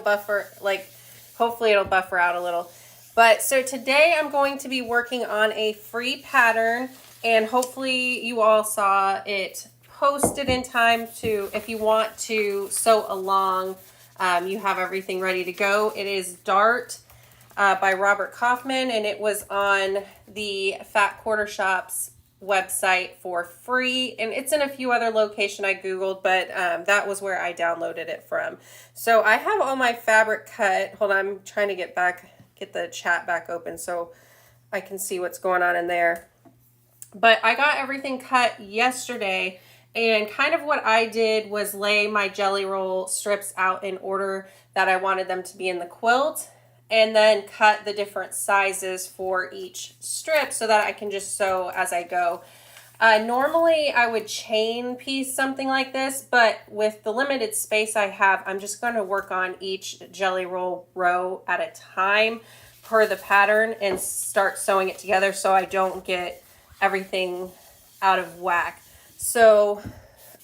buffer, like, hopefully it'll buffer out a little. But so today I'm going to be working on a free pattern, and hopefully you all saw it posted in time to, if you want to sew along, you have everything ready to go. It is Dart by Robert Kaufman, and it was on the Fat Quarter Shop's website for free, and it's in a few other locations I googled, but that was where I downloaded it from. So I have all my fabric cut. Hold on, I'm trying to get the chat back open so I can see what's going on in there. But I got everything cut yesterday, and kind of what I did was lay my jelly roll strips out in order that I wanted them to be in the quilt, and then cut the different sizes for each strip so that I can just sew as I go. Normally I would chain piece something like this, but with the limited space I have, I'm just going to work on each jelly roll row at a time per the pattern and start sewing it together so I don't get everything out of whack. So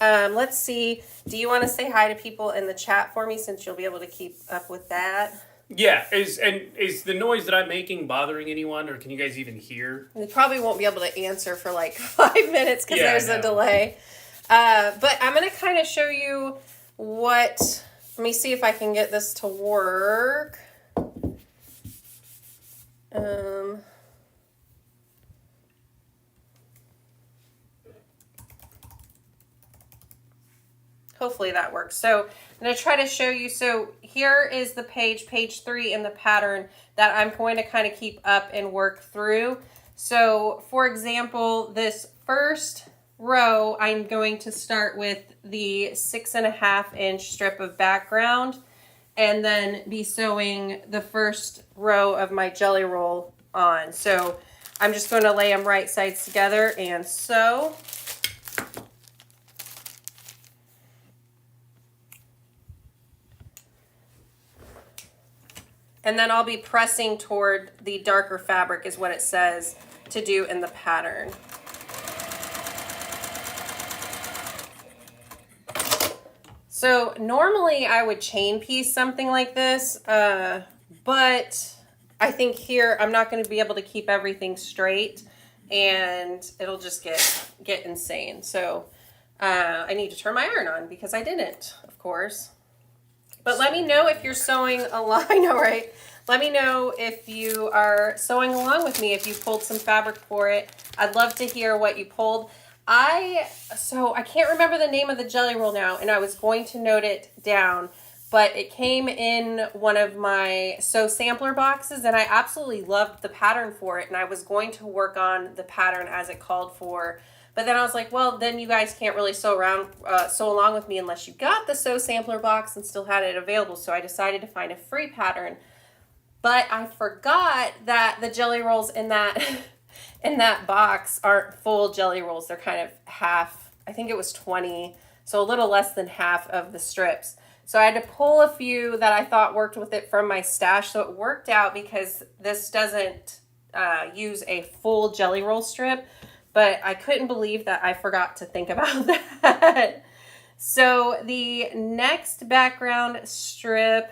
let's see. Do you want to say hi to people in the chat for me, since you'll be able to keep up with that? Yeah, is the noise that I'm making bothering anyone, or can you guys even hear? They probably won't be able to answer for like 5 minutes because there's a delay. But I'm going to kind of show you what, let me see if I can get this to work. Hopefully that works. So I'm going to try to show you. So here is the page 3 in the pattern that I'm going to kind of keep up and work through. So for example, this first row, I'm going to start with the 6.5 inch strip of background and then be sewing the first row of my jelly roll on. So I'm just going to lay them right sides together and sew. And then I'll be pressing toward the darker fabric is what it says to do in the pattern. So normally I would chain piece something like this, but I think here I'm not going to be able to keep everything straight and it'll just get insane. So I need to turn my iron on because I didn't, of course. But let me know if you're sewing along. I know, right? Let me know if you are sewing along with me, if you pulled some fabric for it. I'd love to hear what you pulled. So I can't remember the name of the jelly roll now, and I was going to note it down, but it came in one of my sew sampler boxes, and I absolutely loved the pattern for it, and I was going to work on the pattern as it called for. But then I was like, well, then you guys can't really sew along with me unless you got the sew sampler box and still had it available. So I decided to find a free pattern. But I forgot that the jelly rolls in that in that box aren't full jelly rolls. They're kind of half. I think it was 20, so a little less than half of the strips. So I had to pull a few that I thought worked with it from my stash. So it worked out because this doesn't use a full jelly roll strip. But I couldn't believe that I forgot to think about that. So the next background strip,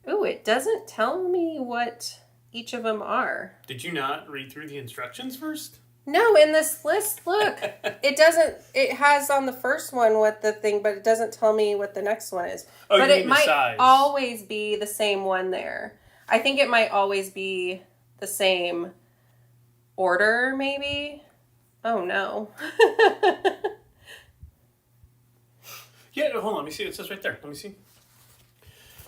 ooh, it doesn't tell me what each of them are. Did you not read through the instructions first? No, in this list, look, it has on the first one what the thing, but it doesn't tell me what the next one is. Oh, but you mean it might size. always be the same one there. I think it might always be the same order, maybe. Oh, no. Yeah, hold on. Let me see. It says right there. Let me see.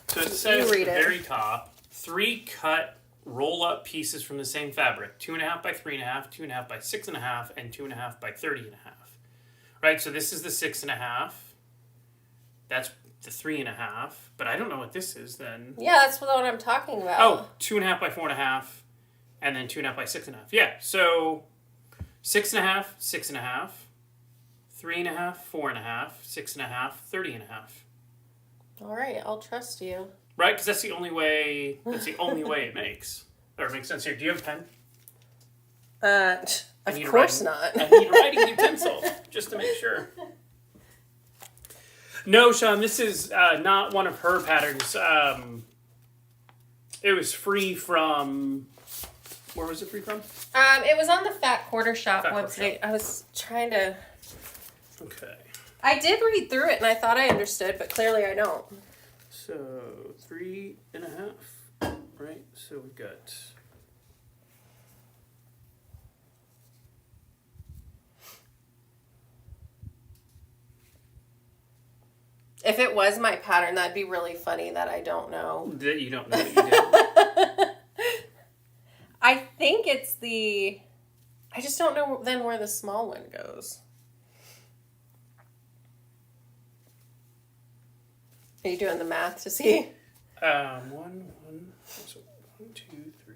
So it says at the very top, 3 cut roll-up pieces from the same fabric. 2.5 by 3.5, 2.5 by 6.5, and 2.5 by 30.5. Right, so this is the 6.5. That's the 3.5. But I don't know what this is then. Yeah, that's what I'm talking about. Oh, 2.5 by 4.5, and then 2.5 by 6.5. Yeah, so 6.5, 6.5, 3.5, 4.5, 6.5, 30.5. All right, I'll trust you. Right, because that's the only way. That's the only way it makes. Or it makes sense here. Do you have a pen? Of course not. I need a writing utensil just to make sure. No, Sean, this is not one of her patterns. It was free from... Where was it free from? It was on the Fat Quarter Shop Fat Quarter website. Shop. I was trying to... Okay. I did read through it, and I thought I understood, but clearly I don't. So, 3.5, right? So we've got... If it was my pattern, that'd be really funny that I don't know. That you don't know that you did. I think it's the... I just don't know then where the small one goes. Are you doing the math to see? So 1, 2, 3, 4, 5, 6, 1, 2, 3, 4, 5,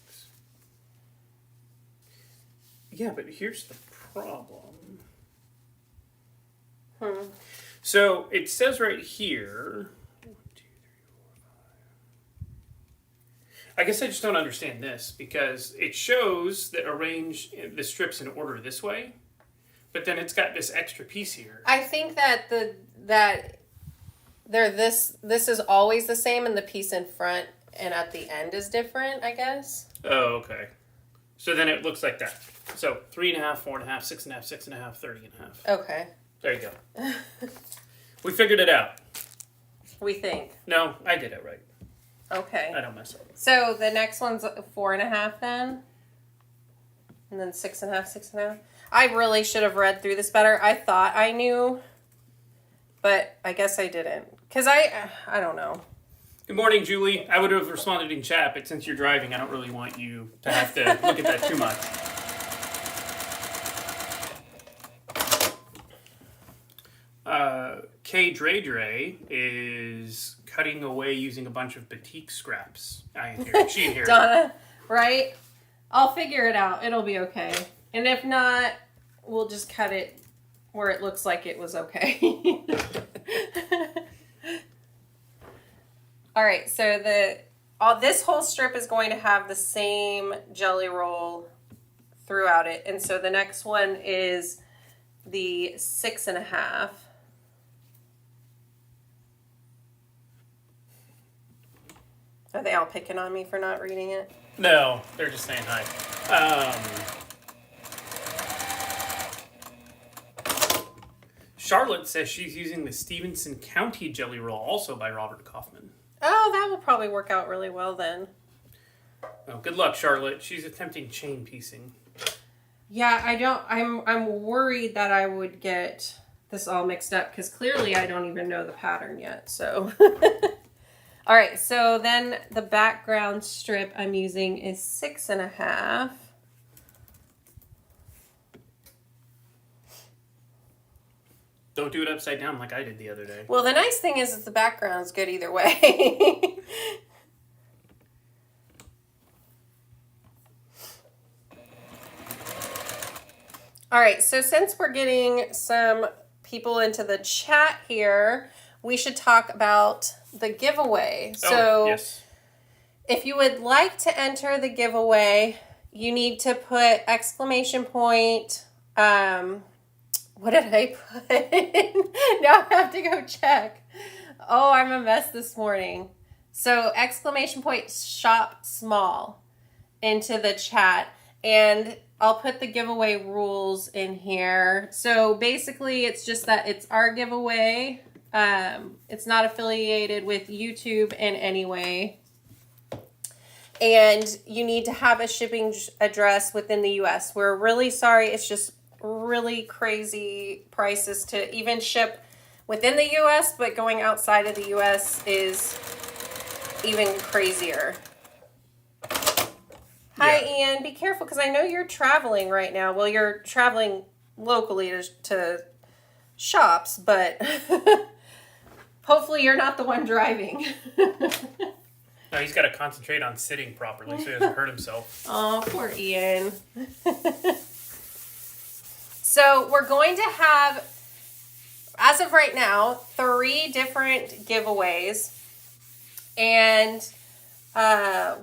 6. Yeah, but here's the problem. So it says right here. 1, 2, 3, 4, 5. I guess I just don't understand this because it shows that arrange the strips in order this way, but then it's got this extra piece here. I think that this is always the same, and the piece in front and at the end is different, I guess. Oh, okay. So then it looks like that. So 3.5, 4.5, 6.5, 6.5, 30.5. Okay. There you go. We figured it out. We think. No, I did it right. Okay. I don't mess up. So the next one's 4.5 then? And then 6.5, 6.5? I really should have read through this better. I thought I knew, but I guess I didn't. Because I don't know. Good morning, Julie. I would have responded in chat, but since you're driving, I don't really want you to have to look at that too much. Kay Dre is cutting away using a bunch of batik scraps. She inherited. Donna, right? I'll figure it out. It'll be okay. And if not, we'll just cut it where it looks like it was okay. All right, so this whole strip is going to have the same jelly roll throughout it. And so the next one is the 6.5. Are they all picking on me for not reading it? No, they're just saying hi. Charlotte says she's using the Stevenson County Jelly Roll, also by Robert Kaufman. Oh, that will probably work out really well then. Oh, good luck, Charlotte. She's attempting chain piecing. Yeah, I'm worried that I would get this all mixed up because clearly I don't even know the pattern yet. So, all right. So then the background strip I'm using is 6.5. Don't do it upside down like I did the other day. Well, the nice thing is the background's good either way. All right, so since we're getting some people into the chat here, we should talk about the giveaway. So yes. If you would like to enter the giveaway, you need to put exclamation point, what did I put? Now I have to go check. Oh, I'm a mess this morning. So exclamation point shop small into the chat, and I'll put the giveaway rules in here. So basically it's just that it's our giveaway. It's not affiliated with YouTube in any way. And you need to have a shipping address within the US. We're really sorry. It's just really crazy prices to even ship within the US, but going outside of the US is even crazier. Hi, Ian. Be careful because I know you're traveling right now. Well, you're traveling locally to shops, but hopefully you're not the one driving. No, he's got to concentrate on sitting properly so he doesn't hurt himself. Oh, poor Ian. So we're going to have, as of right now, 3 different giveaways. And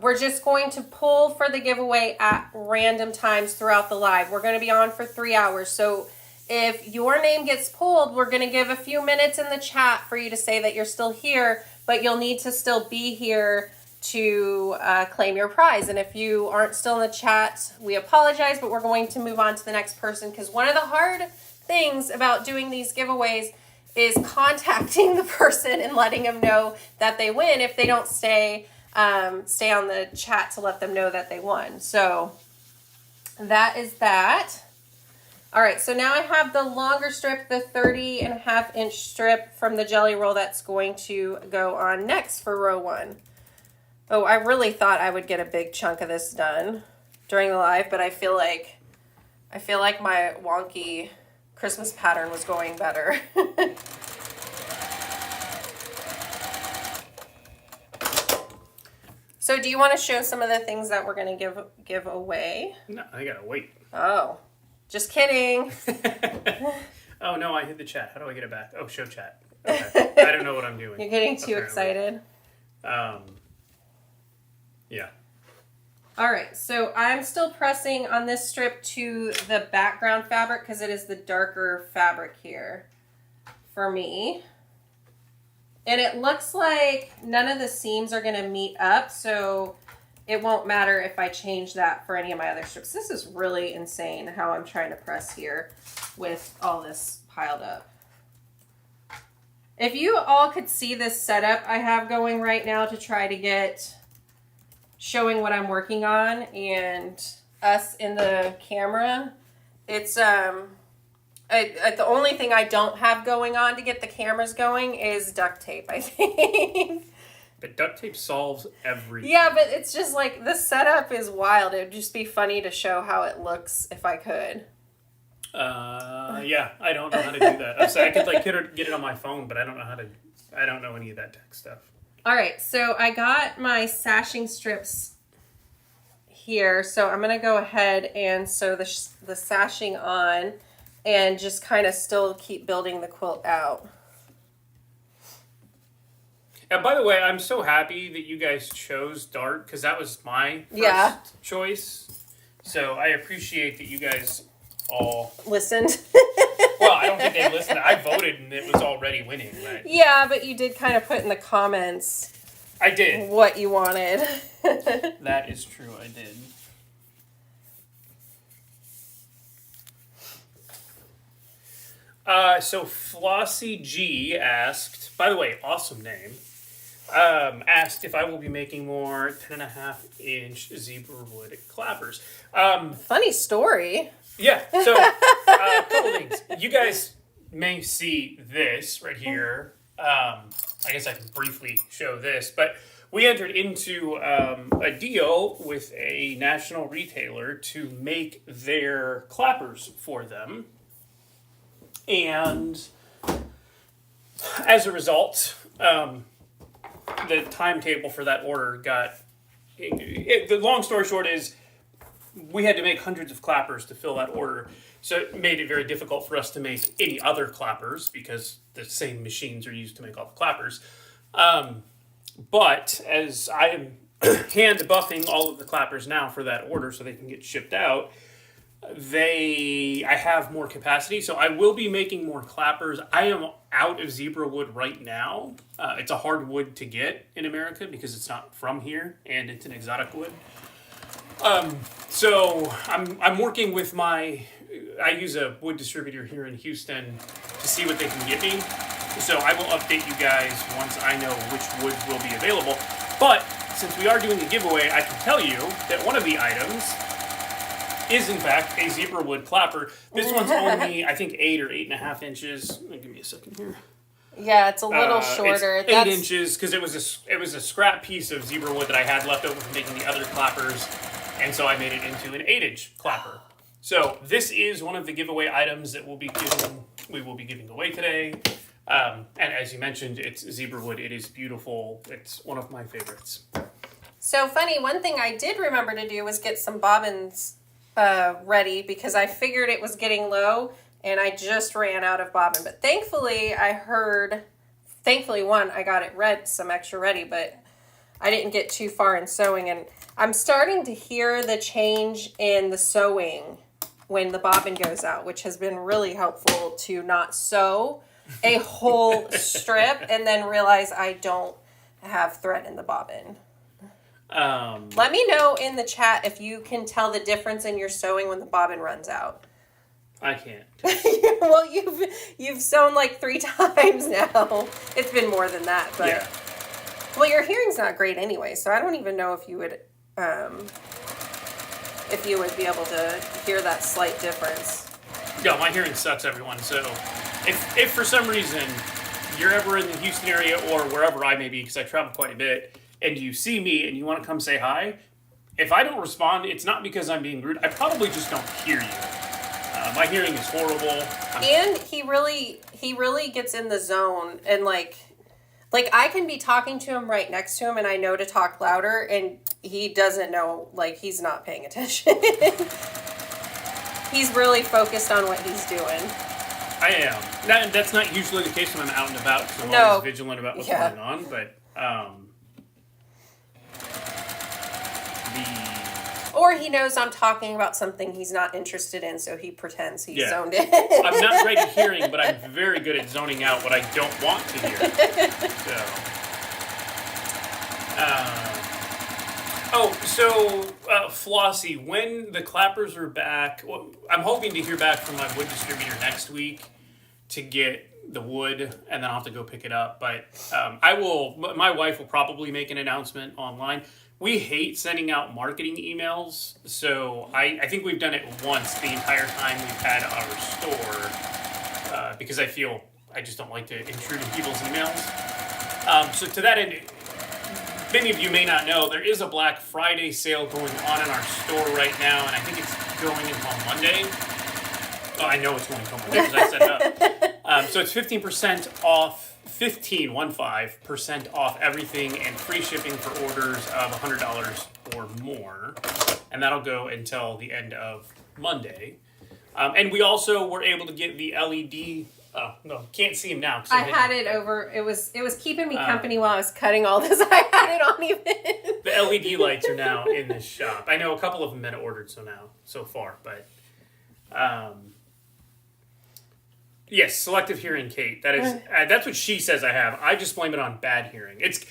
we're just going to pull for the giveaway at random times throughout the live. We're going to be on for 3 hours. So If your name gets pulled, we're going to give a few minutes in the chat for you to say that you're still here, but you'll need to still be here to claim your prize. And if you aren't still in the chat, we apologize, but we're going to move on to the next person, because one of the hard things about doing these giveaways is contacting the person and letting them know that they win if they don't stay on the chat to let them know that they won. So that is that. All right, so now I have the longer strip, the 30.5-inch strip from the jelly roll that's going to go on next for row 1. Oh, I really thought I would get a big chunk of this done during the live, but I feel like my wonky Christmas pattern was going better. So do you want to show some of the things that we're going to give away? No, I gotta wait. Oh. Just kidding. Oh no, I hit the chat. How do I get it back? Oh, show chat. Okay. I don't know what I'm doing. You're getting too excited. Yeah. All right, so I'm still pressing on this strip to the background fabric because it is the darker fabric here for me. And it looks like none of the seams are going to meet up, so it won't matter if I change that for any of my other strips. This is really insane how I'm trying to press here with all this piled up. If you all could see this setup I have going right now to try to get showing what I'm working on and us in the camera, it's the only thing I don't have going on to get the cameras going is duct tape, I think. But duct tape solves everything. Yeah, but it's just like, the setup is wild. It would just be funny to show how it looks if I could. Yeah, I don't know how to do that. I'm sorry, I could like get it on my phone, but I don't know any of that tech stuff. All right, so I got my sashing strips here, so I'm gonna go ahead and sew the sashing on and just kind of still keep building the quilt out. And by the way, I'm so happy that you guys chose Dart, because that was my first choice. So I appreciate that you guys all listened. Well, I don't think they listened. I voted and it was already winning, right? Yeah, but you did kind of put in the comments. I did. What you wanted. That is true, I did. So Flossie G asked, by the way, awesome name, asked if I will be making more 10.5-inch zebra wood clappers. Funny story. Yeah, so a couple things. You guys may see this right here. I guess I can briefly show this, but we entered into a deal with a national retailer to make their clappers for them. And as a result, the timetable for that order got... the long story short is we had to make hundreds of clappers to fill that order. So it made it very difficult for us to make any other clappers because the same machines are used to make all the clappers. But as I am hand buffing all of the clappers now for that order so they can get shipped out, I have more capacity, so I will be making more clappers. I am out of zebra wood right now. It's a hard wood to get in America because it's not from here, and it's an exotic wood. So I'm working with I use a wood distributor here in Houston to see what they can get me. So I will update you guys once I know which woods will be available. But since we are doing a giveaway, I can tell you that one of the items is in fact a zebra wood clapper. This one's only, I think, 8 or 8.5 inches. Give me a second here. Yeah, it's a little shorter. It's 8 inches because it was a scrap piece of zebra wood that I had left over from making the other clappers, and so I made it into an 8-inch clapper. So this is one of the giveaway items that we will be giving away today. And as you mentioned, it's zebra wood. It is beautiful. It's one of my favorites. So funny, one thing I did remember to do was get some bobbins ready because I figured it was getting low and I just ran out of bobbin. But thankfully I got some extra ready, but I didn't get too far in sewing, and I'm starting to hear the change in the sewing when the bobbin goes out, which has been really helpful to not sew a whole strip and then realize I don't have thread in the bobbin. Let me know in the chat if you can tell the difference in your sewing when the bobbin runs out. I can't. Well, you've sewn like 3 times now. It's been more than that, but yeah. Well, your hearing's not great anyway, so I don't even know if you would be able to hear that slight difference. Yeah, my hearing sucks, everyone. So, if for some reason you're ever in the Houston area or wherever I may be, because I travel quite a bit, and you see me and you want to come say hi, if I don't respond, it's not because I'm being rude. I probably just don't hear you. My hearing is horrible. And he really gets in the zone, and like I can be talking to him right next to him, and I know to talk louder, and he doesn't know, like, he's not paying attention. He's really focused on what he's doing. I am. That's not usually the case when I'm out and about, because I'm always vigilant about what's going on, but Or he knows I'm talking about something he's not interested in, so he pretends he's zoned in. I'm not great at hearing, but I'm very good at zoning out what I don't want to hear. Flossie, when the clappers are back, I'm hoping to hear back from my wood distributor next week to get the wood, and then I'll have to go pick it up. But my wife will probably make an announcement online. We hate sending out marketing emails, so I think we've done it once the entire time we've had our store, because I just don't like to intrude in people's emails. So to that end, many of you may not know, there is a Black Friday sale going on in our store right now, and I think it's going until Monday. Oh, I know it's going until Monday because I set it up. So it's 15% off. 15% off everything and free shipping for orders of $100 or more, and that'll go until the end of Monday. And we also were able to get the LED. Oh no, can't see him now. I had it over. It was keeping me company while I was cutting all this. I had it on even. The LED lights are now in this shop. I know a couple of them have been ordered so far, but. Yes, selective hearing, Kate. That is that's what she says I have. I just blame it on bad hearing. It's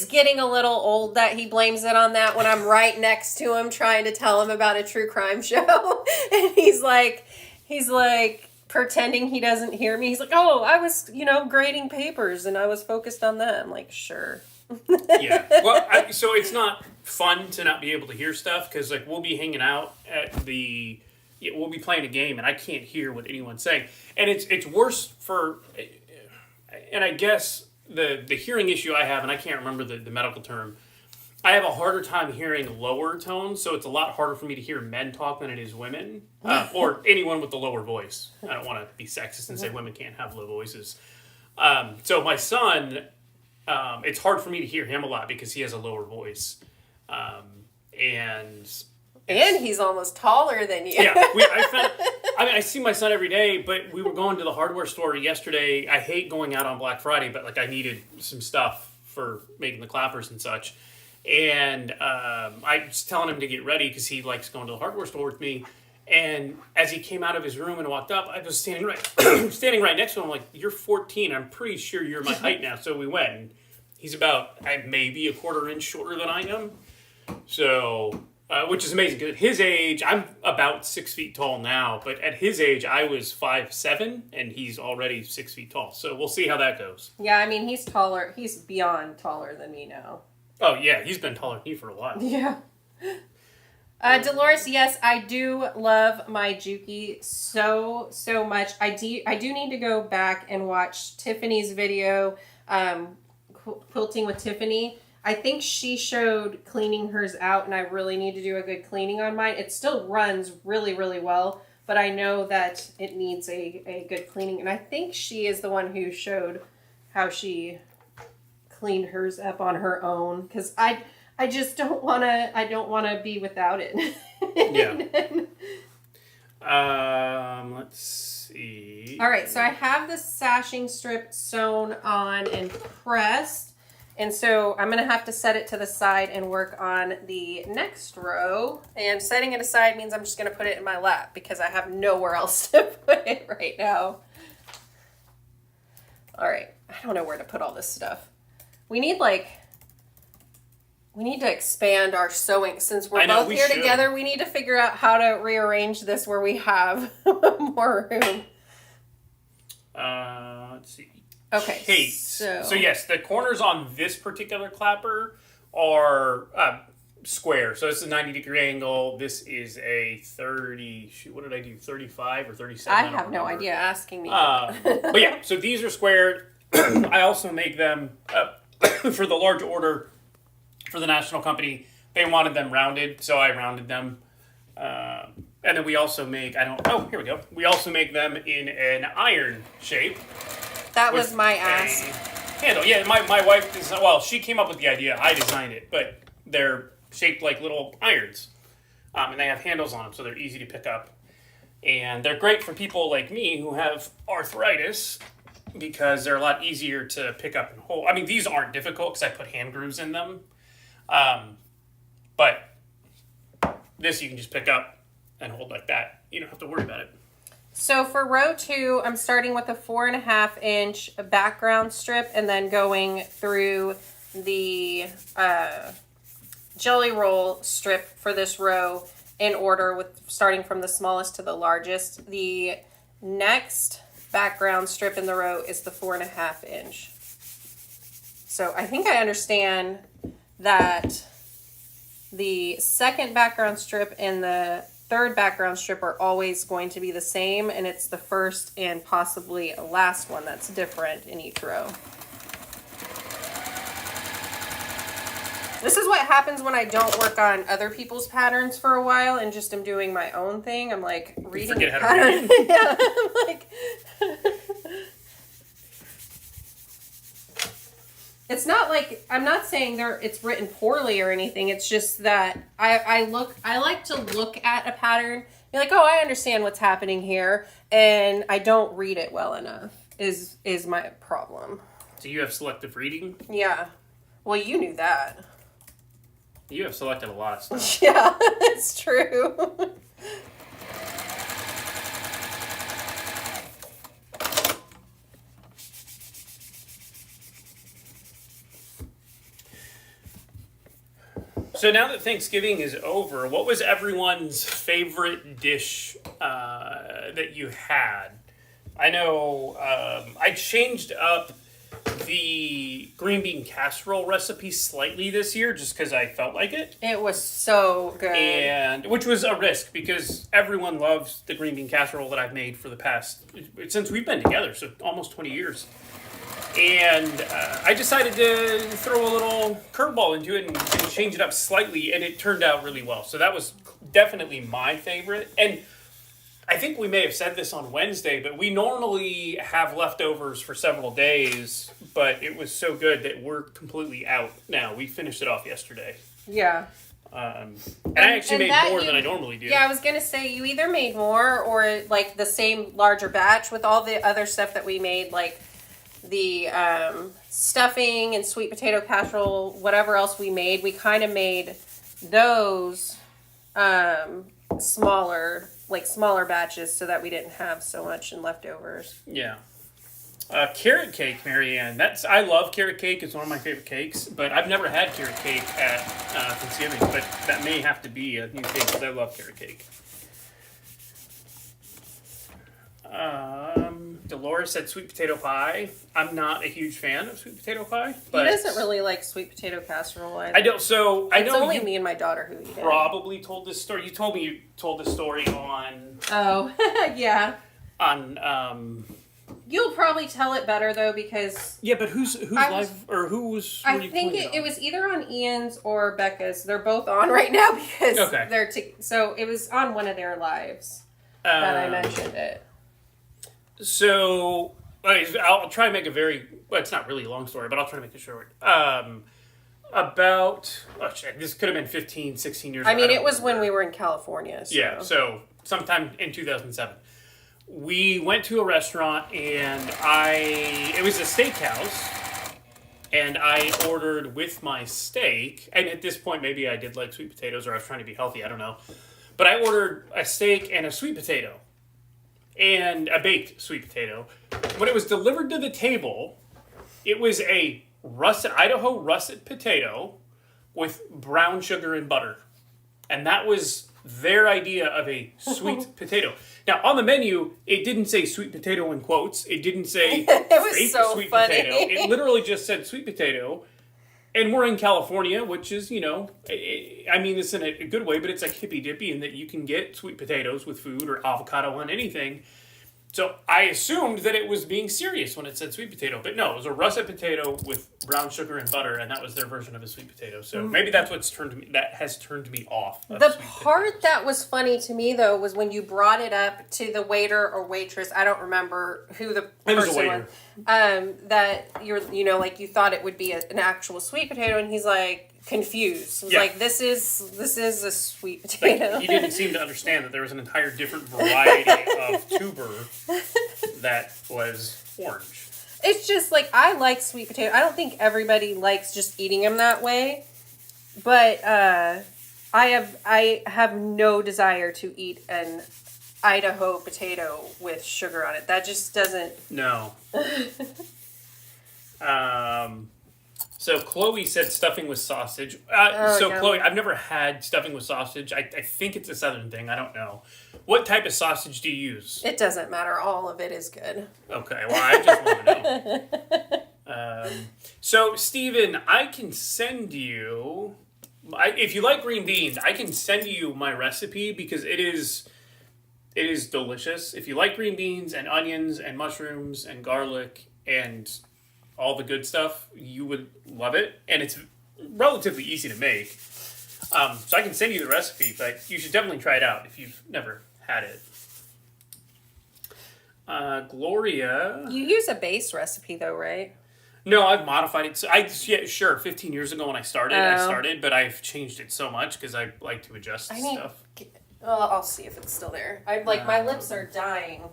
getting a little old that he blames it on that when I'm right next to him trying to tell him about a true crime show. And he's like pretending he doesn't hear me. He's like, "Oh, I was, grading papers and I was focused on that." I'm like, "Sure." Yeah. Well, so it's not fun to not be able to hear stuff, because we'll be hanging out at we'll be playing a game and I can't hear what anyone's saying. And it's worse and I guess the hearing issue I have, and I can't remember the medical term, I have a harder time hearing lower tones, so it's a lot harder for me to hear men talk than it is women, or anyone with a lower voice. I don't want to be sexist and say women can't have low voices. So my son, it's hard for me to hear him a lot because he has a lower voice. And he's almost taller than you. Yeah, I see my son every day, but we were going to the hardware store yesterday. I hate going out on Black Friday, but I needed some stuff for making the clappers and such. And I was telling him to get ready because he likes going to the hardware store with me. And as he came out of his room and walked up, I was standing right next to him. I'm like, "You're 14. I'm pretty sure you're my height now." So we went. And he's about maybe a quarter inch shorter than I am. So... which is amazing, because at his age, I'm about 6 feet tall now, but at his age, I was 5'7", and he's already 6 feet tall. So we'll see how that goes. Yeah, I mean, he's taller. He's beyond taller than me now. Oh, yeah, he's been taller than me for a while. Yeah. Dolores, yes, I do love my Juki so much. I do need to go back and watch Tiffany's video, Quilting with Tiffany. I think she showed cleaning hers out, and I really need to do a good cleaning on mine. It still runs really, really well, but I know that it needs a good cleaning. And I think she is the one who showed how she cleaned hers up on her own, because I just don't want to be without it. Yeah. Let's see. All right, so I have the sashing strip sewn on and pressed. And so I'm going to have to set it to the side and work on the next row. And setting it aside means I'm just going to put it in my lap because I have nowhere else to put it right now. All right. I don't know where to put all this stuff. We need to expand our sewing. Since we're both here together, we need to figure out how to rearrange this where we have more room. Let's see. Okay. Kate. So yes, the corners on this particular clapper are square. So it's a 90-degree angle. This is a 30. Shoot, what did I do? 35 or 37? I have no idea. Asking me. But yeah, so these are squared. I also make them for the large order for the national company. They wanted them rounded, so I rounded them. And then we also make, here we go. We also make them in an iron shape. That was my ask. Handle. Yeah, my wife designed, she came up with the idea. I designed it, but they're shaped like little irons. And they have handles on them, so they're easy to pick up. And they're great for people like me who have arthritis because they're a lot easier to pick up and hold. I mean, these aren't difficult because I put hand grooves in them. But this you can just pick up and hold like that. You don't have to worry about it. So for row 2, I'm starting with a 4.5 inch background strip and then going through the jelly roll strip for this row in order with starting from the smallest to the largest. The next background strip in the row is the 4.5 inch. So I think I understand that the second background strip and the third background strip are always going to be the same, and it's the first and possibly last one that's different in each row. This is what happens when I don't work on other people's patterns for a while and just am doing my own thing. I'm like reading the pattern. Yeah, I'm like it's not like, I'm not saying it's written poorly or anything. It's just that I like to look at a pattern, be like, oh, I understand what's happening here, and I don't read it well enough is my problem. So you have selective reading? Yeah. Well, you knew that. You have selected a lot of stuff. Yeah, it's true. So now that Thanksgiving is over, what was everyone's favorite dish that you had? I know I changed up the green bean casserole recipe slightly this year just because I felt like it. It was so good. And which was a risk because everyone loves the green bean casserole that I've made for the past, since we've been together, so almost 20 years. And I decided to throw a little curveball into it and change it up slightly, and it turned out really well. So that was definitely my favorite. And I think we may have said this on Wednesday, but we normally have leftovers for several days, but it was so good that we're completely out now. We finished it off yesterday. Yeah. And I actually made more than I normally do. Yeah, I was going to say you either made more or like the same larger batch with all the other stuff that we made, like the stuffing and sweet potato casserole, whatever else we made. We kind of made those smaller batches so that we didn't have so much in leftovers. Yeah. Carrot cake, Marianne. I love carrot cake. It's one of my favorite cakes, but I've never had carrot cake at Thanksgiving, but that may have to be a new cake because I love carrot cake. Dolores said sweet potato pie. I'm not a huge fan of sweet potato pie. But he doesn't really like sweet potato casserole either. I don't. So I know it's only me and my daughter who eat it. Probably told this story. You told me you told this story on. Oh, yeah. On. You'll probably tell it better though because. Yeah, but who's live or who was? I think it was either on Ian's or Becca's. They're both on right now because they're so it was on one of their lives that I mentioned it. So, I'll try and make it's not really a long story, but I'll try to make it short. This could have been 15, 16 years ago. I mean, it was when we were in California. So. Yeah, so sometime in 2007. We went to a restaurant, and it was a steakhouse, And I ordered with my steak, and at this point maybe I did like sweet potatoes or I was trying to be healthy, I don't know. But I ordered a steak and a sweet potato. And a baked sweet potato. When it was delivered to the table, it was a Idaho russet potato with brown sugar and butter. And that was their idea of a sweet potato. Now, on the menu, it didn't say sweet potato in quotes. It didn't say fake so sweet funny. potato. It literally just said sweet potato. And we're in California, which is, I mean this in a good way, but it's like hippy-dippy in that you can get sweet potatoes with food or avocado on anything. So I assumed that it was being serious when it said sweet potato. But no, it was a russet potato with brown sugar and butter, and that was their version of a sweet potato. So maybe that's that has turned me off. The part that was funny to me, though, was when you brought it up to the waiter or waitress. I don't remember who the person was. That like you thought it would be an actual sweet potato, and he's like confused. He's like, this is a sweet potato. Like, he didn't seem to understand that there was an entire different variety of tuber that was orange. It's just like, I like sweet potato. I don't think everybody likes just eating them that way, but I have no desire to eat an Idaho potato with sugar on it. That just doesn't. No. So Chloe said stuffing with sausage. Chloe, I've never had stuffing with sausage. I think it's a Southern thing. I don't know. What type of sausage do you use? It doesn't matter. All of it is good. Okay, well, I just want to know. So, Steven, I can send you... if you like green beans, I can send you my recipe because it is delicious. If you like green beans and onions and mushrooms and garlic and all the good stuff, you would love it. And it's relatively easy to make. So I can send you the recipe, but you should definitely try it out if you've never had it. Gloria... You use a base recipe, though, right? No, I've modified it. Sure, 15 years ago when I started, but I've changed it so much because I like to adjust stuff. I'll see if it's still there. My lips are dying.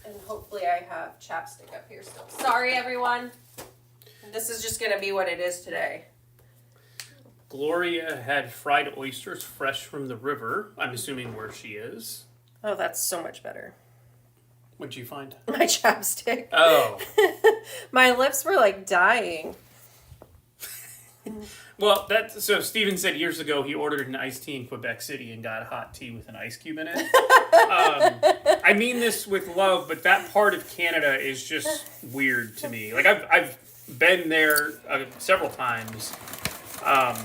And hopefully I have chapstick up here still. Sorry, everyone. This is just going to be what it is today. Gloria had fried oysters fresh from the river. I'm assuming where she is. Oh, that's so much better. What'd you find? My chapstick. Oh. My lips were like dying. Well, so Steven said years ago he ordered an iced tea in Quebec City and got hot tea with an ice cube in it. I mean this with love, but that part of Canada is just weird to me. Like I've been there several times, and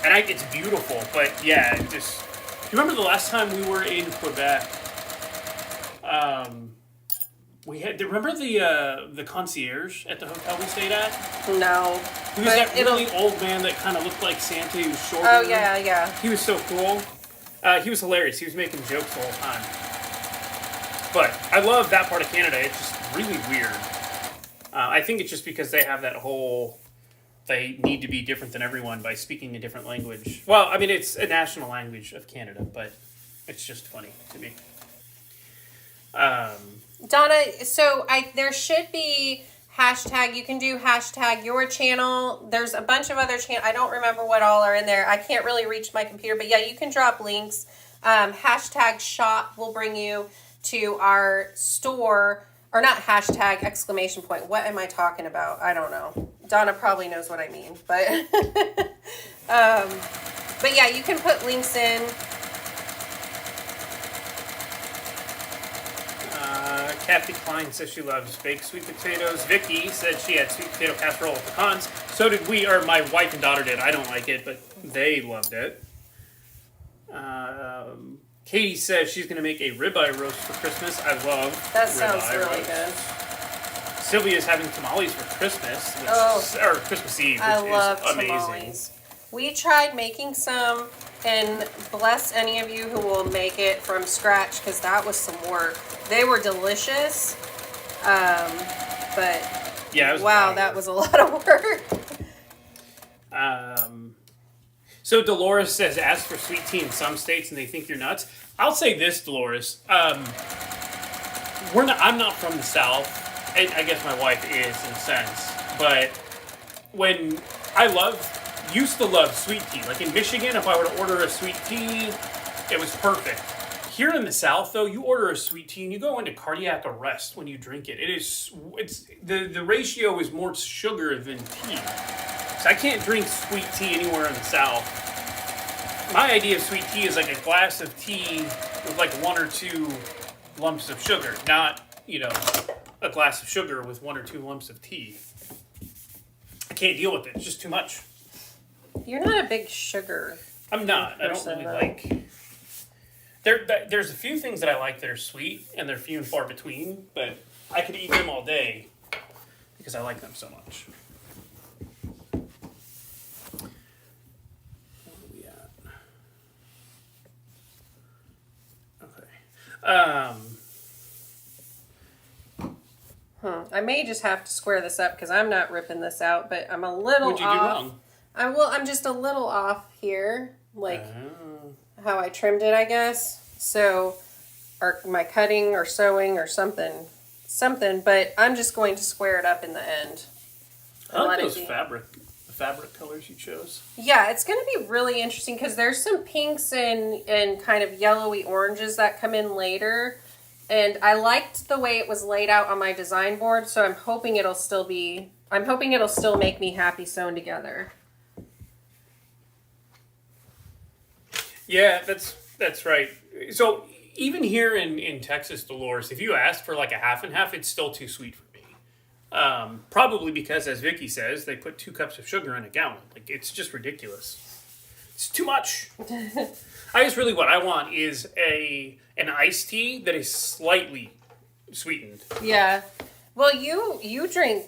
it's beautiful. But yeah, do you remember the last time we were in Quebec? Remember the concierge at the hotel we stayed at? No. He was that really old man that kind of looked like Santa. He was shorter. Oh, yeah. He was so cool. He was hilarious. He was making jokes the whole time. But I love that part of Canada. It's just really weird. I think it's just because they have that whole... They need to be different than everyone by speaking a different language. Well, I mean, it's a national language of Canada, but it's just funny to me. Donna, so there should be... you can do hashtag your channel. There's a bunch of other channels. I don't remember what all are in there. I can't really reach my computer, but yeah, you can drop links. Hashtag shop will bring you to our store, or not hashtag, exclamation point. What am I talking about? I don't know. Donna probably knows what I mean, but, but yeah, you can put links in. Kathy Klein says she loves baked sweet potatoes. Vicky said she had sweet potato casserole with pecans. So did we, or my wife and daughter did. I don't like it, but they loved it. Katie says she's going to make a ribeye roast for Christmas. I love that. Sounds really good. Sylvia's having tamales for Christmas, or Christmas Eve, which I love is amazing. Tamales. We tried making some, and bless any of you who will make it from scratch, because that was some work. They were delicious, but yeah, that was a lot of work. So Dolores says, ask for sweet tea in some states and they think you're nuts. I'll say this, Dolores. I'm not from the South, I guess my wife is in a sense, but when used to love sweet tea. Like in Michigan, if I were to order a sweet tea, it was perfect. Here in the South, though, you order a sweet tea and you go into cardiac arrest when you drink it. It's the ratio is more sugar than tea. So I can't drink sweet tea anywhere in the South. My idea of sweet tea is like a glass of tea with like 1 or 2 lumps of sugar, not, a glass of sugar with 1 or 2 lumps of tea. I can't deal with it. It's just too much. You're not a big sugar. I'm not. I don't really like. There's a few things that I like that are sweet, and they're few and far between. But I could eat them all day because I like them so much. Where are we at? Okay. I may just have to square this up because I'm not ripping this out, but I'm a little off. What'd you do wrong? I'm just a little off here, like how I trimmed it, I guess. So, or my cutting or sewing or something. But I'm just going to square it up in the end. I like those fabric colors you chose. Yeah, it's going to be really interesting because there's some pinks and kind of yellowy oranges that come in later. And I liked the way it was laid out on my design board, so I'm hoping it'll still make me happy sewn together. Yeah, that's right. So even here in Texas, Dolores, if you ask for like a half and half, it's still too sweet for me. Probably because, as Vicky says, they put 2 cups of sugar in a gallon. Like, it's just ridiculous. It's too much. I guess really what I want is an iced tea that is slightly sweetened. Yeah. Well, you'll drink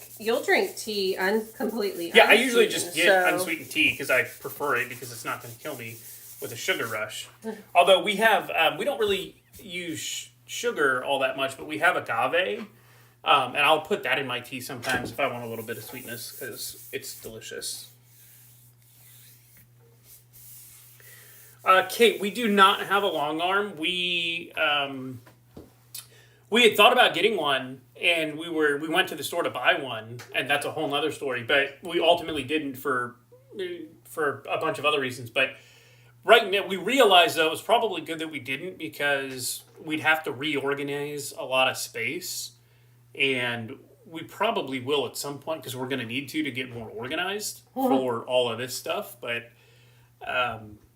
tea completely. Yeah, I usually just get unsweetened tea because I prefer it because it's not going to kill me with a sugar rush. Although we don't really use sugar all that much, but we have agave, and I'll put that in my tea sometimes if I want a little bit of sweetness because it's delicious. Kate, we do not have a long arm. We had thought about getting one, and we went to the store to buy one, and that's a whole nother story. But we ultimately didn't for a bunch of other reasons. But right now, we realized though it was probably good that we didn't because we'd have to reorganize a lot of space, and we probably will at some point because we're going to need to get more organized for all of this stuff. But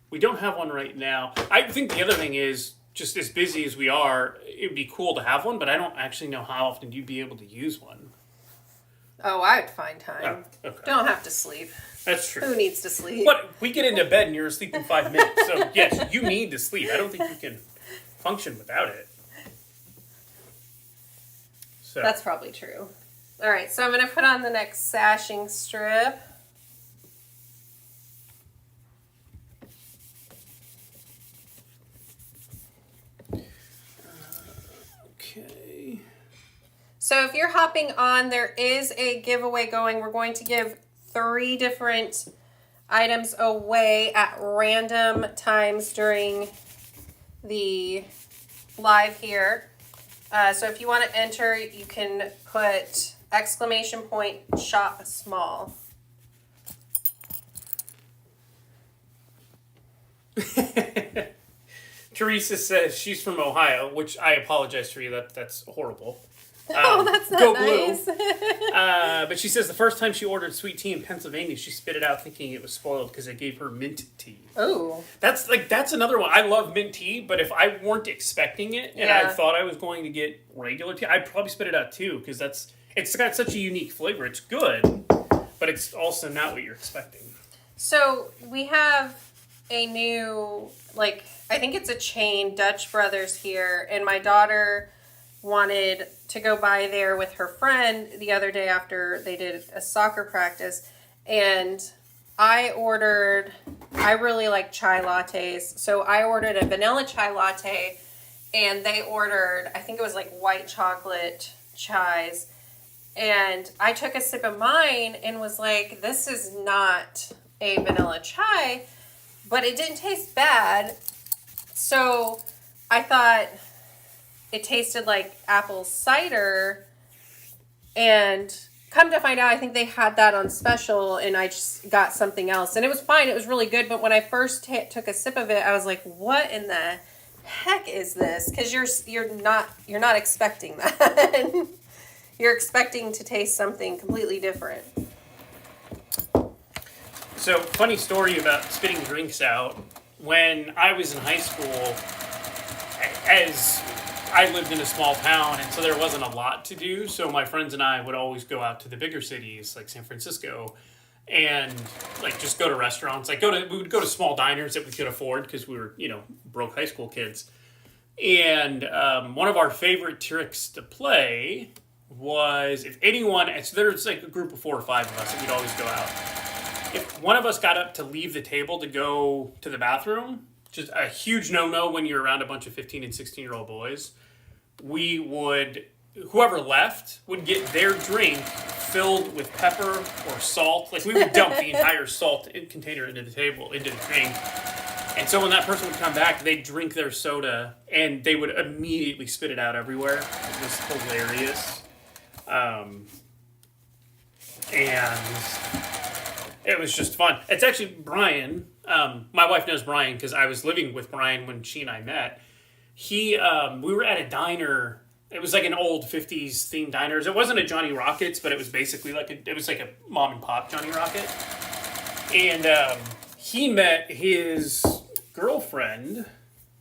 we don't have one right now. I think the other thing is, just as busy as we are, it would be cool to have one, but I don't actually know how often you'd be able to use one. Oh, I'd find time. Oh, okay. Don't have to sleep. That's true. Who needs to sleep? But we get into bed and you're asleep in 5 minutes. So, yes, you need to sleep. I don't think you can function without it. So. That's probably true. All right, so I'm going to put on the next sashing strip. Okay. So if you're hopping on, there is a giveaway going. We're going to give 3 different items away at random times during the live here. So if you want to enter, you can put ! shop small. Teresa says she's from Ohio, which I apologize to you. That's horrible. Oh, that's not go nice. Blue. But she says the first time she ordered sweet tea in Pennsylvania, she spit it out thinking it was spoiled because they gave her mint tea. Oh. That's another one. I love mint tea, but if I weren't expecting it and I thought I was going to get regular tea, I'd probably spit it out too because it's got such a unique flavor. It's good, but it's also not what you're expecting. So we have a new, I think it's a chain, Dutch Brothers here, and my daughter wanted to go by there with her friend the other day after they did a soccer practice, and I really like chai lattes, so I ordered a vanilla chai latte, and they ordered, I think it was white chocolate chais, and I took a sip of mine and was like, this is not a vanilla chai, but it didn't taste bad, so I thought it tasted like apple cider, And come to find out, I think they had that on special, and I just got something else. And it was fine. It was really good. But when I first took a sip of it, I was like, what in the heck is this? Because you're not expecting that. You're expecting to taste something completely different. So, funny story about spitting drinks out. When I was in high school, as I lived in a small town, and so there wasn't a lot to do. So my friends and I would always go out to the bigger cities, like San Francisco, and like just go to restaurants. Like we would go to small diners that we could afford because we were, broke high school kids. And one of our favorite tricks to play was if anyone, so there's like a group of 4 or 5 of us that we'd always go out. If one of us got up to leave the table to go to the bathroom, just a huge no-no when you're around a bunch of 15 and 16-year-old boys, whoever left would get their drink filled with pepper or salt. Like we would dump the entire salt container into the drink. And so when that person would come back, they'd drink their soda and they would immediately spit it out everywhere. It was hilarious. And it was just fun. It's actually Brian. My wife knows Brian because I was living with Brian when she and I met. We were at a diner. It was like an old 50s themed diner. It wasn't a Johnny Rockets, but it was basically it was like a mom and pop Johnny Rocket. And he met his girlfriend,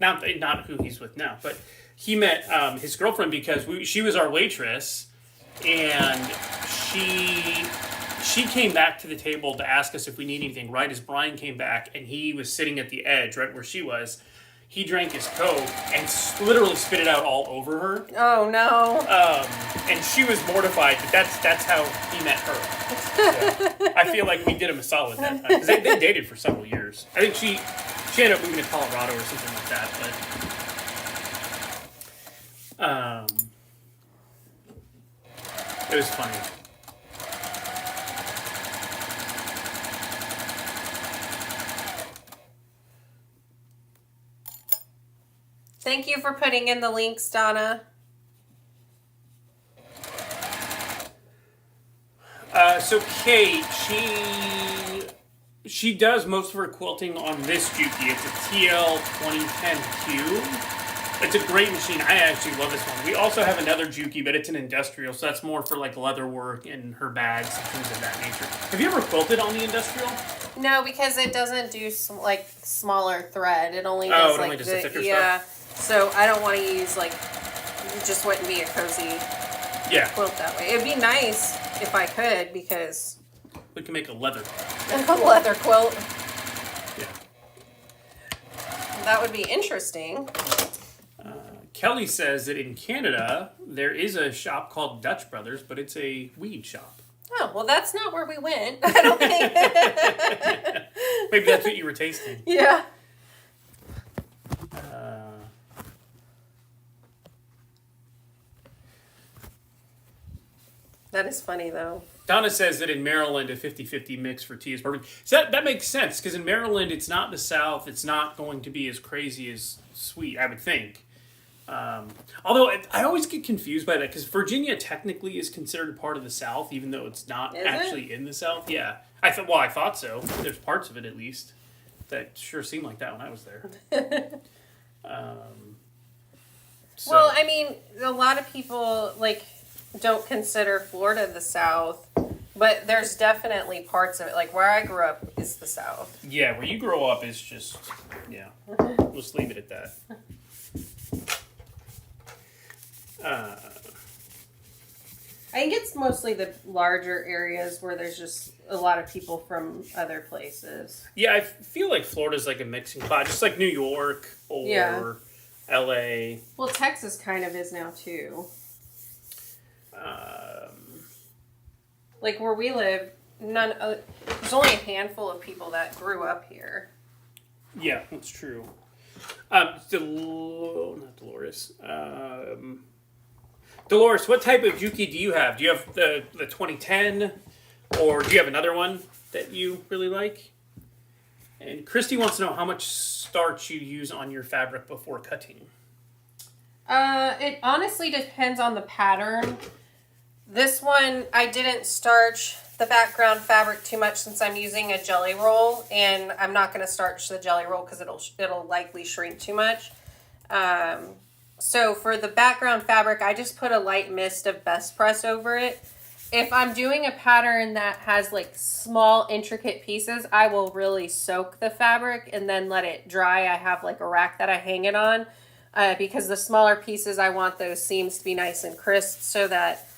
not who he's with now, but he met his girlfriend because she was our waitress, and she came back to the table to ask us if we need anything right as Brian came back, and he was sitting at the edge right where she was. He drank his Coke and literally spit it out all over her. Oh, no. And she was mortified, but that's how he met her. So, I feel like we did him a solid that time. Because they dated for several years. I think she ended up moving to Colorado or something like that. But it was funny. Thank you for putting in the links, Donna. So Kate, she does most of her quilting on this Juki. It's a TL 2010Q. It's a great machine. I actually love this one. We also have another Juki, but it's an industrial, so that's more for like leather work and her bags and things of that nature. Have you ever quilted on the industrial? No, because it doesn't do smaller thread. It only does the thicker stuff. So I don't want to use it just wouldn't be a cozy quilt that way. It'd be nice if I could, because we can make a leather quilt. Yeah, that would be interesting. Kelly says that in Canada there is a shop called Dutch Brothers, but it's a weed shop. Oh, well, that's not where we went. I don't think. Maybe that's what you were tasting. Yeah. That is funny, though. Donna says that in Maryland, a 50-50 mix for tea is perfect. So that makes sense, because in Maryland, it's not the South. It's not going to be as crazy as sweet, I would think. Although, I always get confused by that, because Virginia technically is considered part of the South, even though it's not actually in the South. Yeah. I thought so. There's parts of it, at least. That sure seemed like that when I was there. Well, I mean, a lot of people, don't consider Florida the South, but there's definitely parts of it. Like where I grew up is the South. Yeah, where you grow up is just, we'll just leave it at that. I think it's mostly the larger areas where there's just a lot of people from other places. Yeah, I feel like Florida's like a mixing pot, just like New York or LA. Well, Texas kind of is now too. Like where we live, there's only a handful of people that grew up here. Yeah, that's true. Not Dolores. Dolores, what type of Juki do you have? Do you have the 2010, or do you have another one that you really like? And Christy wants to know how much starch you use on your fabric before cutting. It honestly depends on the pattern. This one, I didn't starch the background fabric too much since I'm using a jelly roll, and I'm not going to starch the jelly roll because it'll likely shrink too much. So for the background fabric, I just put a light mist of Best Press over it. If I'm doing a pattern that has like small intricate pieces, I will really soak the fabric and then let it dry. I have like a rack that I hang it on because the smaller pieces, I want those seams to be nice and crisp so that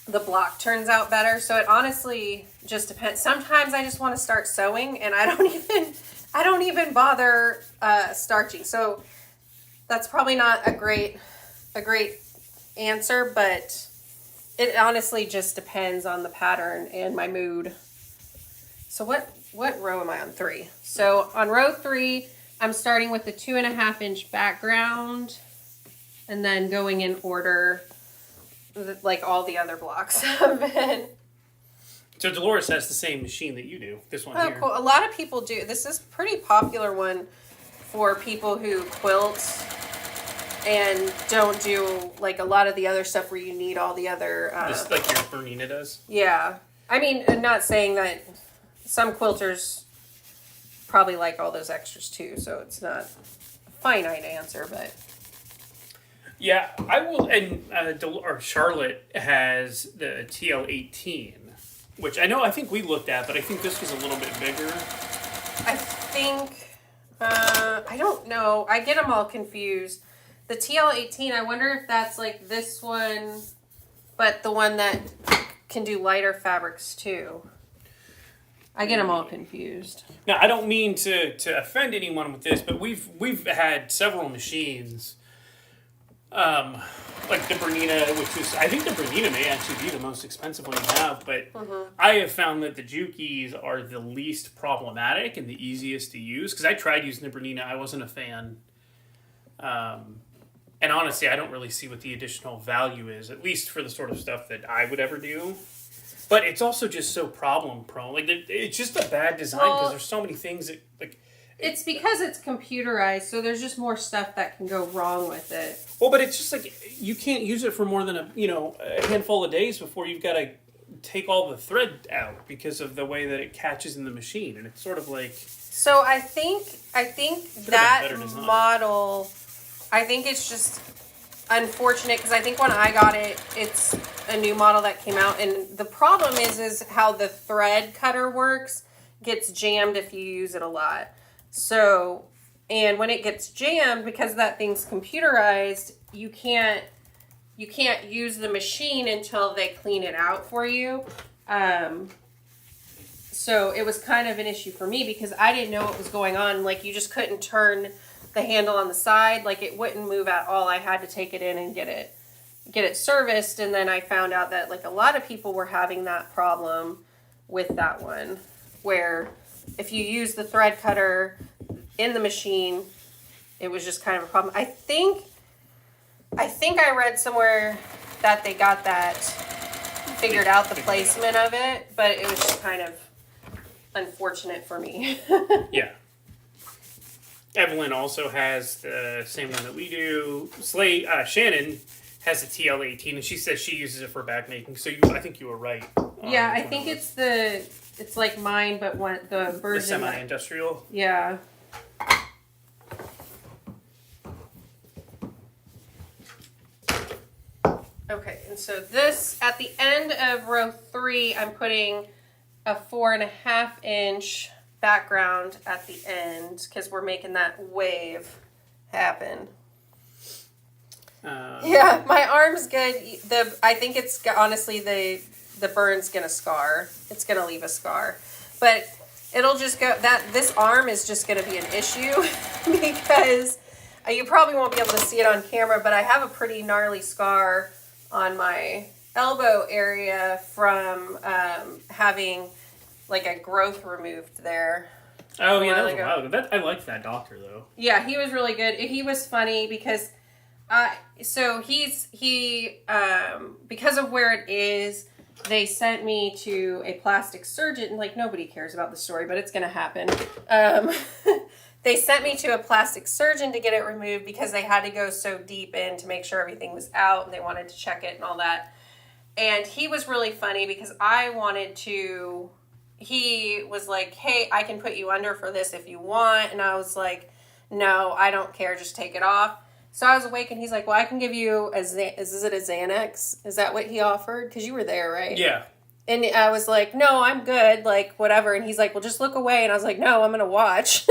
the block turns out better. So it honestly just depends. Sometimes I just want to start sewing and I don't even bother starching. So that's probably not a great answer, but it honestly just depends on the pattern and my mood. So what row am I on? 3. So on row 3, I'm starting with the 2.5 inch background and then going in order like all the other blocks have been. So Dolores has the same machine that you do. This one here. Cool. A lot of people do. This is a pretty popular one for people who quilt and don't do like a lot of the other stuff where you need all the other just like your Bernina does. Yeah. I mean, I'm not saying that some quilters probably like all those extras too, so it's not a finite answer, but yeah, I will. And Charlotte has the TL18, which I think we looked at, but I think this was a little bit bigger. I think I don't know. I get them all confused. The TL18, I wonder if that's like this one, but the one that can do lighter fabrics too. I get them all confused. Now, I don't mean to offend anyone with this, but we've had several machines, like the Bernina, which is, I think the Bernina may actually be the most expensive one you have, but I have found that the Jukies are the least problematic and the easiest to use, because I tried using the Bernina, I wasn't a fan. And honestly, I don't really see what the additional value is, at least for the sort of stuff that I would ever do. But it's also just so problem prone. Like, it's just a bad design because there's so many things that, like... It's because it's computerized, so there's just more stuff that can go wrong with it. Well, but it's just like, you can't use it for more than a handful of days before you've got to take all the thread out because of the way that it catches in the machine. And it's sort of like... So I think that model... I think it's just unfortunate because I think when I got it, it's a new model that came out. And the problem is how the thread cutter works gets jammed if you use it a lot. So, and when it gets jammed, because that thing's computerized, you can't use the machine until they clean it out for you. So it was kind of an issue for me because I didn't know what was going on. Like, you just couldn't turn the handle on the side, like it wouldn't move at all. I had to take it in and get it serviced, and then I found out that like a lot of people were having that problem with that one, where if you use the thread cutter in the machine, it was just kind of a problem. I think I read somewhere that they got that figured out, the placement of it, but it was just kind of unfortunate for me. Yeah. Evelyn also has the same one that we do. Shannon has a TL18, and she says she uses it for bag making. So I think you were right. Yeah, I think it's like mine, but the version the semi-industrial. Yeah. Okay, and so this at the end of row 3, I'm putting a 4.5 inch background at the end because we're making that wave happen. Yeah, my arm's good. I think it's honestly the burn's gonna scar. It's gonna leave a scar, but it'll just go. This arm is just gonna be an issue because you probably won't be able to see it on camera, but I have a pretty gnarly scar on my elbow area from having like a growth removed there. Oh yeah, that was wild. I liked that doctor though. Yeah, he was really good. He was funny because, so he because of where it is, they sent me to a plastic surgeon. And like nobody cares about the story, but it's gonna happen. They sent me to a plastic surgeon to get it removed because they had to go so deep in to make sure everything was out and they wanted to check it and all that. And he was really funny because I wanted to, he was like, hey, I can put you under for this if you want. And I was like, no, I don't care. Just take it off. So I was awake and he's like, well, I can give you is it a Xanax? Is that what he offered? Because you were there, right? Yeah. And I was like, no, I'm good. Like, whatever. And he's like, well, just look away. And I was like, no, I'm going to watch.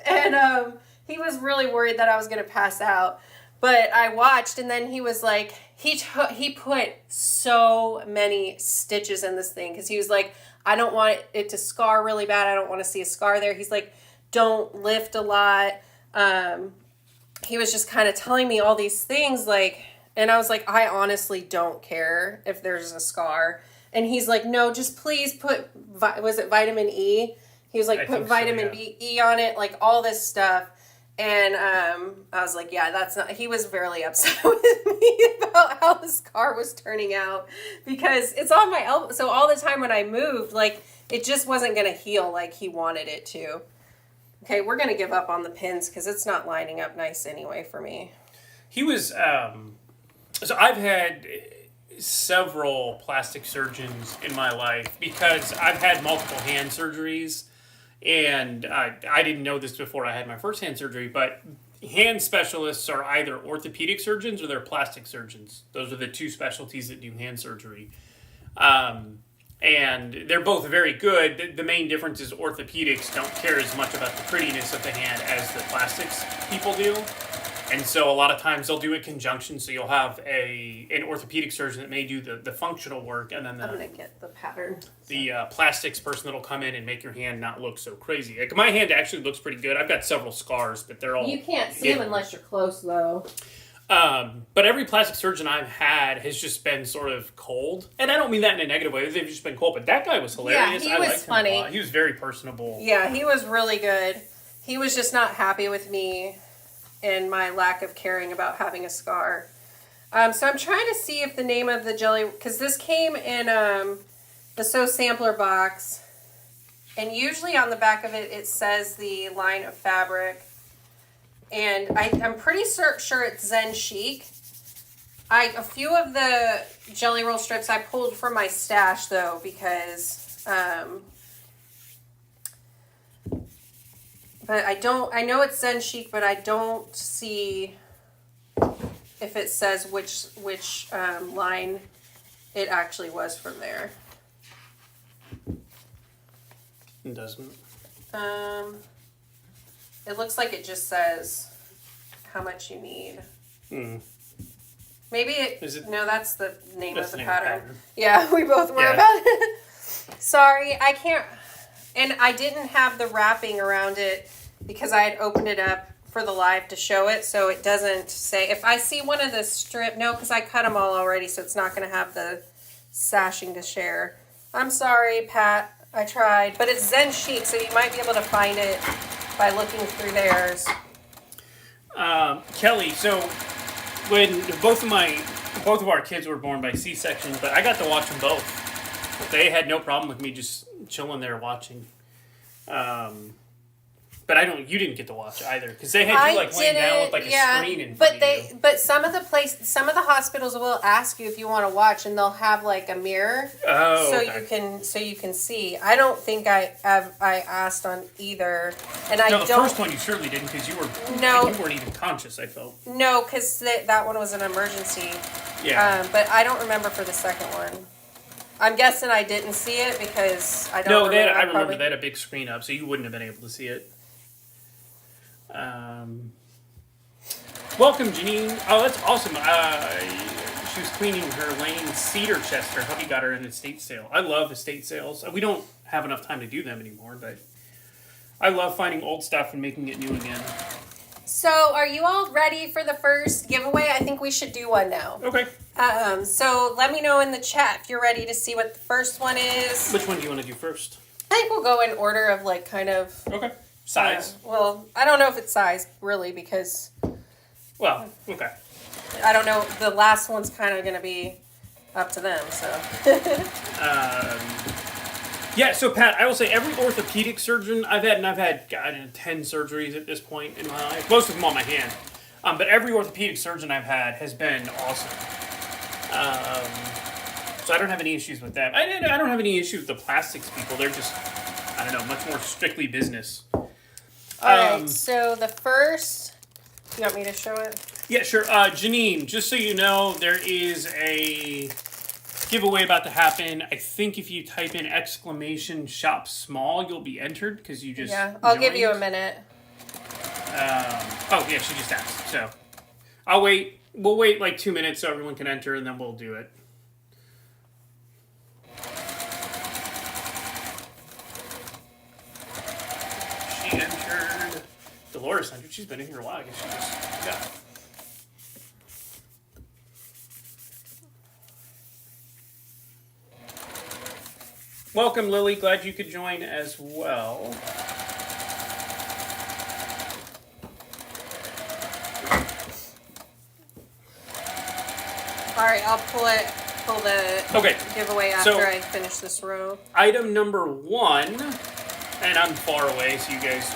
And he was really worried that I was going to pass out. But I watched, and then he was like, he put so many stitches in this thing. Because he was like, I don't want it to scar really bad. I don't want to see a scar there. He's like, don't lift a lot. He was just kind of telling me all these things, like... And I was like, I honestly don't care if there's a scar. And he's like, no, just please put, was it vitamin E? He was like, put vitamin E on it, like all this stuff. And I was like, yeah, that's not, he was very upset with me about how the scar was turning out. Because it's on my elbow. So all the time when I moved, like, it just wasn't going to heal like he wanted it to. Okay, we're going to give up on the pins because it's not lining up nice anyway for me. He was... So I've had several plastic surgeons in my life because I've had multiple hand surgeries, and I didn't know this before I had my first hand surgery, but hand specialists are either orthopedic surgeons or they're plastic surgeons. Those are the two specialties that do hand surgery. And they're both very good. The main difference is orthopedics don't care as much about the prettiness of the hand as the plastics people do. And so a lot of times they'll do it in conjunction. So you'll have an orthopedic surgeon that may do the functional work, and then I'm going to get the pattern. The plastics person that'll come in and make your hand not look so crazy. Like my hand actually looks pretty good. I've got several scars, but they're all... You can't see them unless you're close, though. But every plastic surgeon I've had has just been sort of cold. And I don't mean that in a negative way. They've just been cold. But that guy was hilarious. Yeah, he was funny. Him a lot. He was very personable. Yeah, he was really good. He was just not happy with me and my lack of caring about having a scar. So I'm trying to see if the name of the jelly... Because this came in the Sew Sampler box. And usually on the back of it, it says the line of fabric. And I'm pretty sure it's Zen Chic. A few of the jelly roll strips I pulled from my stash, though, because... But I know it's Zen Chic, but I don't see if it says which line it actually was from there. It doesn't. It looks like it just says how much you need. Maybe no, that's the name of the pattern. Yeah, we both were about it. Sorry, I can't. And I didn't have the wrapping around it because I had opened it up for the live to show it, so it doesn't say. If I see one of the no, because I cut them all already, so it's not going to have the sashing to share. I'm sorry, Pat. I tried. But it's Zen Chic, so you might be able to find it by looking through theirs. Kelly, so when both of our kids were born by C-section, but I got to watch them both. They had no problem with me just chilling there watching. But you didn't get to watch either because they had you laying down with a screen in front of you. But some of the hospitals will ask you if you want to watch, and they'll have a mirror, so you can see. I don't think I asked on either, and the first one you certainly didn't because you weren't even conscious. I felt no, because that one was an emergency. Yeah, but I don't remember for the second one. I'm guessing I didn't see it because I don't. No, I remember they had a big screen up, so you wouldn't have been able to see it. Welcome, Janine. Oh, that's awesome. She was cleaning her Lane cedar chest. Her hubby got her an estate sale. I love estate sales. We don't have enough time to do them anymore, but I love finding old stuff and making it new again. So, are you all ready for the first giveaway? I think we should do one now. Okay. So let me know in the chat if you're ready to see what the first one is. Which one do you want to do first? I think we'll go in order of Okay. Size? Well, I don't know if it's size, really, because... Well, okay. I don't know. The last one's kind of going to be up to them, so... Yeah, so Pat, I will say every orthopedic surgeon I've had, and I've had 10 surgeries at this point in my life, most of them on my hand, but every orthopedic surgeon I've had has been awesome. So I don't have any issues with that. I don't have any issues with the plastics people. They're just, I don't know, much more strictly business. Alright, so the first, you want me to show it? Yeah, sure. Janine, just so you know, there is a giveaway about to happen. I think if you type in !shop small, you'll be entered because you just I'll give you a minute. Oh, yeah, she just asked. So I'll wait. We'll wait like 2 minutes so everyone can enter, and then we'll do it. She entered. Dolores entered. She's been in here a while. I guess she just got it. Welcome, Lily. Glad you could join as well. All right, I'll pull the giveaway after I finish this row. Item number 1, and I'm far away, so you guys,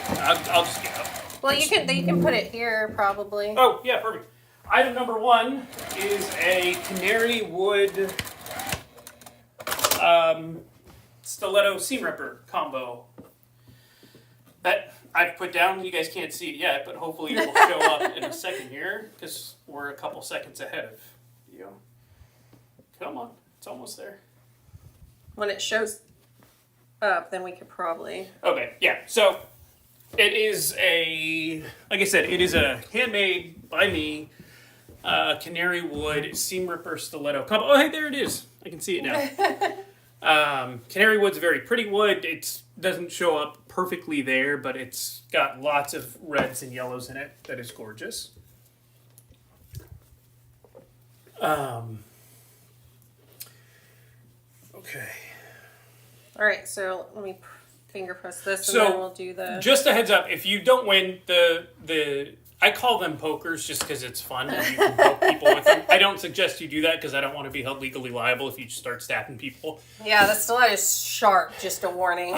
I'll just get up. Well, you can put it here probably. Oh yeah, perfect. Item number 1 is a canary wood stiletto seam ripper combo that I've put down. You guys can't see it yet, but hopefully it will show up in a second here because we're a couple seconds ahead of you. Come on, it's almost there. When it shows up, then we could probably... Okay, yeah, so it is like I said, it is a handmade by me canary wood seam ripper stiletto combo. Oh, hey, there it is. I can see it now. Canary wood's a very pretty wood. It doesn't show up perfectly there, but it's got lots of reds and yellows in it. That is gorgeous. Okay. All right, so let me finger press this, and then we'll do the... Just a heads up, if you don't win, I call them pokers just because it's fun and you can poke people with them. I don't suggest you do that because I don't want to be held legally liable if you start stabbing people. Yeah, the stiletto is sharp, just a warning.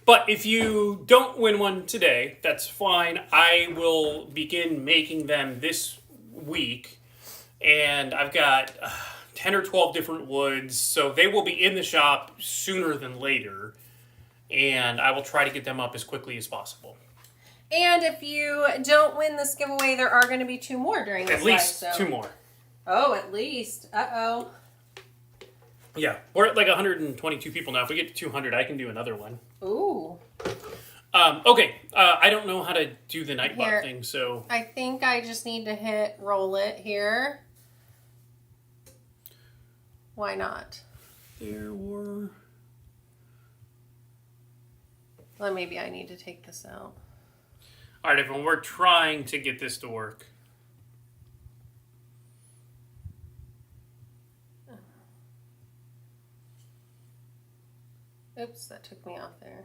But if you don't win one today, that's fine. I will begin making them this week, and I've got 10 or 12 different woods, so they will be in the shop sooner than later, and I will try to get them up as quickly as possible. And if you don't win this giveaway, there are going to be 2 more during this live. At least 2 more. Oh, at least. Uh-oh. Yeah, we're at like 122 people now. If we get to 200, I can do another one. Ooh. Okay, I don't know how to do the Nightbot thing, so... I think I just need to hit roll it here. Why not? There were... Well, maybe I need to take this out. All right, everyone, we're trying to get this to work. Oops, that took me off there.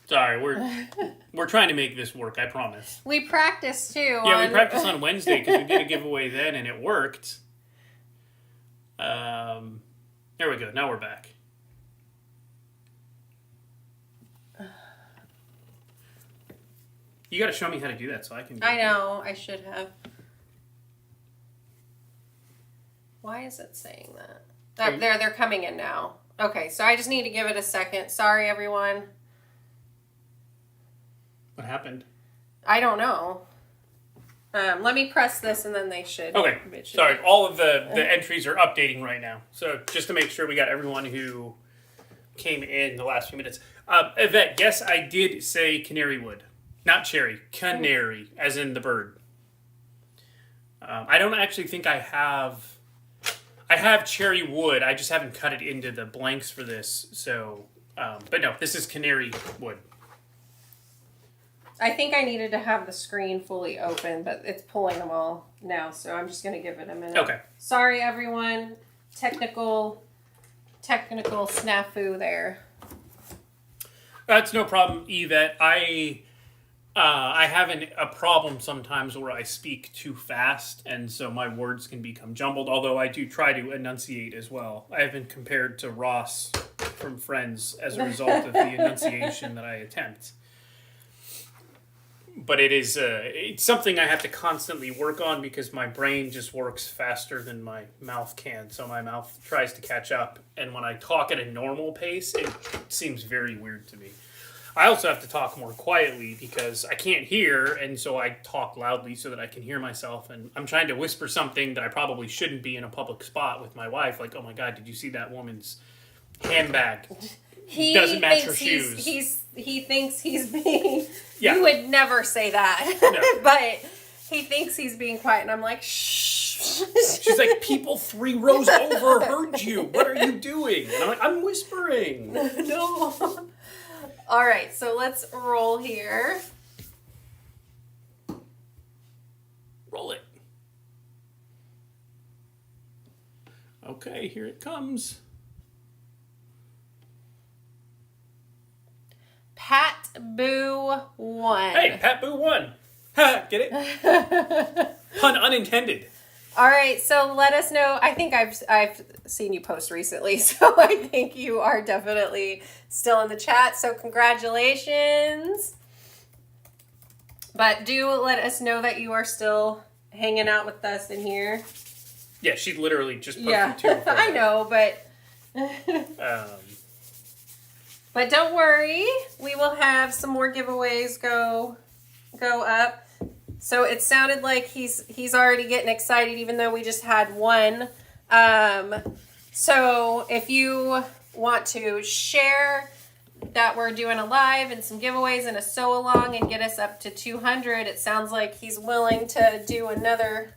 Sorry, we're trying to make this work, I promise. We practiced too. Yeah, we practiced on Wednesday because we did a giveaway then and it worked. There we go. Now we're back. You got to show me how to do that so I can do it. I know. I should have. Why is it saying that? They're coming in now. Okay, so I just need to give it a second. Sorry, everyone. What happened? I don't know. Let me press this and then they should. Okay, sorry. All of the entries are updating right now. So just to make sure we got everyone who came in the last few minutes. Yvette, yes, I did say canary wood. Not cherry. Canary, as in the bird. I don't actually think I have... I have cherry wood. I just haven't cut it into the blanks for this. So, but no, this is canary wood. I think I needed to have the screen fully open, but it's pulling them all now, so I'm just going to give it a minute. Okay. Sorry, everyone. Technical snafu there. That's no problem, Yvette. I have a problem sometimes where I speak too fast, and so my words can become jumbled, although I do try to enunciate as well. I have been compared to Ross from Friends as a result of the enunciation that I attempt. but it's something I have to constantly work on because my brain just works faster than my mouth can. So my mouth tries to catch up. And when I talk at a normal pace, it seems very weird to me. I also have to talk more quietly because I can't hear, and so I talk loudly so that I can hear myself. And I'm trying to whisper something that I probably shouldn't be in a public spot with my wife. Like, oh my God, did you see that woman's handbag? He doesn't match her shoes. He thinks he's being... Yeah. You would never say that. No. But he thinks he's being quiet, and I'm like, shh. She's like, people 3 rows over heard you. What are you doing? And I'm like, I'm whispering. No. All right, so let's roll here. Roll it. Okay, here it comes. Pat Boo won. Hey, Pat Boo won. Ha, get it? Pun unintended. All right, so let us know. I think I've seen you post recently, so I think you are definitely still in the chat. So congratulations. But do let us know that you are still hanging out with us in here. Yeah, she literally just posted 2 before I know, but but don't worry, we will have some more giveaways go up. So it sounded like he's already getting excited, even though we just had one. So if you want to share that we're doing a live and some giveaways and a sew along and get us up to 200, it sounds like he's willing to do another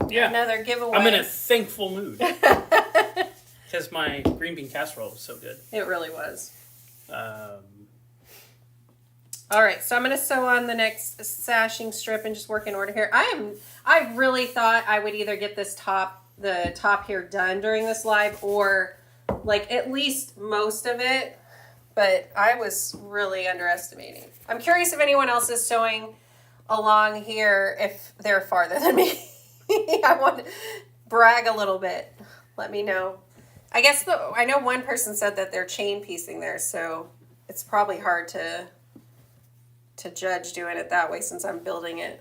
giveaway. I'm in a thankful mood because my green bean casserole was so good. It really was. All right, so I'm going to sew on the next sashing strip and just work in order here. I really thought I would either get the top here done during this live or like at least most of it, but I was really underestimating. I'm curious if anyone else is sewing along here if they're farther than me. I want to brag a little bit. Let me know. I guess I know one person said that they're chain piecing there, so it's probably hard to judge doing it that way since I'm building it.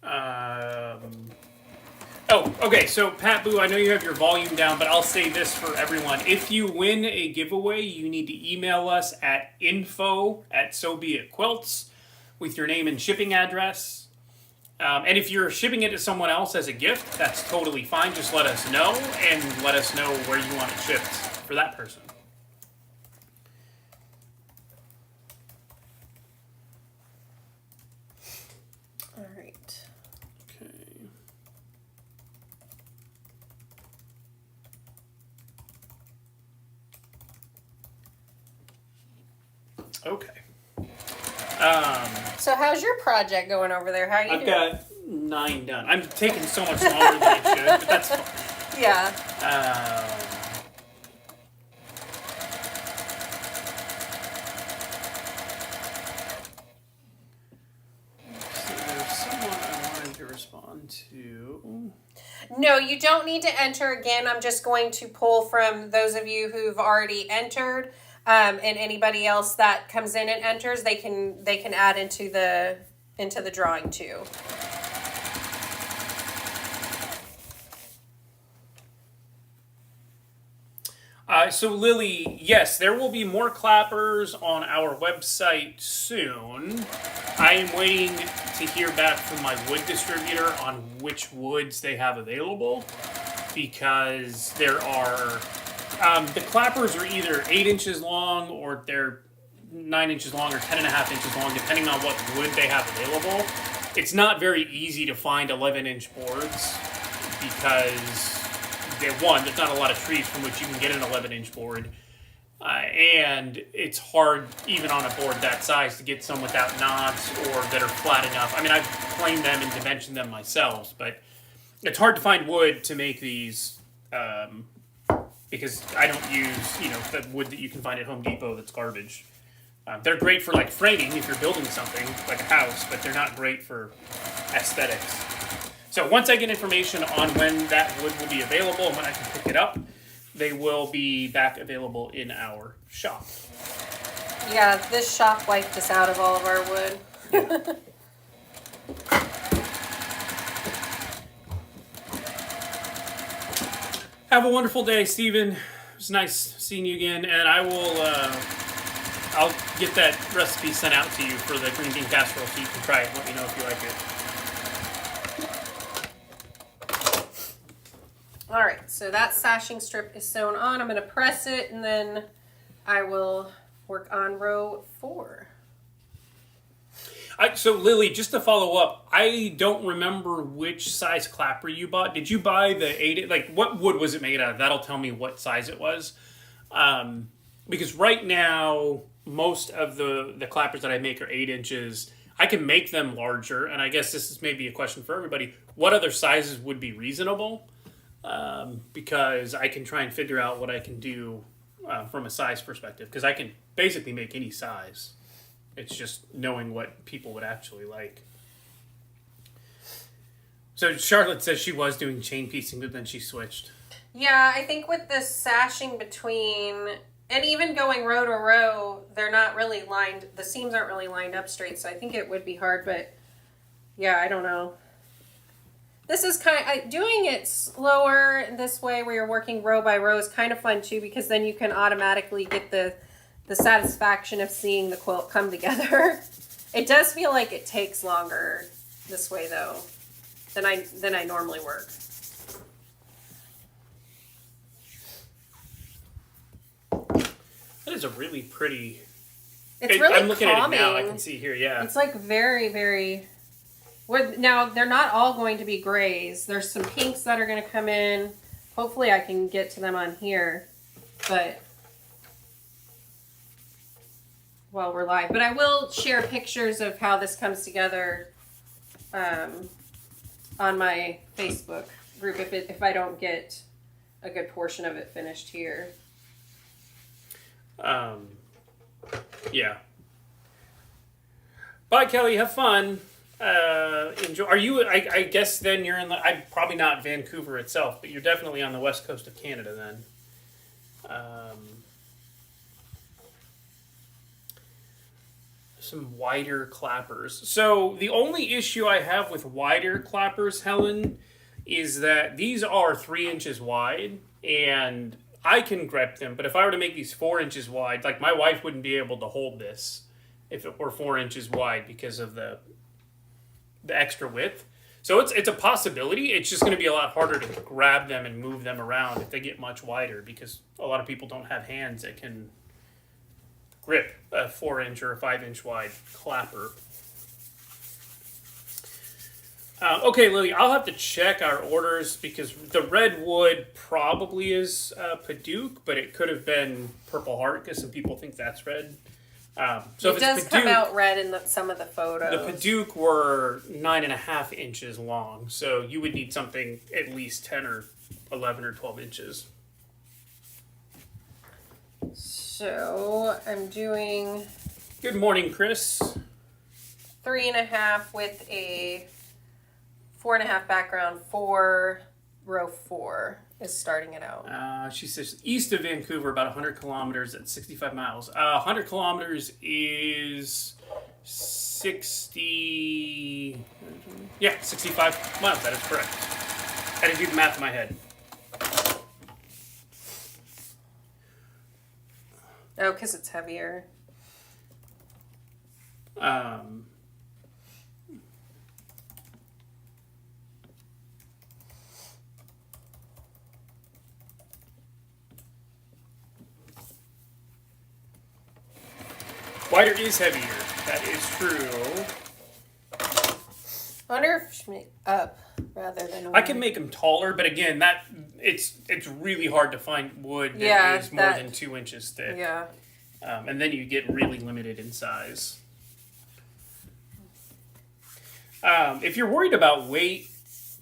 Oh, okay, so Pat Boo, I know you have your volume down, but I'll say this for everyone. If you win a giveaway, you need to email us at info@SoBeItQuilts with your name and shipping address. And if you're shipping it to someone else as a gift, that's totally fine. Just let us know and let us know where you want it shipped for that person. All right. Okay. So how's your project going over there? How are you doing? I've got 9 done. I'm taking so much longer than I should, but that's fine. Yeah. So there's someone I wanted to respond to. No, you don't need to enter again. I'm just going to pull from those of you who've already entered. And anybody else that comes in and enters, they can add into the drawing too. So Lily, yes, there will be more clappers on our website soon. I am waiting to hear back from my wood distributor on which woods they have available because there are... the clappers are either 8 inches long or they're 9 inches long or 10.5 inches long, depending on what wood they have available. It's not very easy to find 11-inch boards because, there's not a lot of trees from which you can get an 11-inch board. And it's hard, even on a board that size, to get some without knots or that are flat enough. I mean, I've planed them and dimensioned them myself, but it's hard to find wood to make these... because I don't use, the wood that you can find at Home Depot that's garbage. They're great for, framing if you're building something, like a house, but they're not great for aesthetics. So once I get information on when that wood will be available and when I can pick it up, they will be back available in our shop. Yeah, this shock wiped us out of all of our wood. Yeah. Have a wonderful day, Stephen. It was nice seeing you again, and I will. I'll get that recipe sent out to you for the green bean casserole so you can try it and let me know if you like it. All right, so that sashing strip is sewn on. I'm going to press it, and then I will work on row 4. So Lily, just to follow up, I don't remember which size clapper you bought. Did you buy the 8? Like, what wood was it made out of? That'll tell me what size it was. Because right now, most of the clappers that I make are 8 inches. I can make them larger, and I guess this is maybe a question for everybody. What other sizes would be reasonable? Because I can try and figure out what I can do from a size perspective. Because I can basically make any size. It's just knowing what people would actually like. So Charlotte says she was doing chain piecing, but then she switched. Yeah, I think with the sashing between, and even going row to row, they're not really lined, the seams aren't really lined up straight, so I think it would be hard, but yeah, I don't know. This is doing it slower this way where you're working row by row is kind of fun too, because then you can automatically get the satisfaction of seeing the quilt come together. It does feel like it takes longer this way though than I normally work. That is a really pretty. It's really I'm looking calming. at it now. I can see here. Yeah. It's like very, very. Now they're not all going to be grays. There's some pinks that are going to come in. Hopefully, I can get to them on here, but while we're live. But I will share pictures of how this comes together on my Facebook group if I don't get a good portion of it finished here. Yeah. Bye, Kelly. Have fun. Enjoy. Are you? I guess then you're in the. I'm probably not Vancouver itself, but you're definitely on the west coast of Canada then. Some wider clappers. So the only issue I have with wider clappers, Helen, is that these are 3 inches wide, and I can grip them. But if I were to make these 4 inches wide, like my wife wouldn't be able to hold this if it were 4 inches wide because of the extra width. So it's a possibility. It's just going to be a lot harder to grab them and move them around if they get much wider, because a lot of people don't have hands that can grip a 4-inch or a 5-inch wide clapper. Okay, Lily, I'll have to check our orders because the red wood probably is Paduke, but it could have been Purple Heart because some people think that's red. So it does come out red in some of the photos. The Paduke were 9.5 inches long, so you would need something at least 10 or 11 or 12 inches. So I'm doing. Good morning, Chris. 3.5 with a 4.5 background for row 4 is starting it out. She says east of Vancouver, about 100 kilometers at 65 miles. 100 kilometers is 60. Yeah, 65 miles. That is correct. I didn't do the math in my head. Oh, because it's heavier. Wider is heavier. That is true. I wonder if make up rather than I can make them taller, but again, that it's really hard to find wood that is more than 2 inches thick. Yeah. And then you get really limited in size. If you're worried about weight,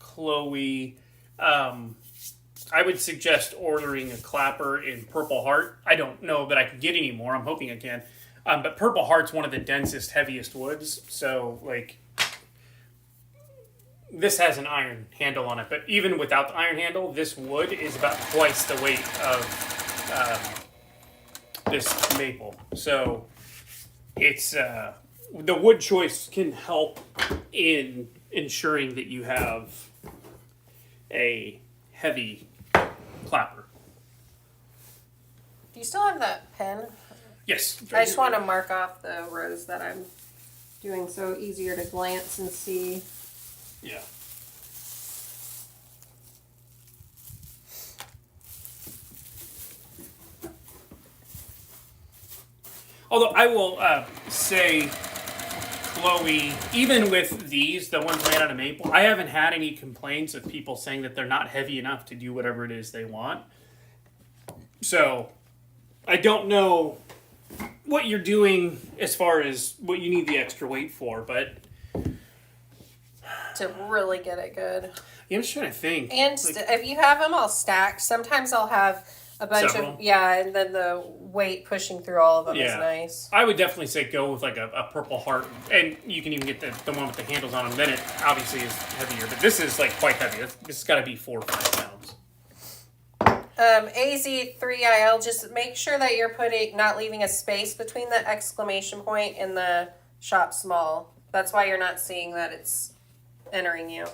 Chloe, I would suggest ordering a clapper in Purple Heart. I don't know that I can get any more. I'm hoping I can. But Purple Heart's one of the densest, heaviest woods. So, like, this has an iron handle on it. But even without the iron handle, this wood is about twice the weight of this maple. So it's the wood choice can help in ensuring that you have a heavy clapper. Do you still have that pen? Yes. I just want to mark off the rows that I'm doing so easier to glance and see. Yeah. Although I will say, Chloe, even with these, the ones made out of maple, I haven't had any complaints of people saying that they're not heavy enough to do whatever it is they want. So, I don't know what you're doing as far as what you need the extra weight for, but... To really get it good. Yeah, I'm just trying to think. And if you have them all stacked, sometimes I'll have a bunch Several. of, and then the weight pushing through all of them is nice. I would definitely say go with like a purple heart, and you can even get the one with the handles on them. Then it obviously is heavier, but this is like quite heavy. This has got to be 4 or 5 pounds. AZ3IL, just make sure that you're not leaving a space between the exclamation point and the shop small. That's why you're not seeing that it's entering you.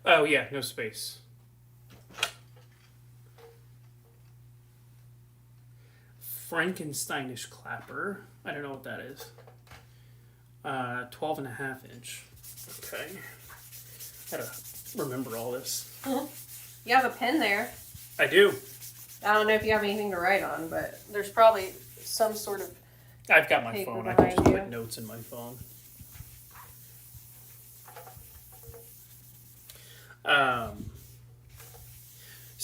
Oh yeah, no space. Frankensteinish clapper. I don't know what that is. 12.5 inch. Okay. Gotta remember all this. You have a pen there. I do. I don't know if you have anything to write on, but there's probably some sort of I've got my phone. I can just put notes in my phone.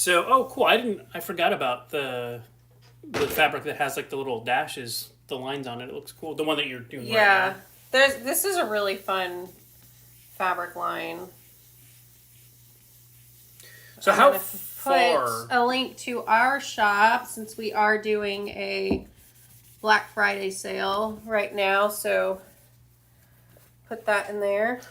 Oh cool. I forgot about the fabric that has like the little dashes, the lines on it. It looks cool. The one that you're doing right now. This is a really fun fabric line. So how far? Put a link to our shop since we are doing a Black Friday sale right now. So put that in there.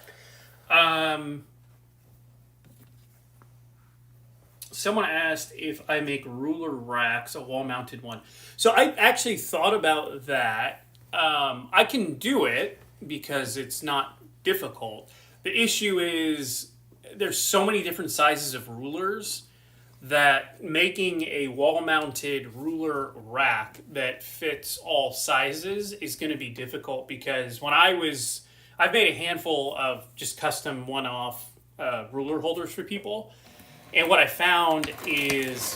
Someone asked if I make ruler racks, a wall-mounted one. So I actually thought about that. I can do it because it's not difficult. The issue is there's so many different sizes of rulers that making a wall-mounted ruler rack that fits all sizes is going to be difficult, because when I've made a handful of just custom one-off ruler holders for people. And what I found is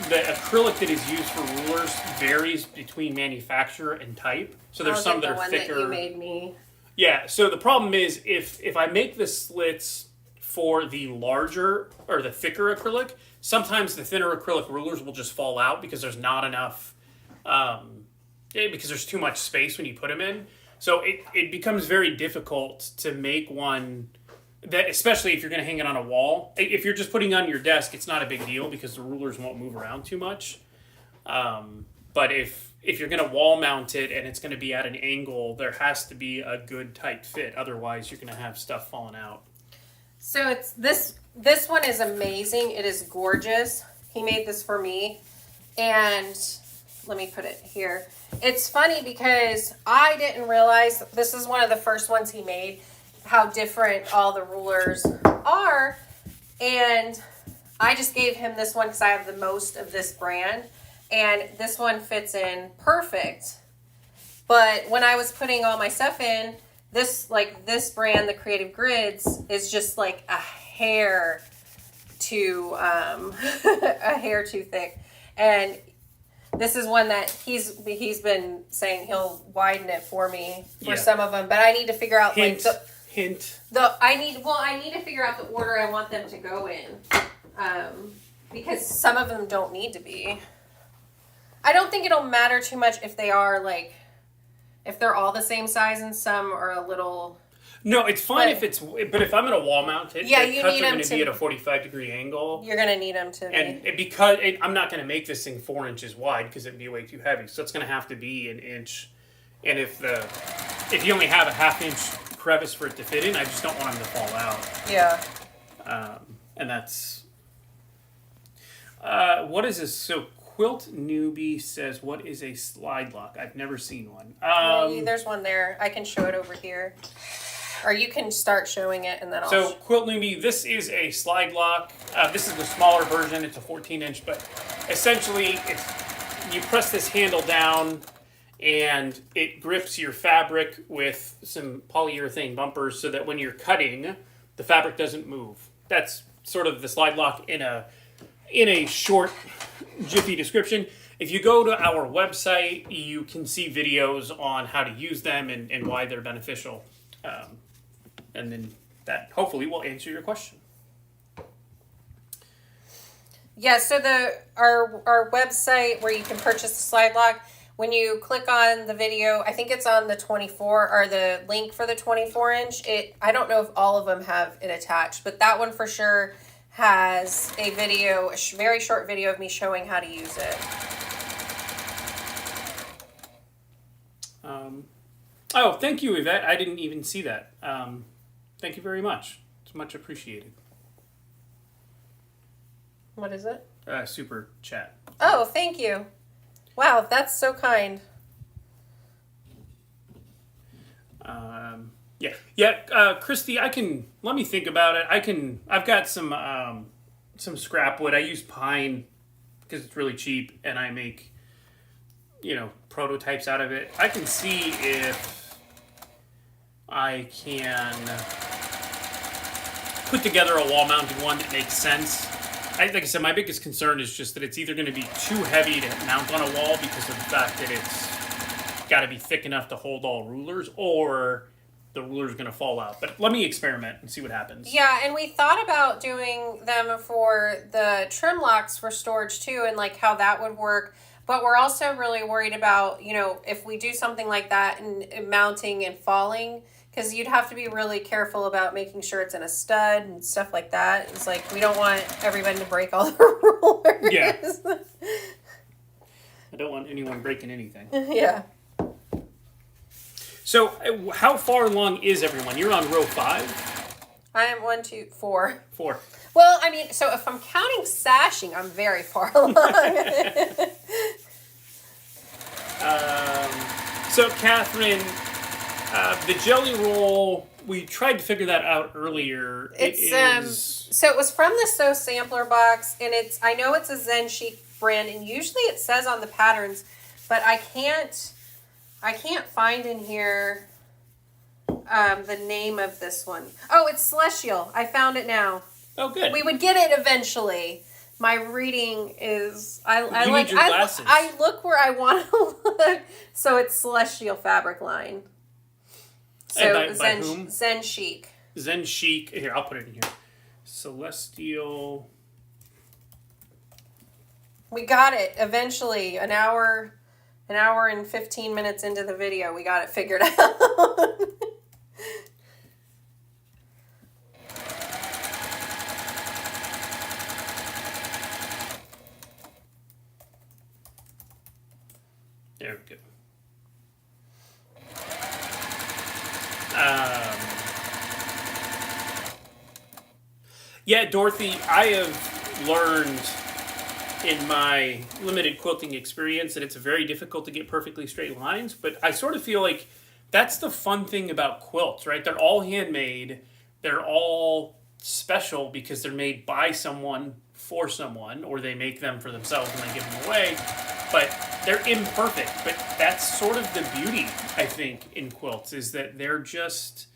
the acrylic that is used for rulers varies between manufacturer and type. So there's some that are thicker. That you made me. Yeah. So the problem is if I make the slits for the larger or the thicker acrylic, sometimes the thinner acrylic rulers will just fall out because there's not enough. Because there's too much space when you put them in. So it becomes very difficult to make one. That, especially if you're going to hang it on a wall. If you're just putting it on your desk, it's not a big deal because the rulers won't move around too much. But if you're going to wall mount it and it's going to be at an angle, there has to be a good tight fit. Otherwise, you're going to have stuff falling out. So it's this one is amazing. It is gorgeous. He made this for me. And let me put it here. It's funny because I didn't realize this is one of the first ones he made, how different all the rulers are. And I just gave him this one because I have the most of this brand. And this one fits in perfect. But when I was putting all my stuff in, this brand, the Creative Grids, is just like a hair too thick. And this is one that he's been saying he'll widen it for me for some of them. But I need to figure out Hint. I need to figure out the order I want them to go in, because some of them don't need to be. I don't think it'll matter too much if they are if they're all the same size and some are a little. No, it's fine but if I'm gonna wall mount it, you cuts need are them going to be at a 45-degree angle. You're going to need them to and I'm not going to make this thing 4 inches wide because it'd be way too heavy. So it's going to have to be an inch. And if you only have a 1/2 inch crevice for it to fit in, I just don't want them to fall out. Yeah. And that's what is this? So Quilt Newbie says, what is a slide lock? I've never seen one. There's one there. I can show it over here. Or you can start showing it and then I'll... So, Quilt Newbie, this is a slide lock. This is the smaller version. It's a 14-inch, but essentially you press this handle down and it grips your fabric with some polyurethane bumpers so that when you're cutting, the fabric doesn't move. That's sort of the slide lock in a short, jiffy description. If you go to our website, you can see videos on how to use them and why they're beneficial. And then that hopefully will answer your question. Yeah, so our website where you can purchase the slide lock, when you click on the video, I think it's on the 24 or the link for the 24-inch. I don't know if all of them have it attached, but that one for sure has a video, a very short video of me showing how to use it. Oh, thank you, Yvette. I didn't even see that. Thank you very much. It's much appreciated. What is it? Super chat. Oh, thank you. Wow, that's so kind. Christy, let me think about it. I've got some scrap wood. I use pine because it's really cheap and I make, prototypes out of it. I can see if I can put together a wall mounted one that makes sense. Like I said, my biggest concern is just that it's either going to be too heavy to mount on a wall because of the fact that it's got to be thick enough to hold all rulers, or the ruler's going to fall out. But let me experiment and see what happens. Yeah, and we thought about doing them for the trim locks for storage too, and like how that would work. But we're also really worried about, if we do something like that and mounting and falling, because you'd have to be really careful about making sure it's in a stud and stuff like that. It's like, we don't want everybody to break all the rulers. Yeah. I don't want anyone breaking anything. Yeah. So, how far along is everyone? You're on row 5? I am 1, 2, 4. 4. Well, I mean, so if I'm counting sashing, I'm very far along. So, Catherine, the jelly roll, we tried to figure that out earlier. So it was from the Sew Sampler box, and I know it's a Zen Chic brand, and usually it says on the patterns, but I can't find in here the name of this one. Oh, it's Celestial. I found it now. Oh, good. We would get it eventually. My reading is I look where I want to look. So it's Celestial fabric line. So by whom? Zen Chic. Zen Chic. Here, I'll put it in here. Celestial. We got it eventually. An hour and 15 minutes into the video, we got it figured out. There we go. Yeah, Dorothy, I have learned in my limited quilting experience that it's very difficult to get perfectly straight lines, but I sort of feel like that's the fun thing about quilts, right? They're all handmade. They're all special because they're made by someone for someone, or they make them for themselves and they give them away, but they're imperfect. But that's sort of the beauty, I think, in quilts, is that they're just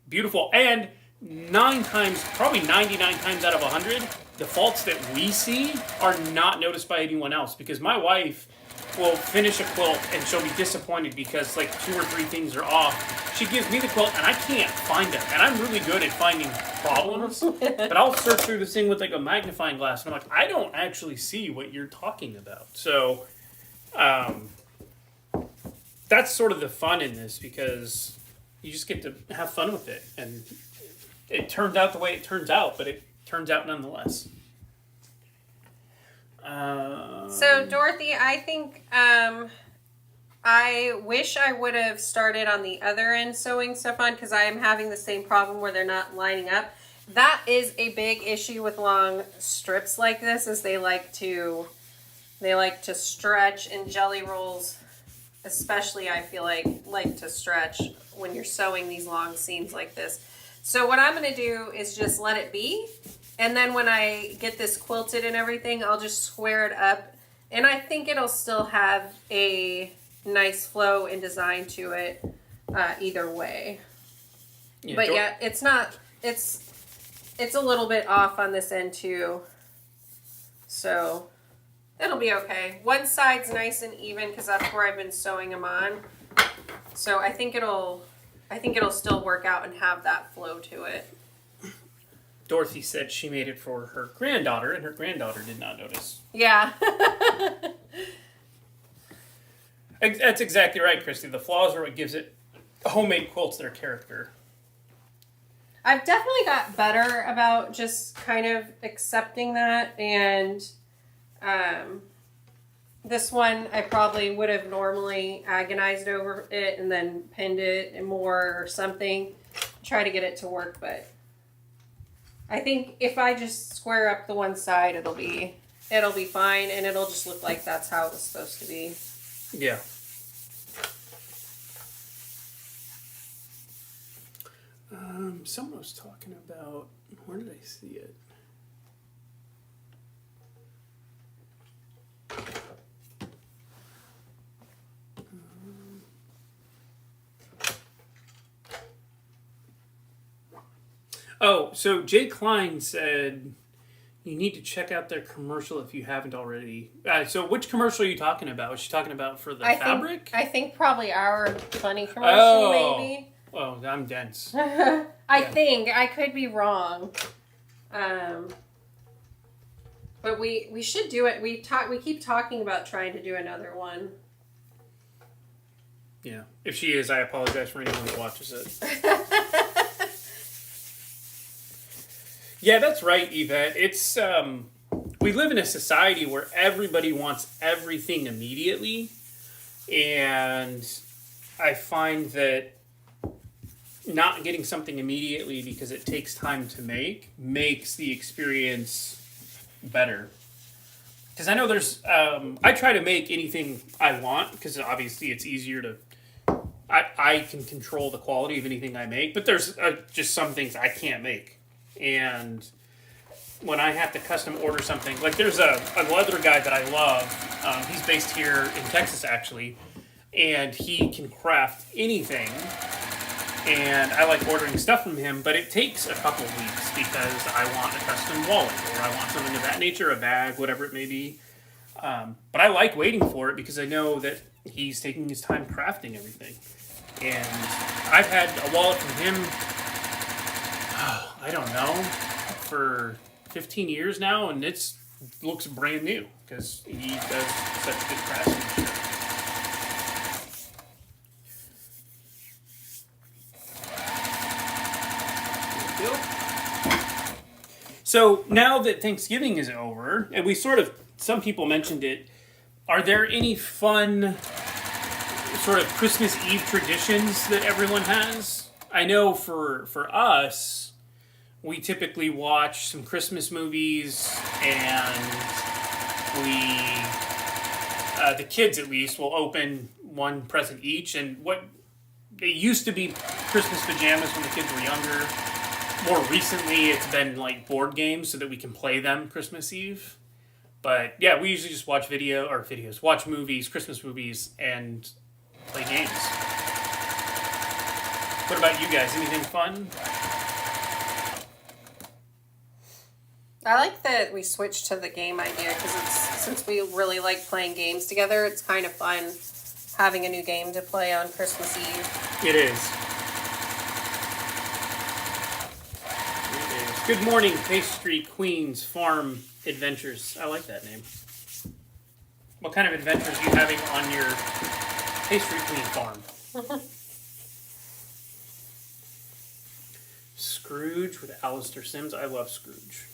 beautiful. And 9 times, probably 99 times out of 100, the faults that we see are not noticed by anyone else, because my wife will finish a quilt and she'll be disappointed because like 2 or 3 things are off. She gives me the quilt and I can't find them, and I'm really good at finding problems, but I'll search through this thing with like a magnifying glass and I'm like, I don't actually see what you're talking about. So that's sort of the fun in this, because you just get to have fun with it, and it turns out the way it turns out, but it turns out nonetheless. So, Dorothy, I think I wish I would have started on the other end sewing stuff on, because I am having the same problem where they're not lining up. That is a big issue with long strips like this, is they like to They like to stretch, and jelly rolls, especially, I feel like to stretch when you're sewing these long seams like this. So what I'm going to do is just let it be. And then when I get this quilted and everything, I'll just square it up. And I think it'll still have a nice flow and design to it either way. Yeah, but yeah, it's a little bit off on this end too. So it'll be okay. One side's nice and even because that's where I've been sewing them on. So I think it'll still work out and have that flow to it. Dorothy said she made it for her granddaughter, and her granddaughter did not notice. Yeah. That's exactly right, Christy. The flaws are what gives it homemade quilts their character. I've definitely got better about just kind of accepting that, and this one I probably would have normally agonized over it and then pinned it and more or something, try to get it to work, but I think if I just square up the one side, it'll be fine, and it'll just look like that's how it was supposed to be. Yeah. Someone was talking about, where did I see it? Oh, so Jay Klein said you need to check out their commercial if you haven't already. So which commercial are you talking about? Was she talking about for the fabric? I think probably our funny commercial, maybe. Oh, I'm dense. I think. I could be wrong. But we should do it. We keep talking about trying to do another one. Yeah. If she is, I apologize for anyone that watches it. Yeah, that's right, Yvette. It's we live in a society where everybody wants everything immediately, and I find that not getting something immediately because it takes time to make makes the experience better. Because I know there's I try to make anything I want because obviously it's easier to I can control the quality of anything I make, but there's just some things I can't make. And when I have to custom order something, like there's a leather guy that I love. He's based here in Texas, actually, and he can craft anything. And I like ordering stuff from him, but it takes a couple of weeks because I want a custom wallet or I want something of that nature, a bag, whatever it may be. But I like waiting for it because I know that he's taking his time crafting everything. And I've had a wallet from him, I don't know, for 15 years now, and it looks brand new because he does such good craftsmanship. So now that Thanksgiving is over, and some people mentioned it, are there any fun sort of Christmas Eve traditions that everyone has? I know for us, we typically watch some Christmas movies, and the kids at least, will open one present each, and what it used to be Christmas pajamas when the kids were younger. More recently, it's been like board games so that we can play them Christmas Eve. But yeah, we usually just watch watch movies, Christmas movies, and play games. What about you guys? Anything fun? I like that we switched to the game idea because since we really like playing games together, it's kind of fun having a new game to play on Christmas Eve. It is. Good morning, Pastry Queen's Farm Adventures. I like that name. What kind of adventures are you having on your Pastry Queen farm? Scrooge with Alistair Sims. I love Scrooge.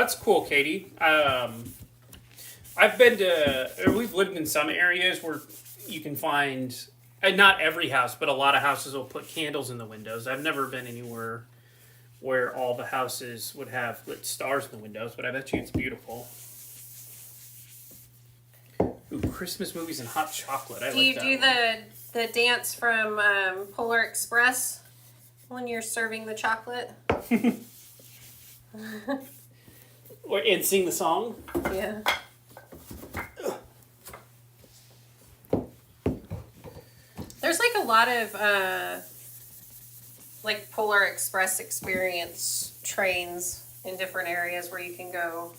That's cool, Katie. I've been to, we've lived in some areas where you can find, and not every house, but a lot of houses will put candles in the windows. I've never been anywhere where all the houses would have lit stars in the windows, but I bet you it's beautiful. Ooh, Christmas movies and hot chocolate. Do you do the dance from Polar Express when you're serving the chocolate? And sing the song? Yeah. There's like a lot of like Polar Express experience trains in different areas where you can go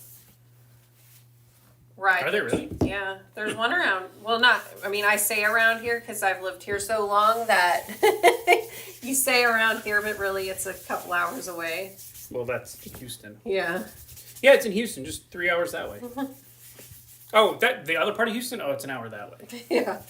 ride. Are there really? Yeah. There's one around, well, I say around here because I've lived here so long that you say around here, but really it's a couple hours away. Well, that's Houston. Yeah. Yeah, it's in Houston, just 3 hours that way. Oh, the other part of Houston? Oh, it's an hour that way. Yeah.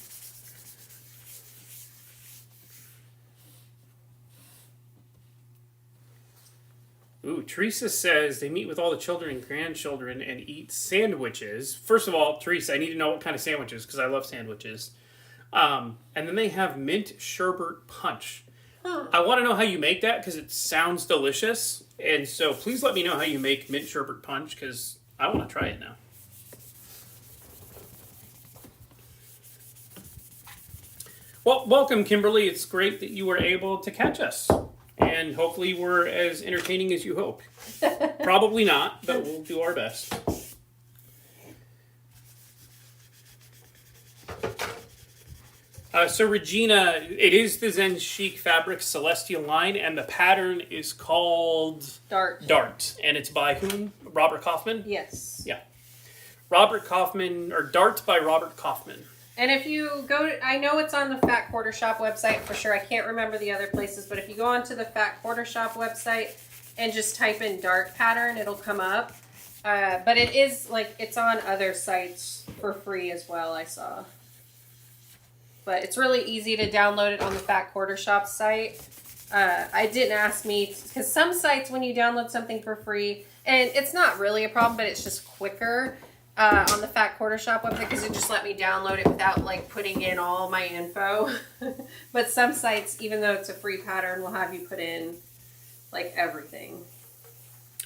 Ooh, Teresa says they meet with all the children and grandchildren and eat sandwiches. First of all, Teresa, I need to know what kind of sandwiches because I love sandwiches. And then they have mint sherbet punch. Huh. I want to know how you make that because it sounds delicious. And so please let me know how you make mint sherbet punch because I want to try it now. Well, welcome, Kimberly. It's great that you were able to catch us. And hopefully we're as entertaining as you hope. Probably not, but we'll do our best. So Regina, it is the Zen Chic Fabrics Celestial line, and the pattern is called Dart. Dart, and it's by whom? Robert Kaufman? Yes. Yeah. Robert Kaufman, or Dart by Robert Kaufman. And if you go to, I know it's on the Fat Quarter Shop website for sure. I can't remember the other places, but if you go onto the Fat Quarter Shop website and just type in Dart pattern, it'll come up. But it is like, it's on other sites for free as well, I saw. But it's really easy to download it on the Fat Quarter Shop site. I didn't ask me, because some sites when you download something for free, and it's not really a problem, but it's just quicker. On the Fat Quarter Shop website because it just let me download it without like putting in all my info. But some sites, even though it's a free pattern, will have you put in like everything.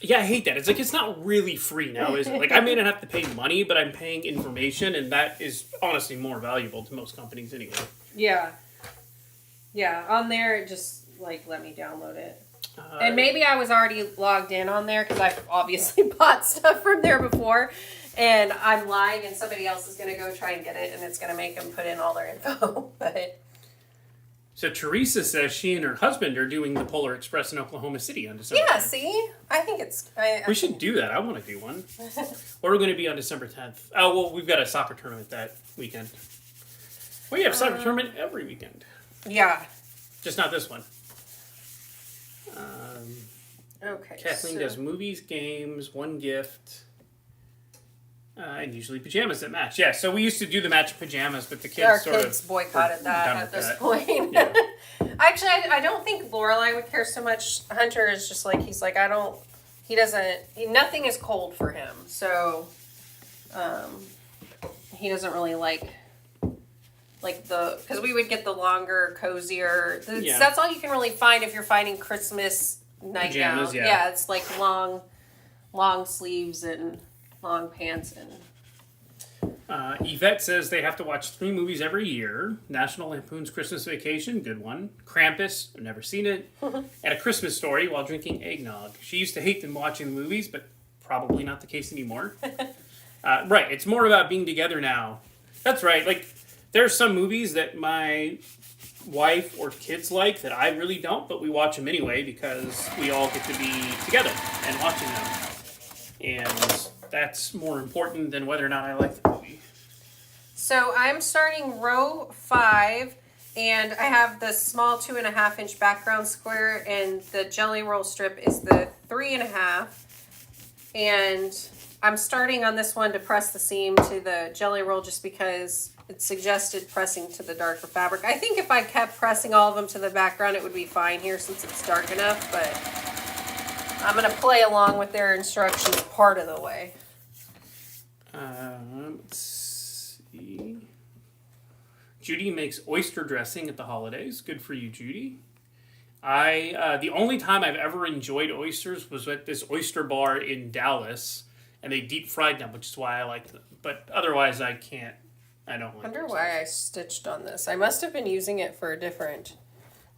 Yeah, I hate that. It's like it's not really free now, is it? Like I may not have to pay money, but I'm paying information, and that is honestly more valuable to most companies anyway. Yeah. Yeah, on there it just like let me download it. And maybe I was already logged in on there because I've obviously bought stuff from there before. And I'm lying, and somebody else is going to go try and get it, and it's going to make them put in all their info. But so Teresa says she and her husband are doing the Polar Express in Oklahoma City on December 10th. Yeah, see? I think it's... We should do that. I want to do one. Or we're going to be on December 10th. Oh, well, we've got a soccer tournament that weekend. We have a soccer tournament every weekend. Yeah. Just not this one. Okay. Kathleen does movies, games, one gift... and usually pajamas that match. Yeah, so we used to do the match pajamas, but the kids boycotted that at this point. Yeah. Actually, I don't think Lorelai would care so much. Hunter is just like, he's like, nothing is cold for him. So, he doesn't really like because we would get the longer, cozier. That's all you can really find if you're finding Christmas nightgowns. Yeah, it's like long sleeves and long pants. And Yvette says they have to watch 3 movies every year. National Lampoon's Christmas Vacation, good one. Krampus, I've never seen it. And A Christmas Story while drinking eggnog. She used to hate them watching the movies, but probably not the case anymore. Right, it's more about being together now. That's right, like there's some movies that my wife or kids like that I really don't, but we watch them anyway because we all get to be together and watching them. And that's more important than whether or not I like the movie. So I'm starting row 5, and I have the small 2.5-inch background square, and the jelly roll strip is the 3.5. And I'm starting on this one to press the seam to the jelly roll just because it suggested pressing to the darker fabric. I think if I kept pressing all of them to the background, it would be fine here since it's dark enough, but I'm going to play along with their instructions part of the way. Let's see. Judy makes oyster dressing at the holidays. Good for you, Judy. The only time I've ever enjoyed oysters was at this oyster bar in Dallas, and they deep fried them, which is why I like them. But otherwise, I can't. I don't like. I wonder oysters. why I stitched on this. I must have been using it for a different.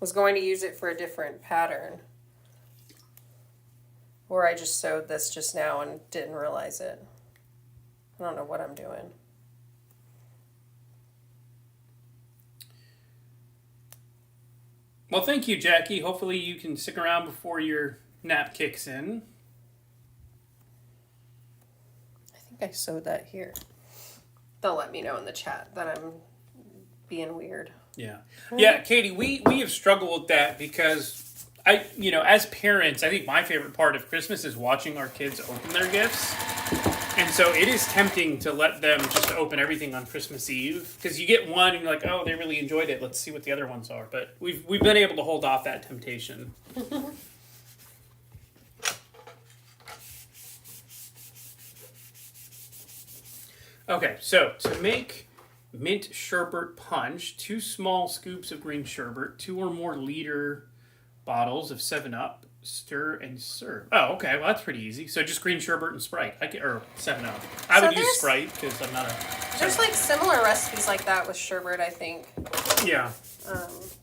Was going to use it for a different pattern, or I just sewed this just now and didn't realize it. I don't know what I'm doing. Well, thank you, Jackie. Hopefully you can stick around before your nap kicks in. I think I sewed that here. They'll let me know in the chat that I'm being weird. Yeah. Yeah, Katie, we have struggled with that because as parents, I think my favorite part of Christmas is watching our kids open their gifts. And so it is tempting to let them just open everything on Christmas Eve because you get one and you're like, oh, they really enjoyed it. Let's see what the other ones are. But we've been able to hold off that temptation. Okay, so to make mint sherbet punch, 2 small scoops of green sherbet, 2 or more liter bottles of 7-Up. Stir and serve. Oh, okay. Well, that's pretty easy. So just green sherbet and Sprite. Or 7-Up. I would use Sprite because I'm not a... There's like similar recipes like that with sherbet, I think. Yeah.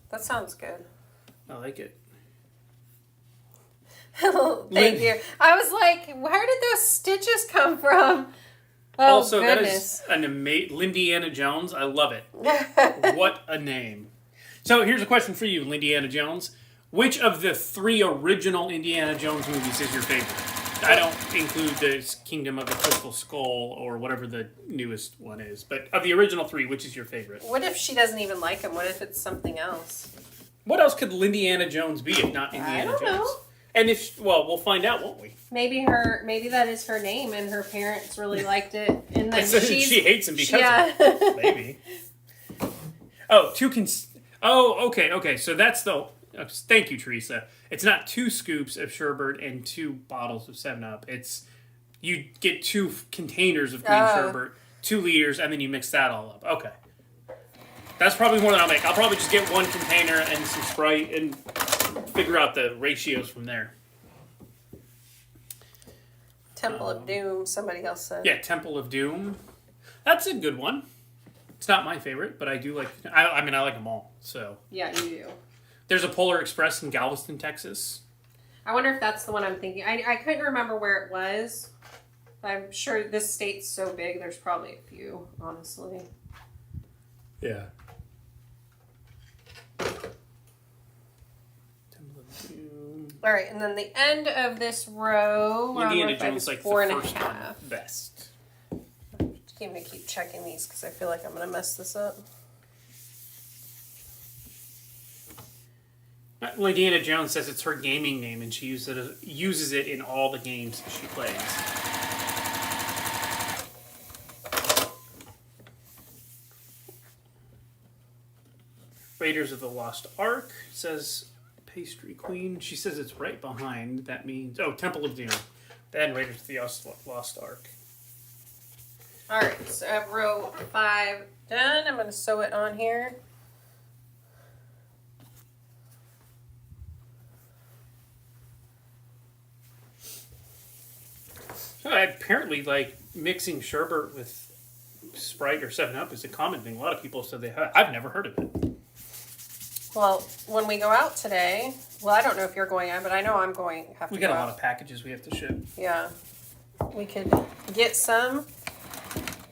That sounds good. I like it. Thank you. I was like, where did those stitches come from? Oh, also, goodness. That is an amazing... Lindiana Jones. I love it. What a name. So here's a question for you, Lindiana Jones. Which of the 3 original Indiana Jones movies is your favorite? I don't include the Kingdom of the Crystal Skull or whatever the newest one is. But of the original 3, which is your favorite? What if she doesn't even like him? What if it's something else? What else could Lindiana Jones be if not Indiana Jones? I don't know. And we'll find out, won't we? Maybe that is her name and her parents really liked it. And then she hates him because of it. Maybe. Oh, okay. So that's the... Thank you, Teresa. It's not 2 scoops of sherbet and 2 bottles of 7-Up. It's you get 2 containers of green sherbet, 2 liters, and then you mix that all up. Okay. That's probably more than I'll make. I'll probably just get 1 container and some Sprite and figure out the ratios from there. Temple of Doom, somebody else said. Yeah, Temple of Doom. That's a good one. It's not my favorite, but I do like... I like them all, so... Yeah, you do. There's a Polar Express in Galveston, Texas. I wonder if that's the one I'm thinking. I couldn't remember where it was. I'm sure this state's so big, there's probably a few, honestly. Yeah. All right, and then the end of this row, Indiana Jones like the 4.5. first one best. I'm going to keep checking these because I feel like I'm going to mess this up. Indiana Jones says it's her gaming name, and she uses it in all the games she plays. Raiders of the Lost Ark says Pastry Queen. She says it's right behind. That means... Oh, Temple of Doom. Then Raiders of the Lost Ark. All right, so I have row 5 done. I'm going to sew it on here. So apparently, mixing sherbet with Sprite or 7-Up is a common thing. A lot of people said they have. I've never heard of it. Well, when we go out today, I don't know if you're going out, but I know I'm going. We got a lot of packages we have to ship. Yeah, we could get some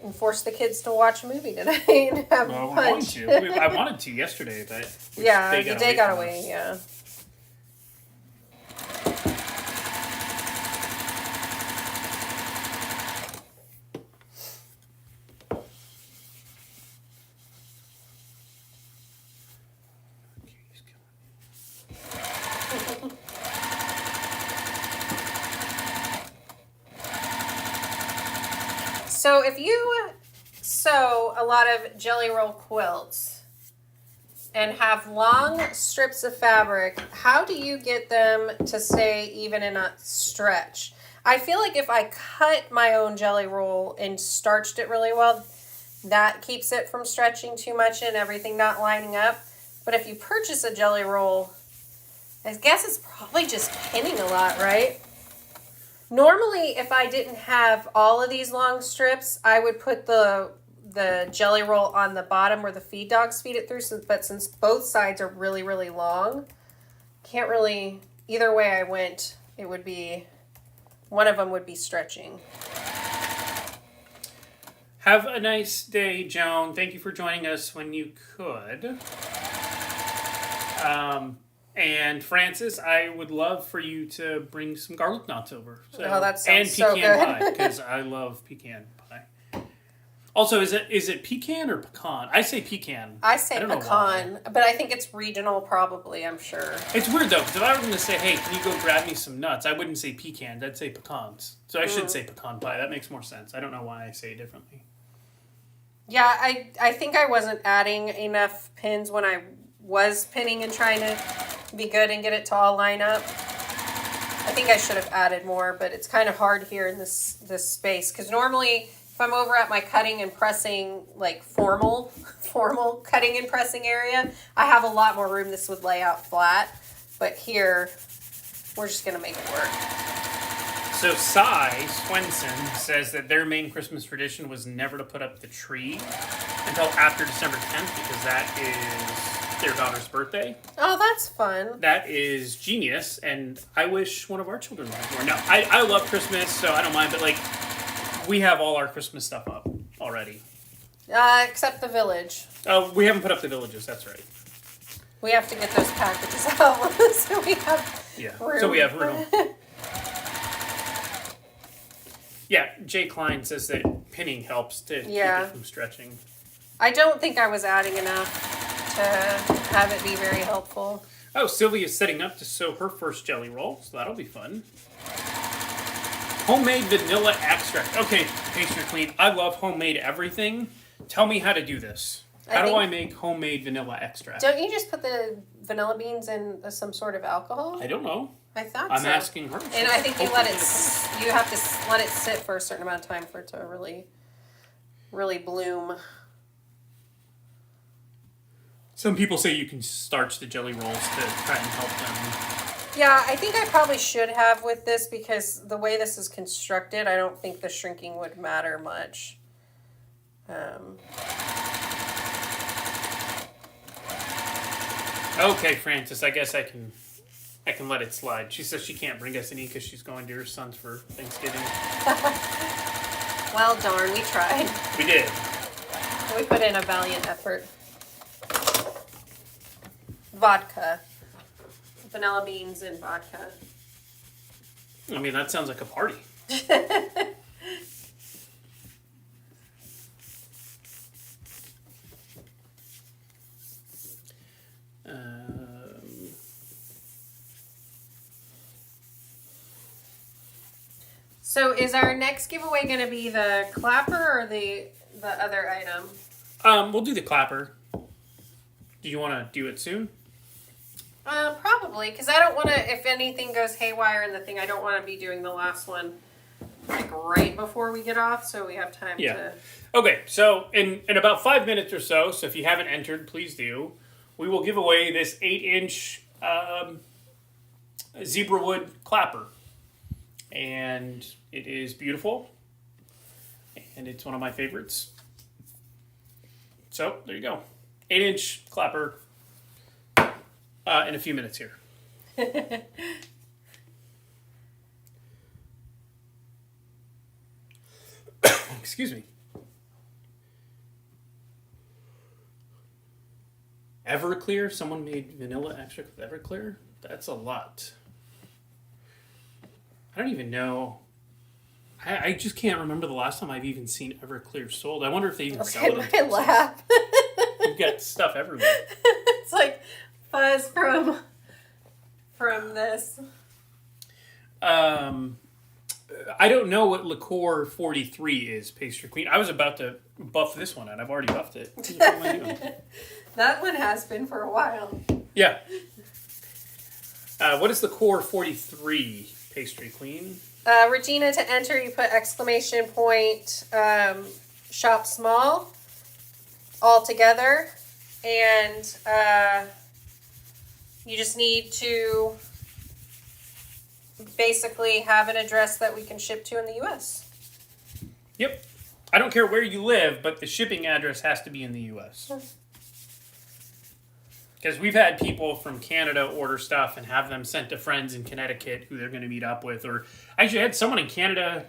and force the kids to watch a movie tonight and have punch. I wanted to yesterday, but yeah, the day got away. Yeah. So if you sew a lot of jelly roll quilts, and have long strips of fabric, how do you get them to stay even and not stretch? I feel like if I cut my own jelly roll and starched it really well, that keeps it from stretching too much and everything not lining up. But if you purchase a jelly roll, I guess it's probably just pinning a lot, right? Normally, if I didn't have all of these long strips, I would put the jelly roll on the bottom where the feed dogs feed it through. But since both sides are really, really long, can't really, either way I went, it would be, one of them would be stretching. Have a nice day, Joan. Thank you for joining us when you could. And Francis, I would love for you to bring some garlic knots over. So, oh, that sounds so good. And pecan pie, because I love pecan pie. Also, is it pecan or pecan? I say pecan. I say pecan, but I think it's regional probably, I'm sure. It's weird, though, because if I were going to say, hey, can you go grab me some nuts, I wouldn't say pecans. I'd say pecans. So I should say pecan pie. That makes more sense. I don't know why I say it differently. Yeah, I think I wasn't adding enough pins when I was pinning and trying to be good and get it to all line up. I think I should have added more, but it's kind of hard here in this space because normally if I'm over at my cutting and pressing, like formal cutting and pressing area, I have a lot more room. This would lay out flat, but here we're just gonna make it work. So Cy Swenson says that their main Christmas tradition was never to put up the tree until after December 10th because that is their daughter's birthday. Oh, that's fun. That is genius, and I wish one of our children had more. No, I love Christmas, so I don't mind, but like, we have all our Christmas stuff up already. Except the village. Oh, we haven't put up the villages, that's right. We have to get those packages out so we have room. So we have room. Yeah, Jay Klein says that pinning helps to keep it from stretching. I don't think I was adding enough to have it be very helpful. Oh, Sylvia's setting up to sew her first jelly roll, so that'll be fun. Homemade vanilla extract. Okay, Pastry Queen, I love homemade everything. Tell me how to do this. How do I make homemade vanilla extract? Don't you just put the vanilla beans in some sort of alcohol? I don't know. I thought I'm asking her. And I think you have to let it sit for a certain amount of time for it to really, really bloom. Some people say you can starch the jelly rolls to try and help them. Yeah, I think I probably should have with this because the way this is constructed, I don't think the shrinking would matter much. Okay, Francis, I guess I can let it slide. She says she can't bring us any because she's going to her son's for Thanksgiving. Well, darn, we tried. We did. We put in a valiant effort. Vodka. Vanilla beans and vodka. I mean, that sounds like a party. So is our next giveaway going to be the clapper or the other item? We'll do the clapper. Do you want to do it soon? Probably, because I don't want to, if anything goes haywire in the thing, I don't want to be doing the last one like right before we get off, so we have time to... Okay, so in about 5 minutes or so if you haven't entered, please do, we will give away this 8-inch zebra wood clapper. And it is beautiful. And it's one of my favorites. So, there you go. 8-inch clapper in a few minutes here. Excuse me. Everclear? Someone made vanilla extract with Everclear? That's a lot. I don't even know. I just can't remember the last time I've even seen Everclear sold. I wonder if they even sell it in my lap. You've got stuff everywhere. It's like fuzz from this. I don't know what Liqueur 43 is, Pastry Queen. I was about to buff this one, and I've already buffed it. What am I doing? That one has been for a while. Yeah. What is Liqueur 43, Pastry Queen? Regina, to enter, you put exclamation point, shop small, all together, and you just need to basically have an address that we can ship to in the U.S. Yep. I don't care where you live, but the shipping address has to be in the U.S. Because we've had people from Canada order stuff and have them sent to friends in Connecticut who they're going to meet up with. Or actually, I had someone in Canada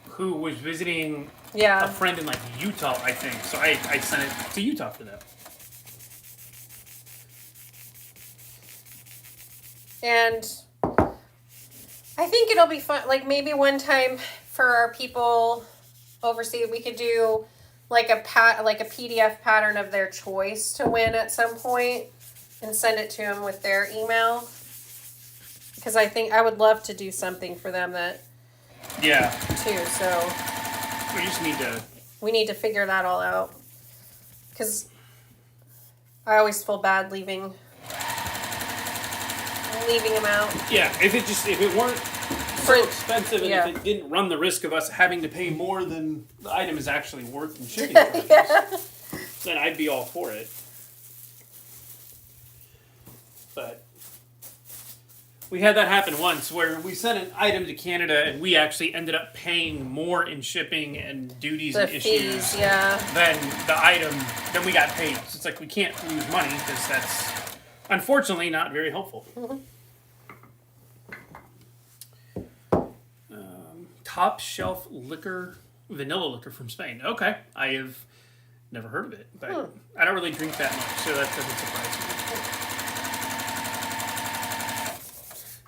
who was visiting a friend in like Utah, I think. So I sent it to Utah for them. And I think it'll be fun. Like maybe one time for our people overseas, we could do like a PDF pattern of their choice to win at some point and send it to them with their email. Because I think I would love to do something for them that too. So we need to figure that all out. Because I always feel bad leaving them out. Yeah, if it weren't so expensive and if it didn't run the risk of us having to pay more than the item is actually worth in shipping charges, then I'd be all for it. But we had that happen once where we sent an item to Canada and we actually ended up paying more in shipping and duties and issues than the item than we got paid. So it's like we can't lose money because that's unfortunately not very helpful. Mm-hmm. Top shelf liquor, vanilla liquor from Spain. Okay, I have never heard of it, but I don't really drink that much, so that doesn't surprise me.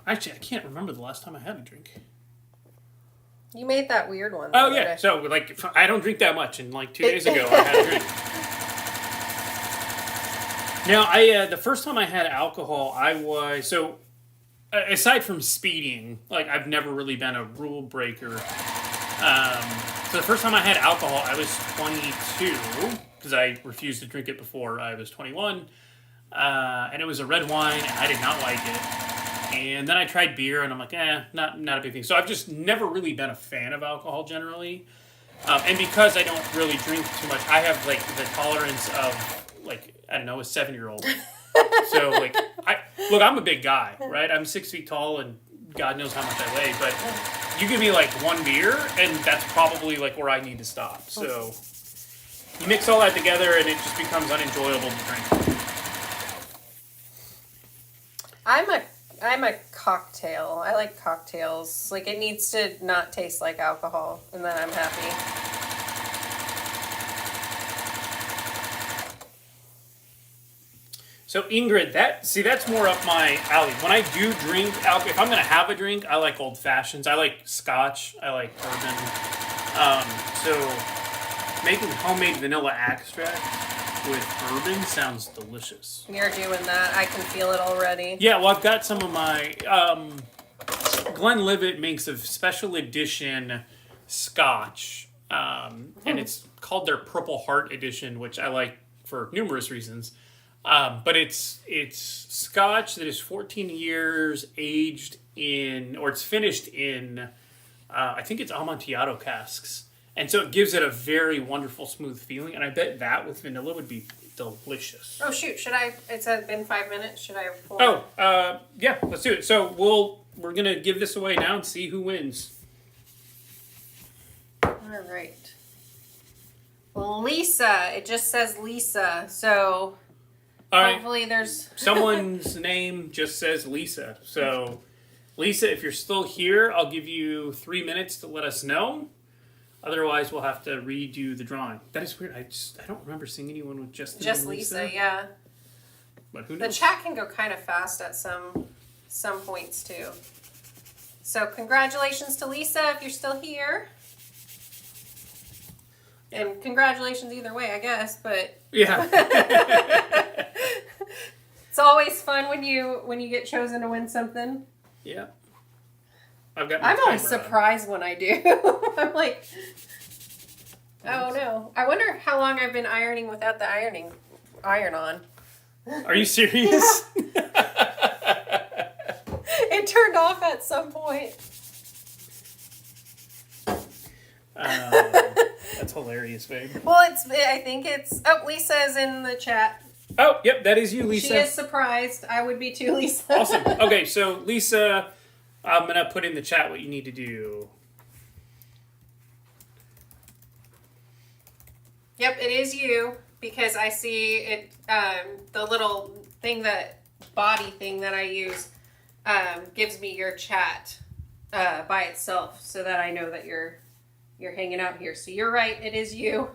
Actually, I can't remember the last time I had a drink. You made that weird one. Oh yeah, so like I don't drink that much, and like 2 days ago I had a drink. Now, the first time I had alcohol, aside from speeding, like I've never really been a rule breaker. So the first time I had alcohol, I was 22 because I refused to drink it before I was 21, and it was a red wine, and I did not like it. And then I tried beer, and I'm like, not a big thing. So I've just never really been a fan of alcohol generally, and because I don't really drink too much, I have like the tolerance of like I don't know a 7-year-old. So, like, I'm a big guy, right? I'm 6 feet tall and God knows how much I weigh, but you give me, like, one beer, and that's probably, like, where I need to stop. So, you mix all that together, and it just becomes unenjoyable to drink. I'm a cocktail. I like cocktails. Like, it needs to not taste like alcohol, and then I'm happy. So Ingrid, that's more up my alley. When I do drink alcohol, if I'm gonna have a drink, I like old fashions. I like Scotch. I like bourbon. So making homemade vanilla extract with bourbon sounds delicious. You're doing that. I can feel it already. Yeah, well, I've got some of my Glenlivet makes a special edition Scotch, and it's called their Purple Heart edition, which I like for numerous reasons. But it's Scotch that is 14 years aged in, or it's finished in, I think it's Amontillado casks. And so it gives it a very wonderful, smooth feeling. And I bet that with vanilla would be delicious. Oh, shoot. It's been 5 minutes. Should I pour? Oh, yeah, let's do it. So we're going to give this away now and see who wins. All right. Lisa. It just says Lisa. So... All right. Hopefully there's... Someone's name just says Lisa. So, Lisa, if you're still here, I'll give you 3 minutes to let us know. Otherwise, we'll have to redo the drawing. That is weird. I don't remember seeing anyone with just Lisa. Yeah. But who knows? The chat can go kind of fast at some points, too. So, congratulations to Lisa if you're still here. And congratulations either way, I guess, but... Yeah. It's always fun when you get chosen to win something. Yeah. I've got my I'm always timer on. surprised when I do. I'm like, oh no. I wonder how long I've been ironing without the iron on. Are you serious? It turned off at some point. That's hilarious, babe. Well, I think it's... Oh, Lisa's in the chat. Oh, yep, that is you, Lisa. She is surprised. I would be too, Lisa. Awesome. Okay, so Lisa, I'm going to put in the chat what you need to do. Yep, it is you, because I see it, the little thing body thing that I use gives me your chat by itself so that I know that you're hanging out here. So you're right, it is you.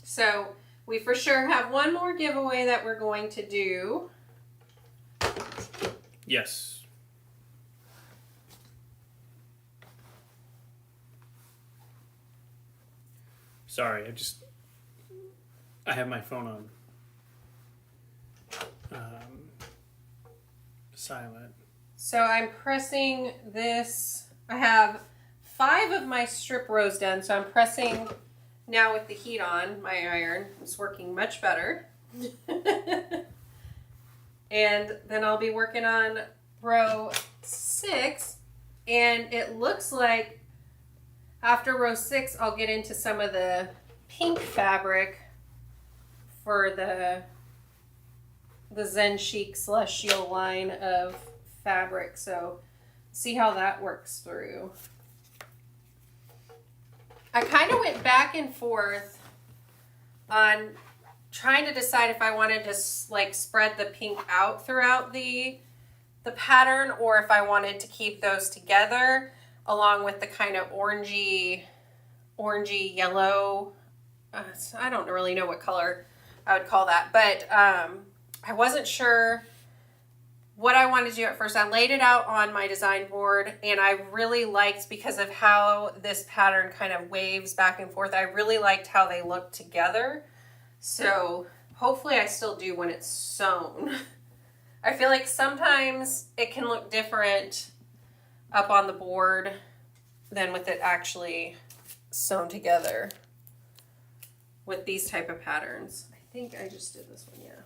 So we for sure have one more giveaway that we're going to do. Yes. Sorry, I have my phone on silent. So I'm pressing this. I have 5 of my strip rows done, so I'm pressing now with the heat on. My iron is working much better. And then I'll be working on row 6, and it looks like after row 6 I'll get into some of the pink fabric for the Zen Chic Celestial line of fabric. So see how that works through. I kind of went back and forth on trying to decide if I wanted to like spread the pink out throughout the pattern, or if I wanted to keep those together along with the kind of orangey yellow. I don't really know what color I would call that, but I wasn't sure what I wanted to do at first. I laid it out on my design board, and I really liked, because of how this pattern kind of waves back and forth, I really liked how they look together. So hopefully I still do when it's sewn. I feel like sometimes it can look different up on the board than with it actually sewn together with these type of patterns. I think I just did this one, yeah.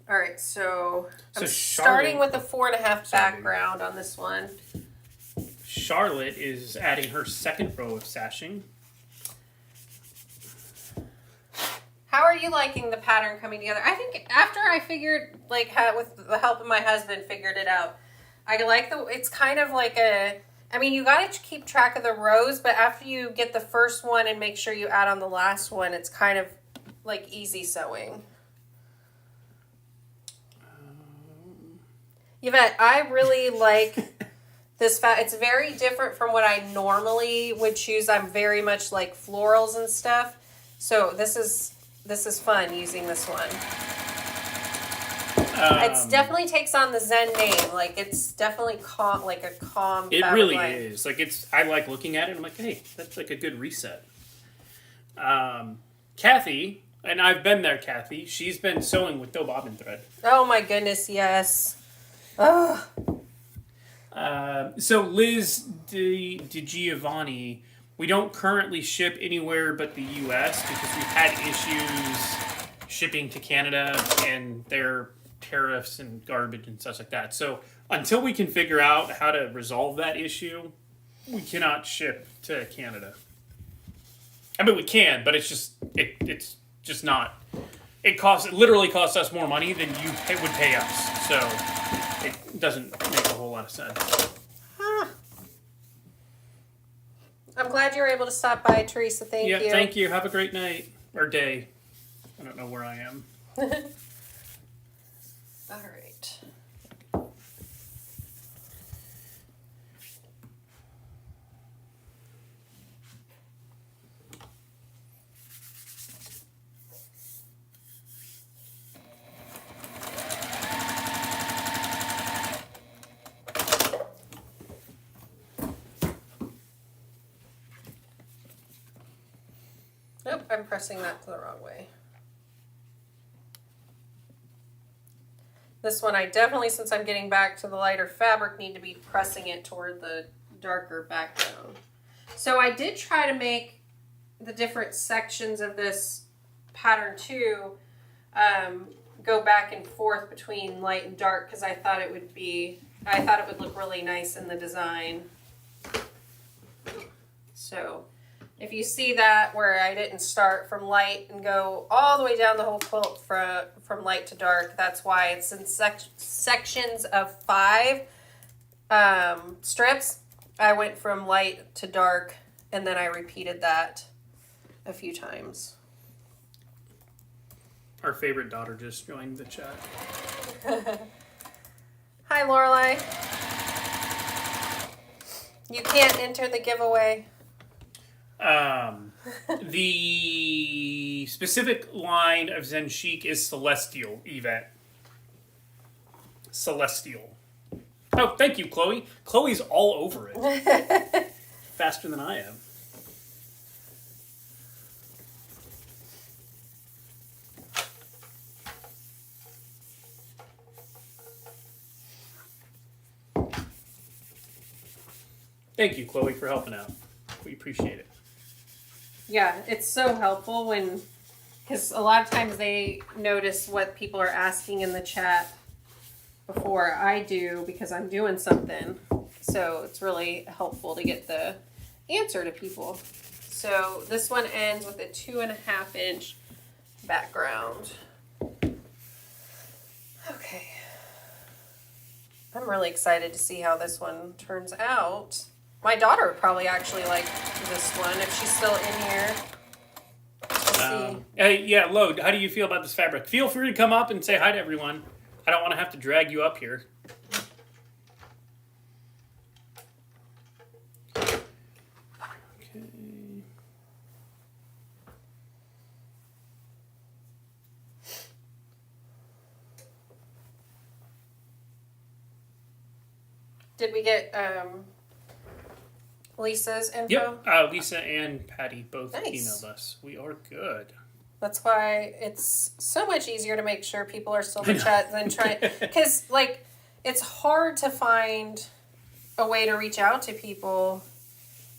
All right, so I'm starting with a 4.5 background on this one. Charlotte is adding her second row of sashing. How are you liking the pattern coming together? I think after I figured, like, with the help of my husband, figured it out. I like it's kind of like I mean, you got to keep track of the rows, but after you get the first one and make sure you add on the last one, it's kind of like easy sewing. Yvette, I really like this it's very different from what I normally would choose. I'm very much like florals and stuff. So this is fun using this one. It definitely takes on the Zen name. Like, it's definitely calm. It really is. Like, I like looking at it. I'm like, hey, that's like a good reset. Kathy, and I've been there, Kathy. She's been sewing with dough bobbin thread. Oh my goodness, yes. Oh. So Liz Di Giovanni, we don't currently ship anywhere but the U.S. because we've had issues shipping to Canada and their tariffs and garbage and stuff like that. So until we can figure out how to resolve that issue, we cannot ship to Canada. I mean, we can, but it's just not. It literally costs us more money than you would pay us. So it doesn't make a whole lot of sense. I'm glad you were able to stop by, Teresa. Thank you. Yeah, thank you. Have a great night. Or day. I don't know where I am. All right. I'm pressing that to the wrong way. This one I definitely, since I'm getting back to the lighter fabric, need to be pressing it toward the darker background. So I did try to make the different sections of this pattern too go back and forth between light and dark because I thought it would look really nice in the design. So if you see that where I didn't start from light and go all the way down the whole quilt from light to dark, that's why it's in sections of 5 strips. I went from light to dark, and then I repeated that a few times. Our favorite daughter just joined the chat. Hi, Lorelai. You can't enter the giveaway. The specific line of Zen Chic is Celestial, Yvette. Celestial. Oh, thank you, Chloe. Chloe's all over it. Faster than I am. Thank you, Chloe, for helping out. We appreciate it. Yeah, it's so helpful because a lot of times they notice what people are asking in the chat before I do because I'm doing something. So it's really helpful to get the answer to people. So this one ends with a 2.5 inch background. Okay. I'm really excited to see how this one turns out. My daughter would probably actually like this one if she's still in here. See. Hey, yeah, Load, how do you feel about this fabric? Feel free to come up and say hi to everyone. I don't want to have to drag you up here. Okay. Did we get Lisa's info? Yep, Lisa and Patty both Nice. emailed us. We are good. That's why it's so much easier to make sure people are still in the chat than trying. Because, like, it's hard to find a way to reach out to people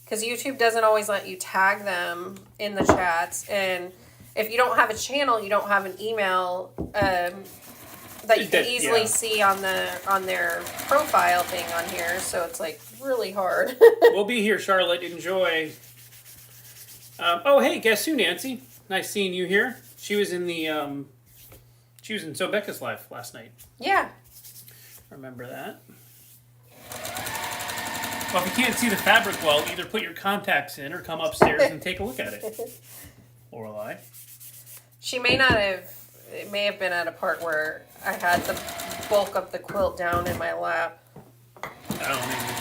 because YouTube doesn't always let you tag them in the chats. And if you don't have a channel, you don't have an email that you can easily see on their profile thing on here. So it's, like, really hard. We'll be here, Charlotte. Enjoy. Oh, hey, guess who, Nancy? Nice seeing you here. She was in Sobecca's live last night. Yeah. Remember that? Well, if you can't see the fabric well, either put your contacts in or come upstairs and take a look at it. Lorelai. She may not have, it may have been at a part where I had the bulk of the quilt down in my lap. Oh, maybe.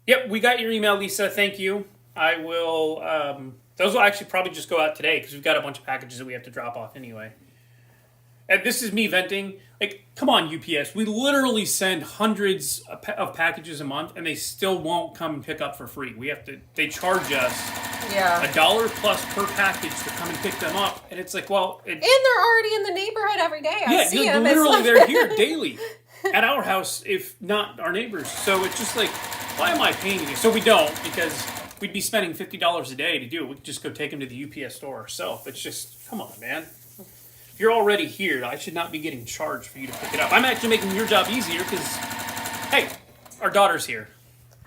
Yep, we got your email, Lisa. Thank you. I will, those will actually probably just go out today because we've got a bunch of packages that we have to drop off anyway. And this is me venting. Like, come on, UPS. We literally send hundreds of packages a month and they still won't come and pick up for free. They charge us $1 plus per package to come and pick them up. And it's like, well. And they're already in the neighborhood every day. I see them. Literally they're here daily at our house, if not our neighbors. So it's just like, why am I paying you? So we don't because we'd be spending $50 a day to do it. We could just go take them to the UPS store ourselves. It's just, come on, man. If you're already here, I should not be getting charged for you to pick it up. I'm actually making your job easier because, hey, our daughter's here.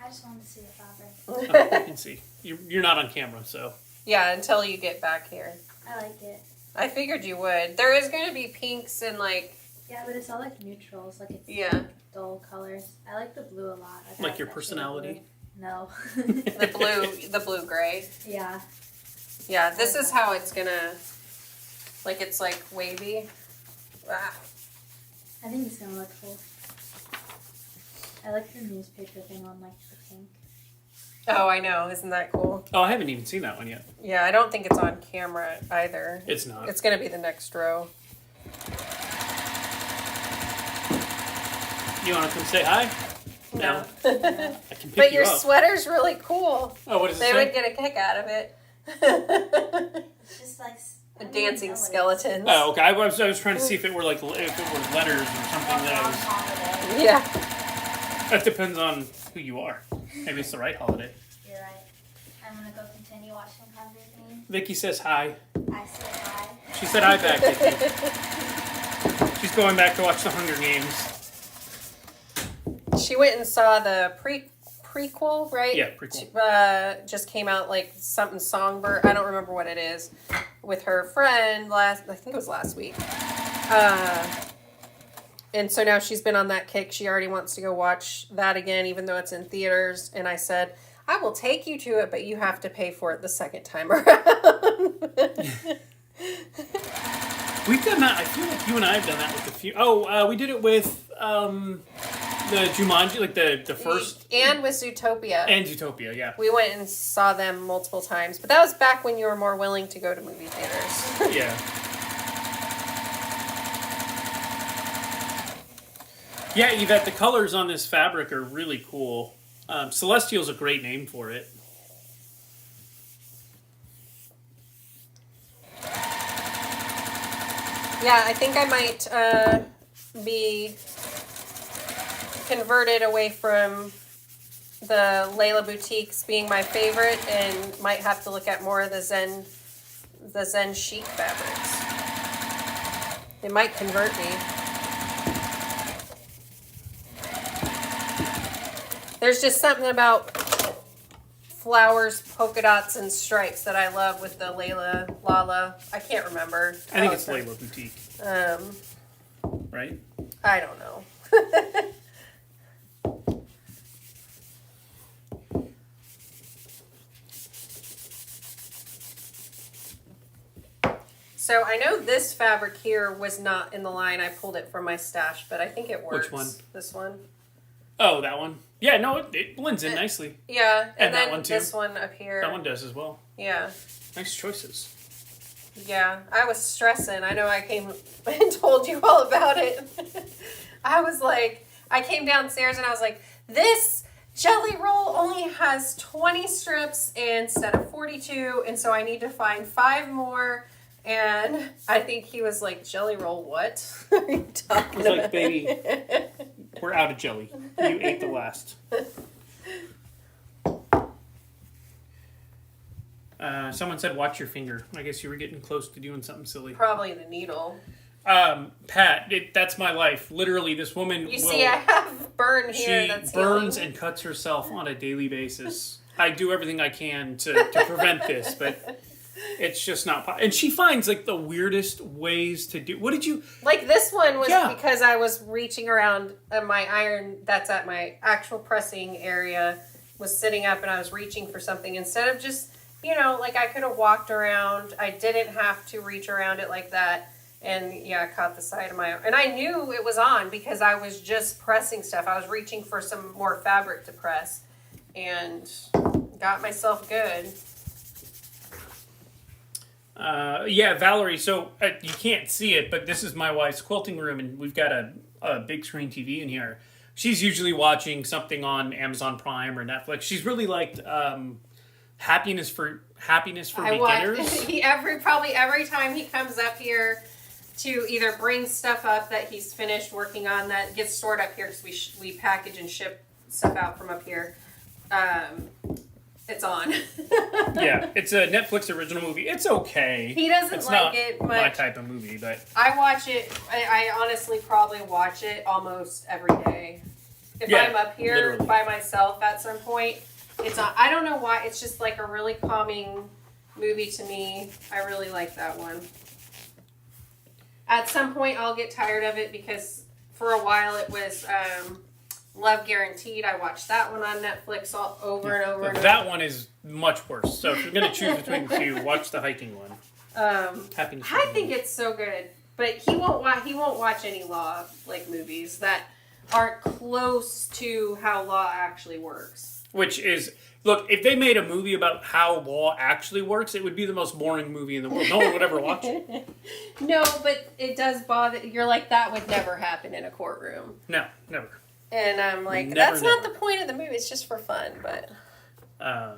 I just wanted to see the fabric. Oh, you can see. You're not on camera, so. Yeah, until you get back here. I like it. I figured you would. There is going to be pinks and like. Yeah, but it's all like neutrals. Like it's dull colors. I like the blue a lot. Like your personality? No. the blue gray. Yeah. Yeah, this is how it's gonna. Like it's like wavy. Ah. I think it's gonna look cool. I like the newspaper thing on like the pink. Oh, I know. Isn't that cool? Oh, I haven't even seen that one yet. Yeah, I don't think it's on camera either. It's not. It's gonna be the next row. You want to come say hi? No. No. I can pick But you your up. sweater's really cool. Oh, what does it They say? would get a kick out of it. It's just like Dancing skeletons. Oh, okay. I was trying to see if it were like if it were letters or something that was. Yeah. That depends on who you are. Maybe it's the right holiday. You're right. I'm gonna go continue watching Hunger Games. Vicky says hi. I said hi. She said hi back, Vicky. She's going back to watch the Hunger Games. She went and saw the prequel, right? Yeah, prequel. Just came out like something Songbird. I don't remember what it is. With her friend I think it was last week. And so now she's been on that kick. She already wants to go watch that again, even though it's in theaters. And I said, I will take you to it, but you have to pay for it the second time around. We've done that. I feel like you and I have done that with a few. Oh, we did it with the Jumanji, like the first. And with Zootopia. And Zootopia, yeah. We went and saw them multiple times. But that was back when you were more willing to go to movie theaters. Yeah. Yeah, Yvette, the colors on this fabric are really cool. Celestial's a great name for it. Yeah, I think I might be converted away from the Layla boutiques being my favorite, and might have to look at more of the Zen chic fabrics. It might convert me. There's just something about flowers, polka dots, and stripes that I love with the Lala. I can't remember. I think it's Layla Boutique. Right? I don't know. So I know this fabric here was not in the line. I pulled it from my stash, but I think it works. Which one? This one. Oh, that one? Yeah, no, it blends in nicely. Yeah, And that then one too. this one up here. That one does as well. Yeah. Nice choices. Yeah, I was stressing. I know I came and told you all about it. I was like, I came downstairs and I was like, this jelly roll only has 20 strips instead of 42, and so I need to find 5 more. And I think he was like, jelly roll, what are you talking about? Like, baby, we're out of jelly. You ate the last. Someone said, watch your finger. I guess you were getting close to doing something silly. Probably the needle. Pat, that's my life. Literally, this woman See, I have burn here. She That's burns healing. and cuts herself on a daily basis. I do everything I can to prevent this, but it's just not. And she finds like the weirdest ways to do. What did you like? This one was because I was reaching around my iron that's at my actual pressing area was sitting up, and I was reaching for something instead of just like I could have walked around. I didn't have to reach around it like that. And yeah, I caught the side of my arm. And I knew it was on because I was just pressing stuff. I was reaching for some more fabric to press and got myself good. Yeah, Valerie, so you can't see it, but this is my wife's quilting room, and we've got a big screen TV in here. She's usually watching something on Amazon Prime or Netflix. She's really liked Happiness for Beginners. Probably every time he comes up here to either bring stuff up that he's finished working on that gets stored up here because we package and ship stuff out from up here. It's on. Yeah, it's a Netflix original movie. It's okay. He doesn't it's like not it much. my type of movie, but I watch it. I honestly probably watch it almost every day. If I'm up here literally by myself at some point, it's on. I don't know why. It's just like a really calming movie to me. I really like that one. At some point, I'll get tired of it because for a while it was Love Guaranteed. I watched that one on Netflix over and over. And that one is much worse. So if you're going to choose between the two, watch the hiking one. I think it's so good, but he won't watch any law movies that aren't close to how law actually works. Which is, look, if they made a movie about how law actually works, it would be the most boring movie in the world. No one would ever watch it. No, but it does bother. You're like, that would never happen in a courtroom. No, never. And I'm like, Never, that's not the point of the movie. It's just for fun, but...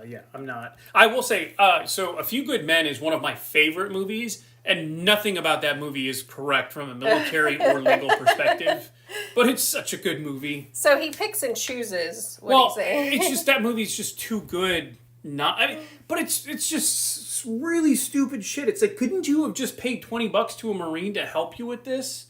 Yeah, I'm not. I will say, so A Few Good Men is one of my favorite movies, and nothing about that movie is correct from a military or legal perspective, but it's such a good movie. So he picks and chooses what he's saying. It's just that movie's just too good. But it's just really stupid shit. It's like, couldn't you have just paid $20 to a Marine to help you with this?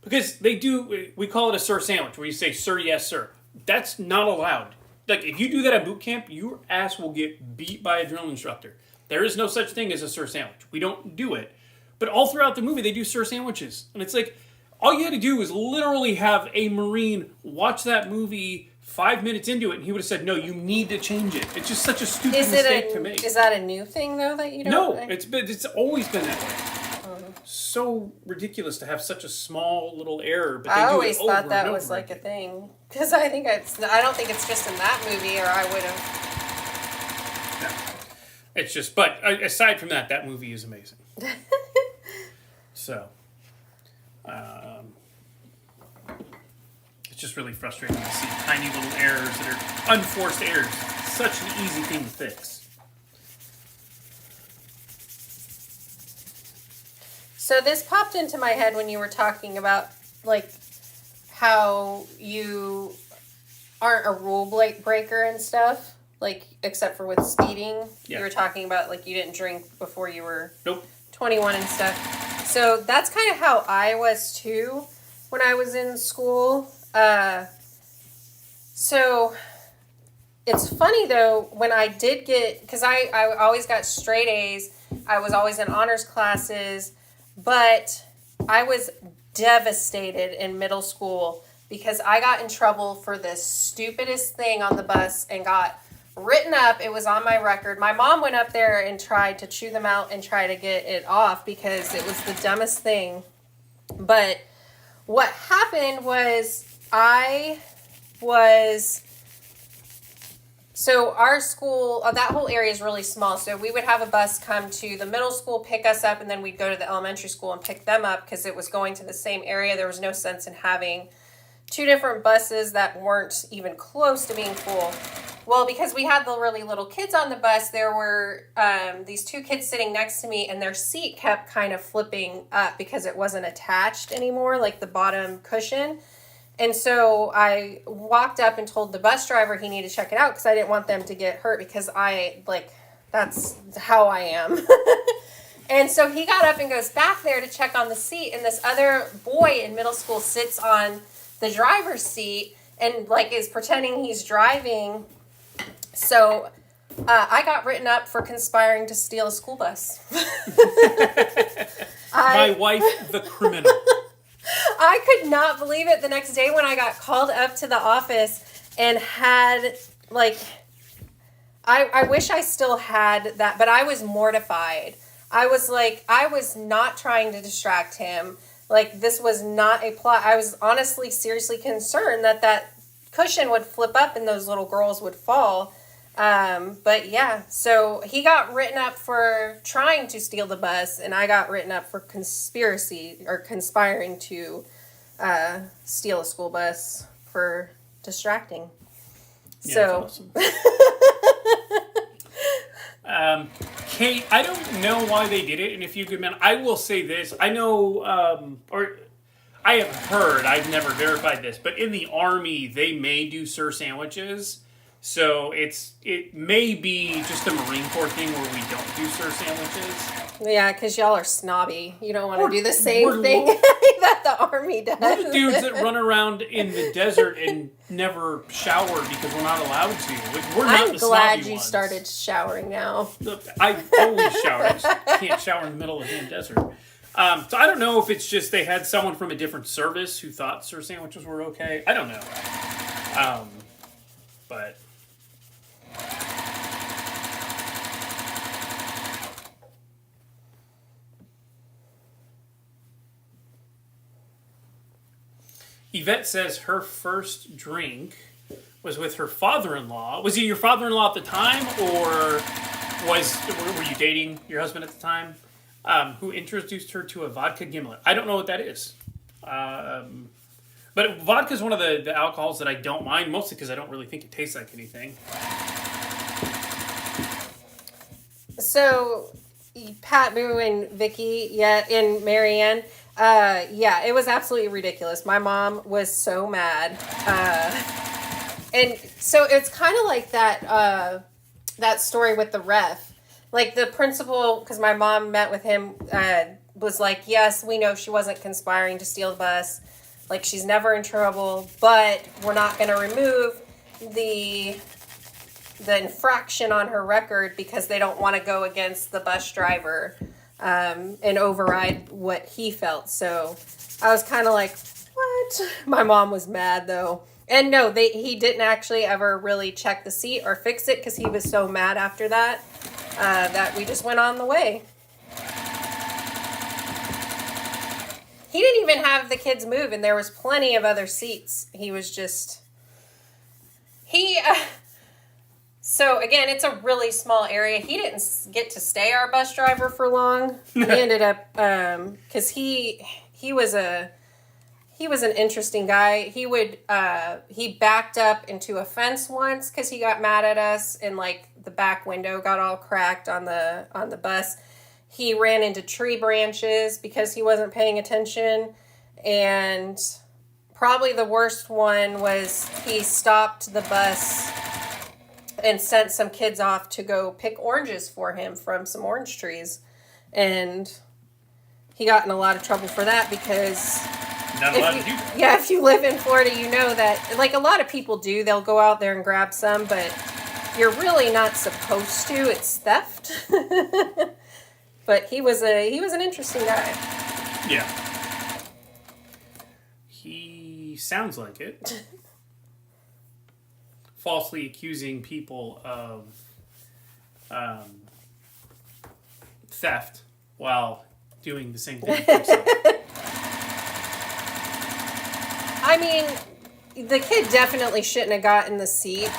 Because we call it a sir sandwich, where you say, sir, yes, sir. That's not allowed. Like, if you do that at boot camp, your ass will get beat by a drill instructor. There is no such thing as a sir sandwich. We don't do it. But all throughout the movie, they do sir sandwiches. And it's like, all you had to do was literally have a Marine watch that movie 5 minutes into it, and he would have said, no, you need to change it. It's just such a stupid mistake to make. Is that a new thing, though, that you don't... No, it's always been that way. So ridiculous to have such a small little error, but I always thought that was like a thing, because I don't think it's just in that movie, or I would have. No. It's just, but aside from that, that movie is amazing. So, it's just really frustrating to see tiny little errors that are unforced errors. Such an easy thing to fix. So this popped into my head when you were talking about, like, how you aren't a rule breaker and stuff, like, except for with speeding. Yeah. You were talking about, like, you didn't drink before you were 21 and stuff. So that's kind of how I was, too, when I was in school. So it's funny, though, when I did get, because I always got straight A's. I was always in honors classes. But I was devastated in middle school because I got in trouble for the stupidest thing on the bus and got written up. It was on my record. My mom went up there and tried to chew them out and try to get it off because it was the dumbest thing. But what happened was So our school, that whole area is really small. So we would have a bus come to the middle school, pick us up, and then we'd go to the elementary school and pick them up because it was going to the same area. There was no sense in having two different buses that weren't even close to being full. Well, because we had the really little kids on the bus, there were these two kids sitting next to me, and their seat kept kind of flipping up because it wasn't attached anymore, like the bottom cushion. And so I walked up and told the bus driver he needed to check it out because I didn't want them to get hurt because that's how I am. And so he got up and goes back there to check on the seat, and this other boy in middle school sits on the driver's seat and like is pretending he's driving. So I got written up for conspiring to steal a school bus. My wife, the criminal. I could not believe it the next day when I got called up to the office and had, like, I wish I still had that, but I was mortified. I was like, I was not trying to distract him. Like, this was not a plot. I was honestly, seriously concerned that cushion would flip up and those little girls would fall. But yeah, so he got written up for trying to steal the bus, and I got written up for conspiracy or conspiring to steal a school bus for distracting. Yeah, so that's awesome. Kate, I don't know why they did it in A Few Good Men. I will say this. I know, or I have heard, I've never verified this, but in the Army, they may do sir sandwiches. So it may be just a Marine Corps thing where we don't do sir sandwiches. Yeah, because y'all are snobby. You don't want to do the same thing that the Army does. We're the dudes that run around in the desert and never shower because we're not allowed to. We're not the snobby ones. I'm glad you started showering now. I always shower. I just can't shower in the middle of the damn desert. So I don't know if it's just they had someone from a different service who thought sir sandwiches were okay. I don't know. But... Yvette says her first drink was with her father-in-law. Was he your father-in-law at the time, or were you dating your husband at the time? Who introduced her to a vodka gimlet. I don't know what that is. But vodka is one of the alcohols that I don't mind, mostly because I don't really think it tastes like anything. So, Pat Boo and Vicky, and Marianne, it was absolutely ridiculous. My mom was so mad. And so it's kind of like that story with the ref. Like the principal, because my mom met with him, was like, yes, we know she wasn't conspiring to steal the bus. Like, she's never in trouble, but we're not going to remove the infraction on her record because they don't want to go against the bus driver and override what he felt. So I was kind of like, what? My mom was mad, though. And no, he didn't actually ever really check the seat or fix it because he was so mad after that that we just went on the way. He didn't even have the kids move, and there was plenty of other seats. He was just... So, again, it's a really small area. He didn't get to stay our bus driver for long. He ended up... Because he was an interesting guy. He backed up into a fence once because he got mad at us, and, like, the back window got all cracked on the bus. He ran into tree branches because he wasn't paying attention. And probably the worst one was he stopped the bus and sent some kids off to go pick oranges for him from some orange trees. And he got in a lot of trouble for that because... Not allowed to do that. Yeah, if you live in Florida, you know that, like, a lot of people do. They'll go out there and grab some, but you're really not supposed to. It's theft. But he was an interesting guy. Yeah. He sounds like it. Falsely accusing people of theft while doing the same thing for himself. I mean, the kid definitely shouldn't have gotten the seat,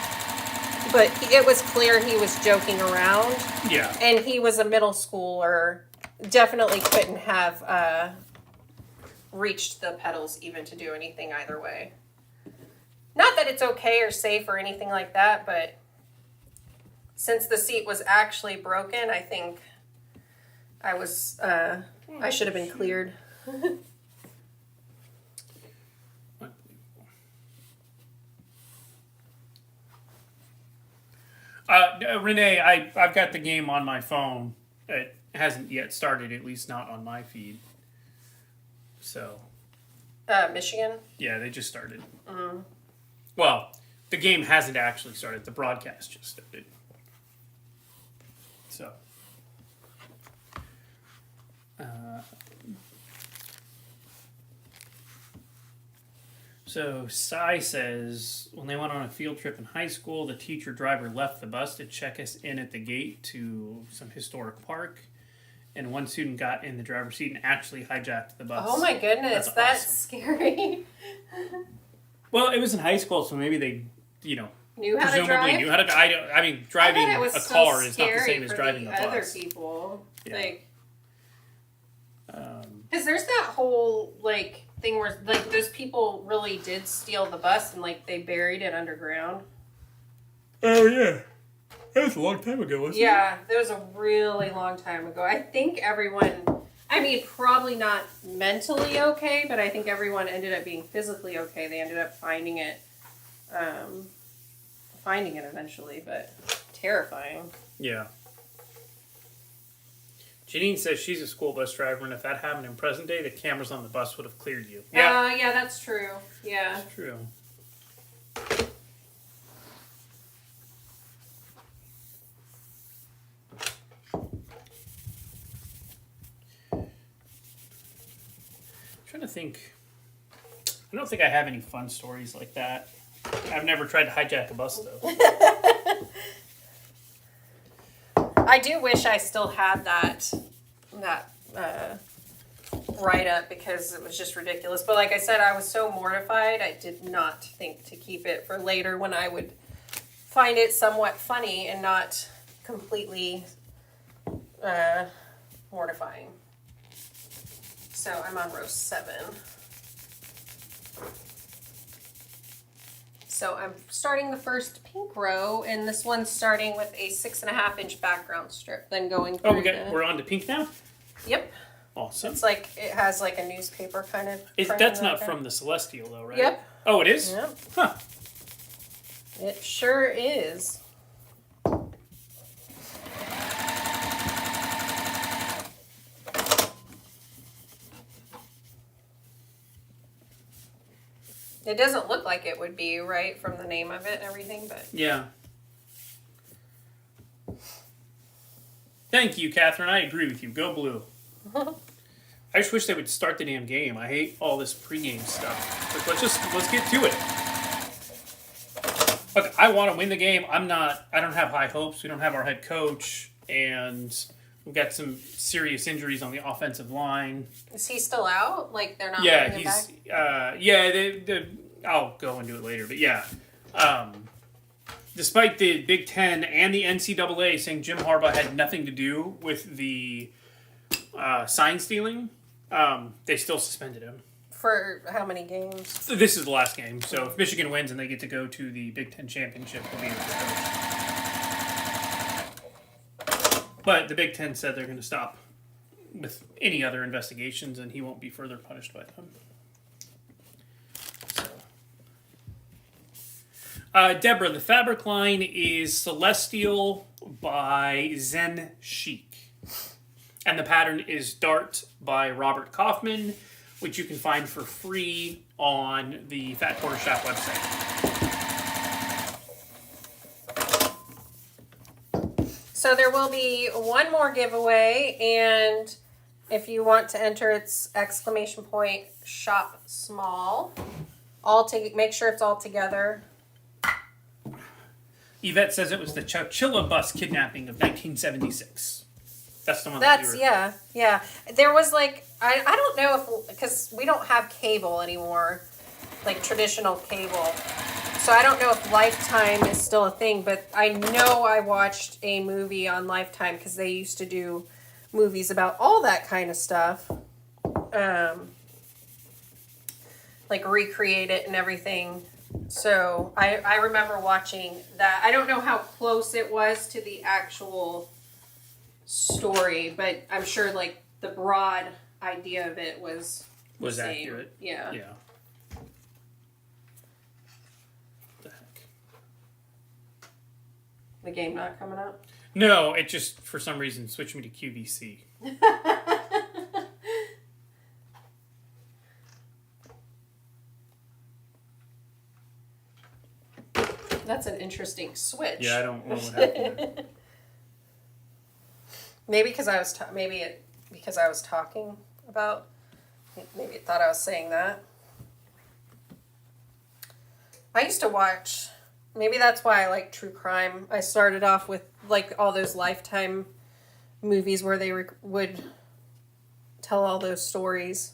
but it was clear he was joking around. Yeah. And he was a middle schooler. Definitely couldn't have reached the pedals even to do anything either way. Not that it's okay or safe or anything like that, but since the seat was actually broken, I think I should have been cleared. Renee, I've got the game on my phone. It hasn't yet started, at least not on my feed. So. Michigan? Yeah, they just started. Mm. Well, the game hasn't actually started. The broadcast just started. So. So, Sai says, when they went on a field trip in high school, the teacher driver left the bus to check us in at the gate to some historic park. And one student got in the driver's seat and actually hijacked the bus. Oh my goodness, that's awesome. Scary. Well, it was in high school, so maybe they, knew how to drive. Presumably knew how to. I mean, driving a car is not the same as driving a bus. Other people, yeah. Because there's that whole thing where those people really did steal the bus and they buried it underground. Oh yeah, that was a long time ago, wasn't it? Yeah, that was a really long time ago. I think everyone. I mean, probably not mentally okay, but I think everyone ended up being physically okay. They ended up finding it eventually, but terrifying. Yeah. Janine says she's a school bus driver, and if that happened in present day, the cameras on the bus would have cleared you. Yeah. Yeah, that's true. Yeah. That's true. Trying to think. I don't think I have any fun stories like that. I've never tried to hijack a bus though. I do wish I still had that write up because it was just ridiculous. But like I said, I was so mortified. I did not think to keep it for later when I would find it somewhat funny and not completely mortifying. So I'm on row 7. So I'm starting the first pink row, and this one's starting with a 6.5-inch background strip, then going through we're on to pink now? Yep. Awesome. It's like, it has like a newspaper kind of... That's not from the Celestial, though, right? Yep. Oh, it is? Yep. Huh. It sure is. It doesn't look like it would be, right, from the name of it and everything, but... Yeah. Thank you, Catherine. I agree with you. Go blue. I just wish they would start the damn game. I hate all this pregame stuff. But let's get to it. Look, I want to win the game. I don't have high hopes. We don't have our head coach, and we've got some serious injuries on the offensive line. Is he still out? Like, they're not Yeah, bringing him back? I'll go into it later, but yeah. Despite the Big Ten and the NCAA saying Jim Harbaugh had nothing to do with the sign stealing, they still suspended him. For how many games? This is the last game, so if Michigan wins and they get to go to the Big Ten championship, they'll be able to coach. But the Big Ten said they're going to stop with any other investigations, and he won't be further punished by them. Deborah, the fabric line is Celestial by Zen Chic. And the pattern is Dart by Robert Kaufman, which you can find for free on the Fat Quarter Shop website. So there will be one more giveaway, and if you want to enter, it's ! shop small. Make sure it's all together. Yvette says it was the Chowchilla bus kidnapping of 1976. That's the one yeah. There was like, I don't know if, because we don't have cable anymore, like traditional cable. So I don't know if Lifetime is still a thing, but I know I watched a movie on Lifetime because they used to do movies about all that kind of stuff. Like recreate it and everything. So I remember watching that. I don't know how close it was to the actual story, but I'm sure like the broad idea of it was accurate. Yeah. Yeah. What the heck? The game not coming up? No, it just for some reason switched me to QVC. That's an interesting switch. Yeah, I don't know what happened there. Maybe because I was talking about. Maybe it thought I was saying that. I used to watch. Maybe that's why I like true crime. I started off with like all those Lifetime movies where they would tell all those stories.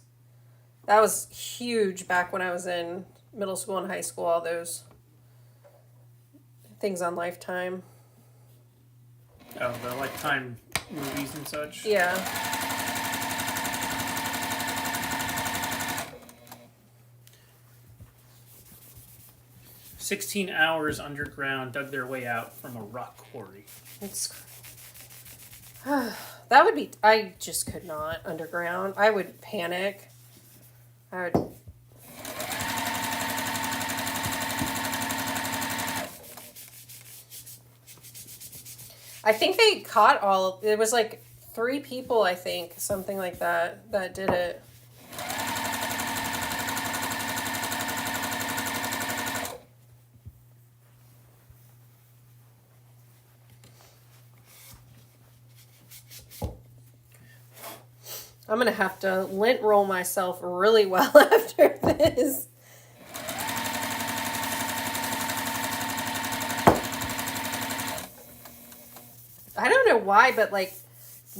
That was huge back when I was in middle school and high school. All those things on Lifetime. Oh, the Lifetime movies and such? Yeah. "16 hours underground dug their way out from a rock quarry." That would be... I just could not. Underground. I would panic. I think they caught it was like 3 people, I think, something like that did it. I'm going to have to lint roll myself really well after this. I don't know why, but like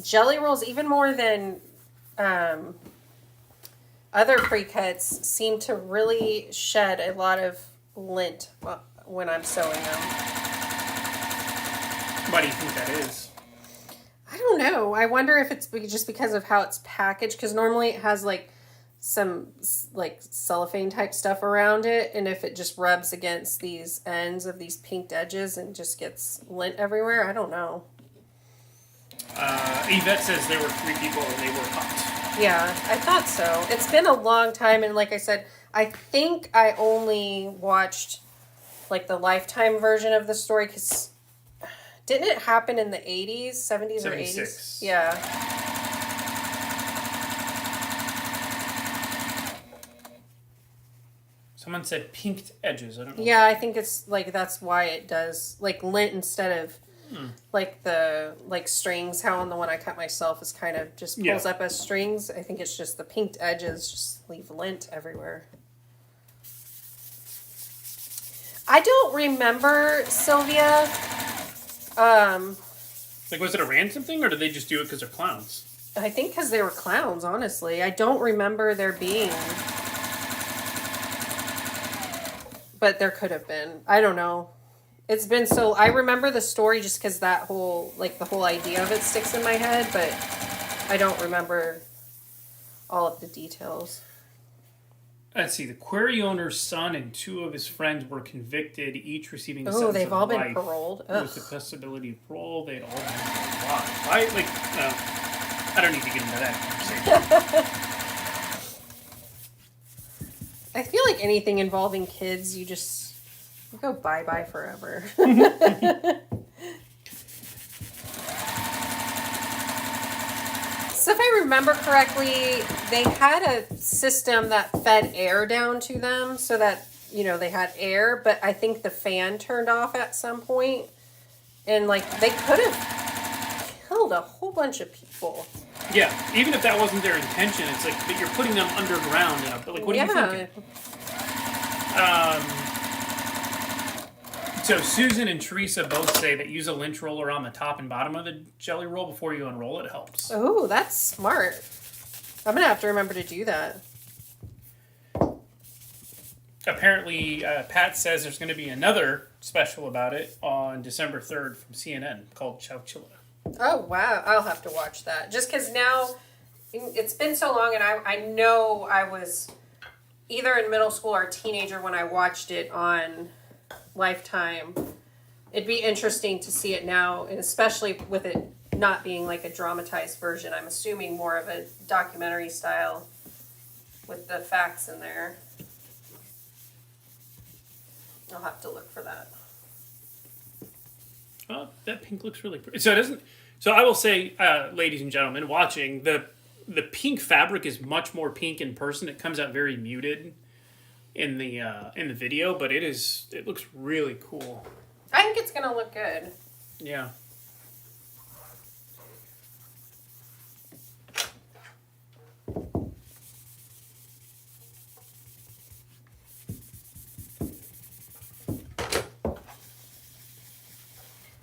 jelly rolls, even more than other pre-cuts, seem to really shed a lot of lint when I'm sewing them. Why do you think that is? I don't know. I wonder if it's just because of how it's packaged, because normally it has like some like cellophane type stuff around it, and if it just rubs against these ends of these pinked edges and just gets lint everywhere, I don't know. Yvette says there were 3 people and they were hot. Yeah, I thought so. It's been a long time, and like I said, I think I only watched like the Lifetime version of the story, because didn't it happen in the 80s, 70s or 80s? Yeah. Someone said pinked edges. I don't know. Yeah, I think it's like that's why it does like lint instead of like the strings. How on the one I cut myself is kind of just pulls up as strings. I think it's just the pinked edges just leave lint everywhere. I don't remember, Sylvia. Like, was it a random thing, or did they just do it because they're clowns? I think because they were clowns, honestly. I don't remember there being. But there could have been. I don't know. It's been so... I remember the story just because that whole... like, the whole idea of it sticks in my head, but I don't remember all of the details. Let's see. The quarry owner's son and 2 of his friends were convicted, each receiving a sentence of life. Oh, they've all been paroled? Ugh. With the possibility of parole, they'd all been alive. I don't need to get into that conversation. I feel like anything involving kids, you just go bye-bye forever. So if I remember correctly, they had a system that fed air down to them so that, you know, they had air, but I think the fan turned off at some point. And, like, they could have killed a whole bunch of people. Yeah, even if that wasn't their intention, it's like, but you're putting them underground. Like, what are you thinking? So Susan and Teresa both say that use a lint roller on the top and bottom of the jelly roll before you unroll it helps. Oh, that's smart. I'm going to have to remember to do that. Apparently, Pat says there's going to be another special about it on December 3rd from CNN called Chowchilla. Oh, wow. I'll have to watch that. Just because now it's been so long, and I know I was either in middle school or a teenager when I watched it on Lifetime. It'd be interesting to see it now, and especially with it not being like a dramatized version. I'm assuming more of a documentary style with the facts in there. I'll have to look for that. Oh, that pink looks really pretty. So it doesn't. So I will say, ladies and gentlemen, watching the pink fabric is much more pink in person. It comes out very muted in the video, but it looks really cool. I think it's gonna look good. Yeah.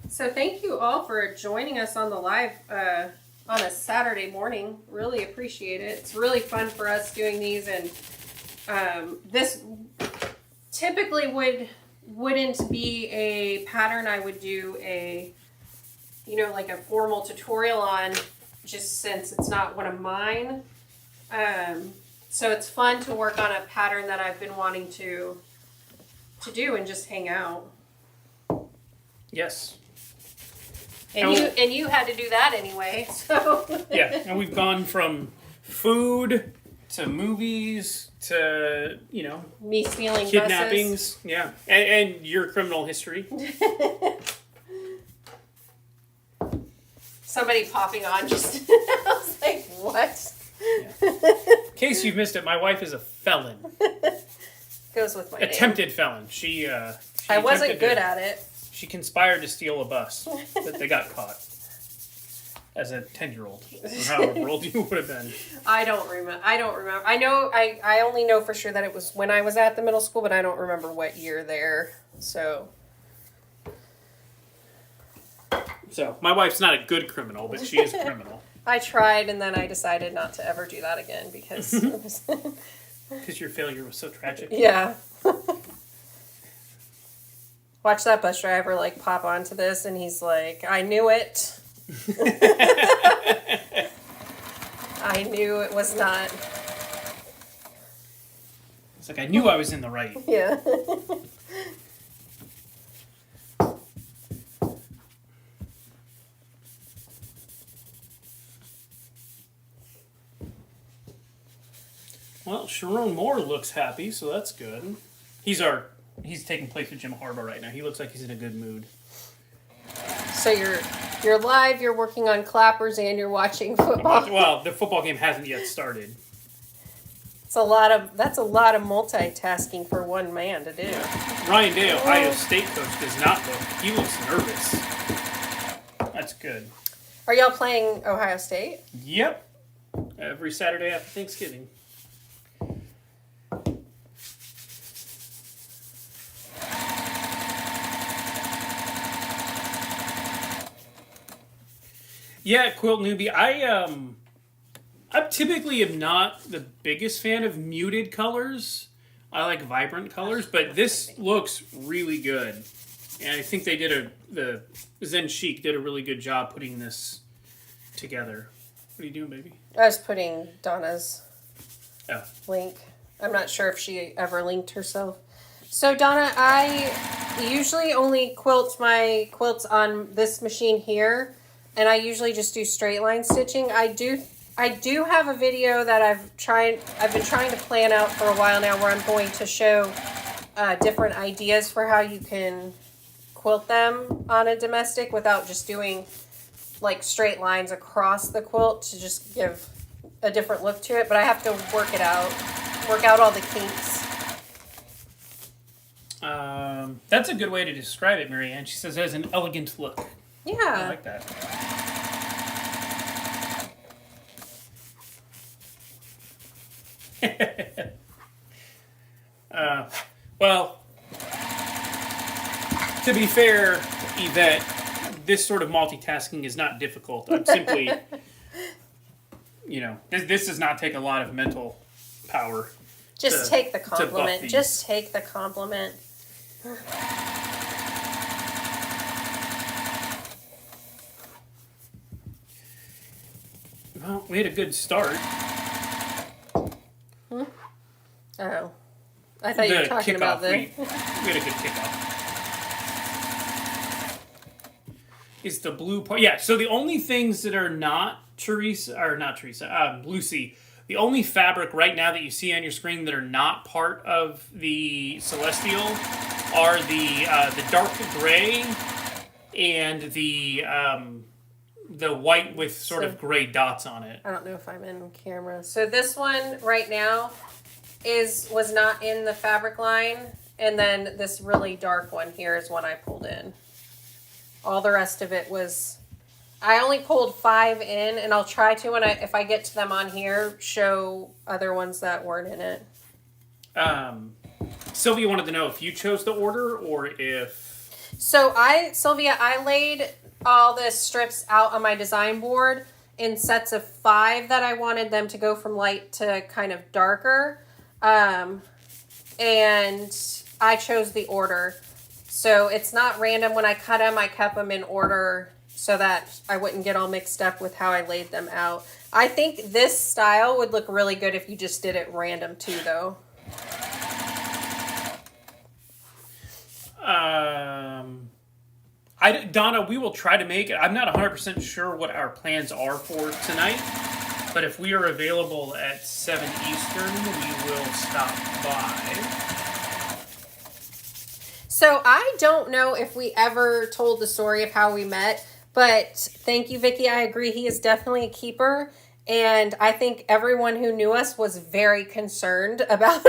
So thank you all for joining us on the live on a Saturday morning. Really appreciate it. It's really fun for us doing these, and this typically wouldn't be a pattern I would do like a formal tutorial on, just since it's not one of mine. So it's fun to work on a pattern that I've been wanting to do and just hang out. Yes. And you had to do that anyway, so. Yeah, and we've gone from food to movies to, me stealing kidnappings. buses. Yeah, and your criminal history. Somebody popping on just, I was like, what? Yeah. In case you've missed it, my wife is a felon. Goes with my attempted name. felon. She I wasn't good at it. She conspired to steal a bus, but they got caught. As a 10-year-old, or however old you would have been. I don't remember. I know. I only know for sure that it was when I was at the middle school, but I don't remember what year there. So my wife's not a good criminal, but she is a criminal. I tried, and then I decided not to ever do that again because because your failure was so tragic. Yeah. Watch that bus driver pop onto this, and he's like, "I knew it." I knew it was not. like I knew I was in the right. Yeah. Well, Sharon Moore looks happy, so that's good. He's taking place with Jim Harbaugh right now. He looks like he's in a good mood. So you're live, you're working on clappers, and you're watching football. Well, the football game hasn't yet started. That's a lot of multitasking for one man to do. Ryan Day, Ohio State coach, does not look. He looks nervous. That's good. Are y'all playing Ohio State? Yep. Every Saturday after Thanksgiving. Yeah, Quilt Newbie. I typically am not the biggest fan of muted colors. I like vibrant colors, but this looks really good. And I think the Zen Chic did a really good job putting this together. What are you doing, baby? I was putting Donna's link. I'm not sure if she ever linked herself. So Donna, I usually only quilt my quilts on this machine here, and I usually just do straight line stitching. I do have a video that I've been trying to plan out for a while now, where I'm going to show different ideas for how you can quilt them on a domestic without just doing like straight lines across the quilt, to just give a different look to it. But I have to work out all the kinks. That's a good way to describe it, Marianne. She says it has an elegant look. Yeah. I like that. Well, to be fair, Yvette, this sort of multitasking is not difficult. I'm simply, this does not take a lot of mental power. Just take the compliment. Just take the compliment. Well, we had a good start. Oh. I thought you were talking about the... We had a good kickoff. Is the blue part... Yeah, so the only things that are not Lucy, the only fabric right now that you see on your screen that are not part of the Celestial are the dark gray and the white with sort of gray dots on it. I don't know if I'm in camera. So this one right now was not in the fabric line, and then this really dark one here is one I pulled in. All the rest of it was... I only pulled 5 in, and I'll try to, if I get to them on here, show other ones that weren't in it. Sylvia wanted to know if you chose the order or if... So Sylvia, I laid all the strips out on my design board in sets of 5 that I wanted them to go from light to kind of darker. And I chose the order. So it's not random. When I cut them, I kept them in order so that I wouldn't get all mixed up with how I laid them out. I think this style would look really good if you just did it random too, though. Donna, we will try to make it. I'm not 100% sure what our plans are for tonight, but if we are available at 7 Eastern, we will stop by. So I don't know if we ever told the story of how we met, but thank you, Vicky. I agree. He is definitely a keeper. And I think everyone who knew us was very concerned about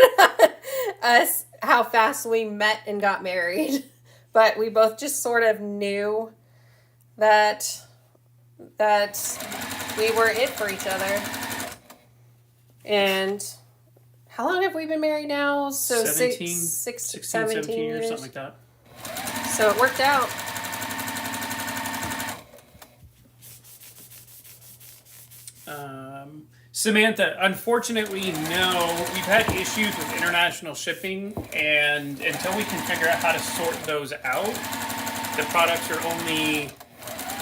us, how fast we met and got married. But we both just sort of knew that we were it for each other. And how long have we been married now? So 17 years, something like that. So it worked out. Samantha, unfortunately, no. We've had issues with international shipping, and until we can figure out how to sort those out, the products are only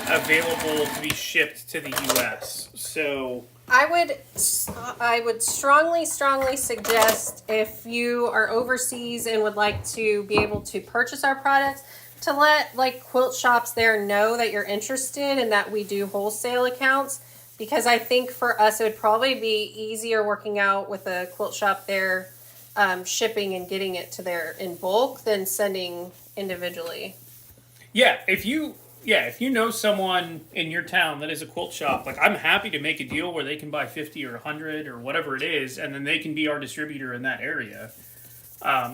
available to be shipped to the U.S. So I would strongly suggest, if you are overseas and would like to be able to purchase our products, to let like quilt shops there know that you're interested and that we do wholesale accounts, because I think for us it would probably be easier working out with a quilt shop there, shipping and getting it to there in bulk than sending individually. Yeah, if you know someone in your town that is a quilt shop, like I'm happy to make a deal where they can buy 50 or 100 or whatever it is, and then they can be our distributor in that area.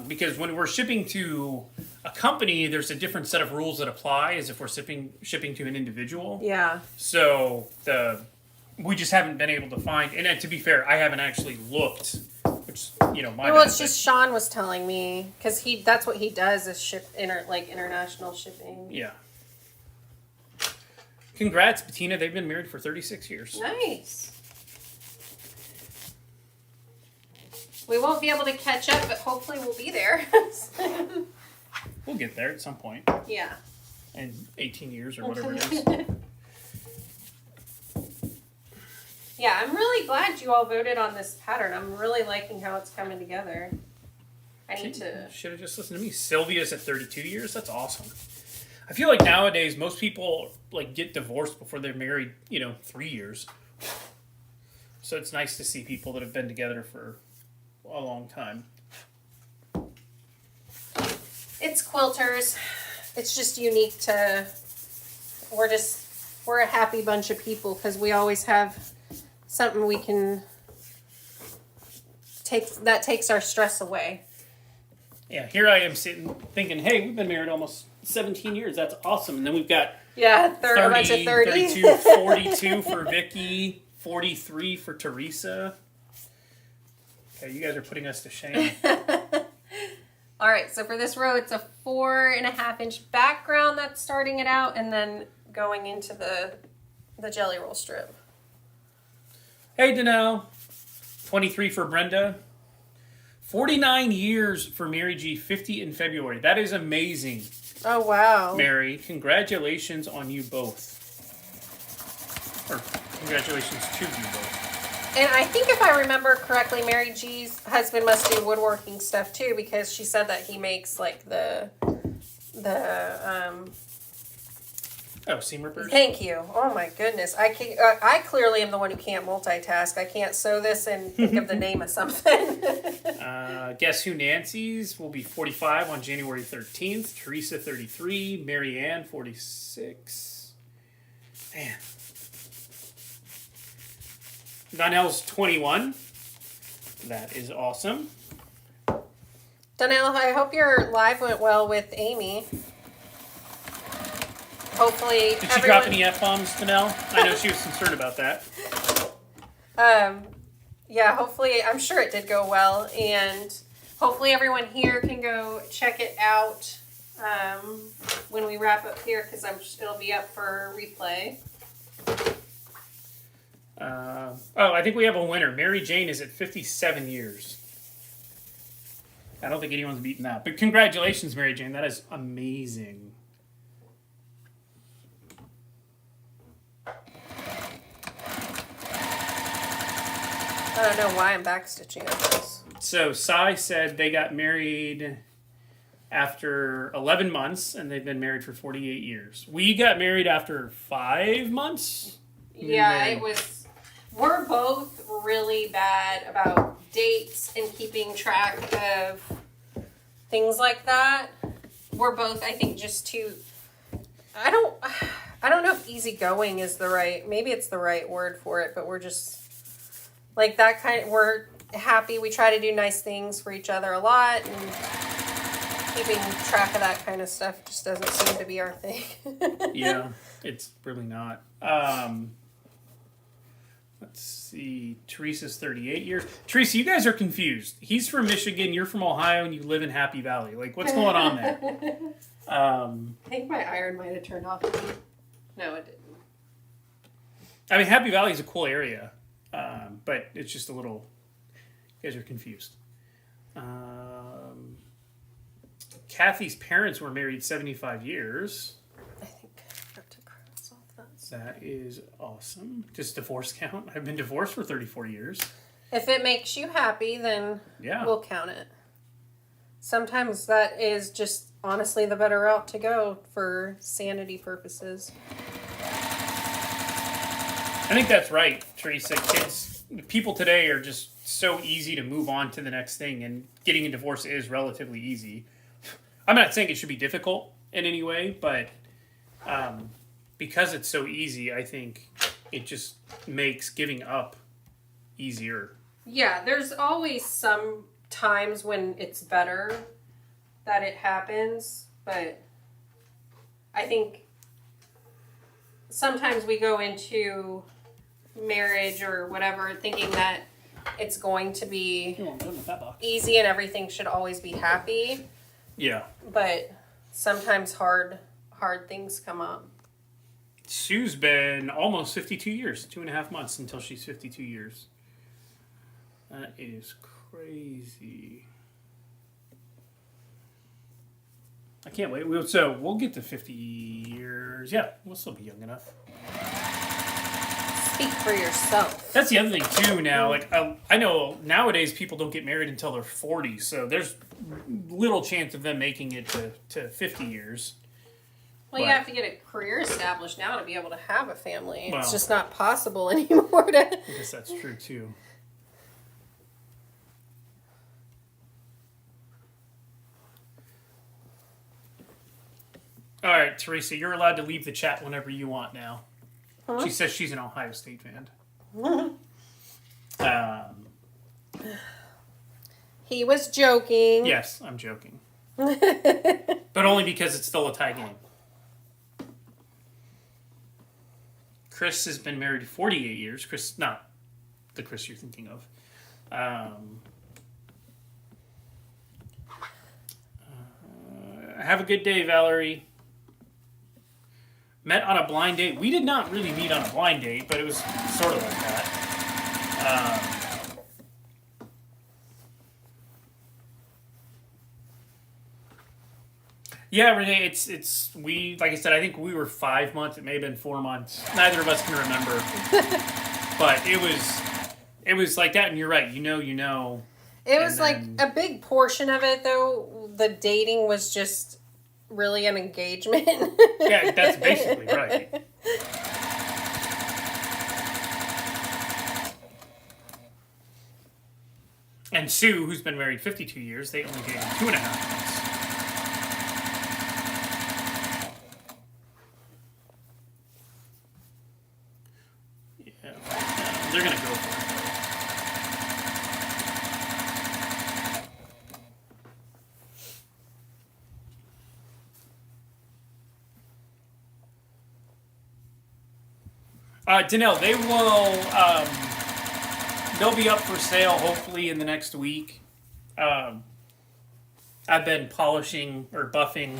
Because when we're shipping to a company, there's a different set of rules that apply as if we're shipping to an individual. Yeah. So we just haven't been able to find, and to be fair, I haven't actually looked. Which, my well, it's just Sean was telling me, because that's what he does, is ship international shipping. Yeah. Congrats, Bettina. They've been married for 36 years. Nice. We won't be able to catch up, but hopefully we'll be there. We'll get there at some point. Yeah. In 18 years or whatever it is. Yeah, I'm really glad you all voted on this pattern. I'm really liking how it's coming together. I need to... Should have just listened to me. Sylvia's at 32 years. That's awesome. I feel like nowadays most people get divorced before they're married, 3 years. So it's nice to see people that have been together for a long time. It's quilters. It's just unique to... We're a happy bunch of people because we always have something we can take that takes our stress away. Yeah, here I am sitting thinking, hey, we've been married almost 17 years. That's awesome. And then we've got a bunch of 30. 32, 42 for Vicky, 43 for Teresa. Okay, you guys are putting us to shame. All right, so for this row, it's a 4.5-inch background that's starting it out, and then going into the jelly roll strip. Hey, Danelle. 23 for Brenda. 49 years for Mary G. 50 in February. That is amazing. Oh, wow. Mary, congratulations on you both. Or congratulations to you both. And I think if I remember correctly, Mary G's husband must do woodworking stuff too, because she said that he makes the seam rippers? Thank you. Oh my goodness. I clearly am the one who can't multitask. I can't sew this and think of the name of something. Guess Who Nancy's will be 45 on January 13th. Teresa 33. Mary Ann 46. Man. Donnell's 21. That is awesome. Donnell, I hope your live went well with Amy. Hopefully, did she drop any F-bombs, Danelle? I know she was concerned about that. Yeah, hopefully, I'm sure it did go well, and hopefully everyone here can go check it out when we wrap up here, because it'll be up for replay. I think we have a winner. Mary Jane is at 57 years. I don't think anyone's beaten that, but congratulations, Mary Jane. That is amazing. I don't know why I'm backstitching on this. So, Sai said they got married after 11 months, and they've been married for 48 years. We got married after 5 months. Yeah, it was... We're both really bad about dates and keeping track of things like that. We're both, I think, just too... I don't know if easygoing is maybe it's the right word for it, but we're just... Like that we're happy. We try to do nice things for each other a lot, and keeping track of that kind of stuff just doesn't seem to be our thing. Yeah, it's really not. Let's see. Teresa's 38 years. Teresa, you guys are confused. He's from Michigan, you're from Ohio, and you live in Happy Valley. Like, what's going on there? I think my iron might have turned off. No, it didn't. I mean, Happy Valley is a cool area. But it's just a little... You guys are confused. Kathy's parents were married 75 years. I think I have to cross off that That is awesome. Just divorce count? I've been divorced for 34 years. If it makes you happy, then we'll count it. Sometimes that is just honestly the better route to go for sanity purposes. I think that's right, Teresa. People today are just so easy to move on to the next thing, and getting a divorce is relatively easy. I'm not saying it should be difficult in any way, but because it's so easy, I think it just makes giving up easier. Yeah, there's always some times when it's better that it happens, but I think sometimes we go into marriage or whatever thinking that it's going to be easy and everything should always be happy. Yeah. But sometimes hard things come up. Sue's been almost 52 years, 2.5 months until she's 52 years. That is crazy. I can't wait. So we'll get to 50 years. Yeah, we'll still be young enough. Speak for yourself. That's the other thing too. Now, like I know nowadays people don't get married until they're 40, so there's little chance of them making it to 50 years. Well, you have to get a career established now to be able to have a family. It's just not possible anymore. I guess that's true too. All right, Teresa, you're allowed to leave the chat whenever you want now. Huh? She says she's an Ohio State fan. He was joking. Yes, I'm joking. But only because it's still a tie game. Chris has been married 48 years. Chris, not the Chris you're thinking of. Have a good day, Valerie. Met on a blind date. We did not really meet on a blind date, but it was sort of like that. Yeah, Renee, it's we, like I said, I think we were 5 months. It may have been 4 months. Neither of us can remember. But it was like that, and you're right. You know. It was like a big portion of it, though. The dating was just really an engagement. Yeah, that's basically right. And Sue, who's been married 52 years, they only dated 2.5 months. Yeah, they're going to go for it. Danelle, they will, they'll be up for sale hopefully in the next week. I've been polishing or buffing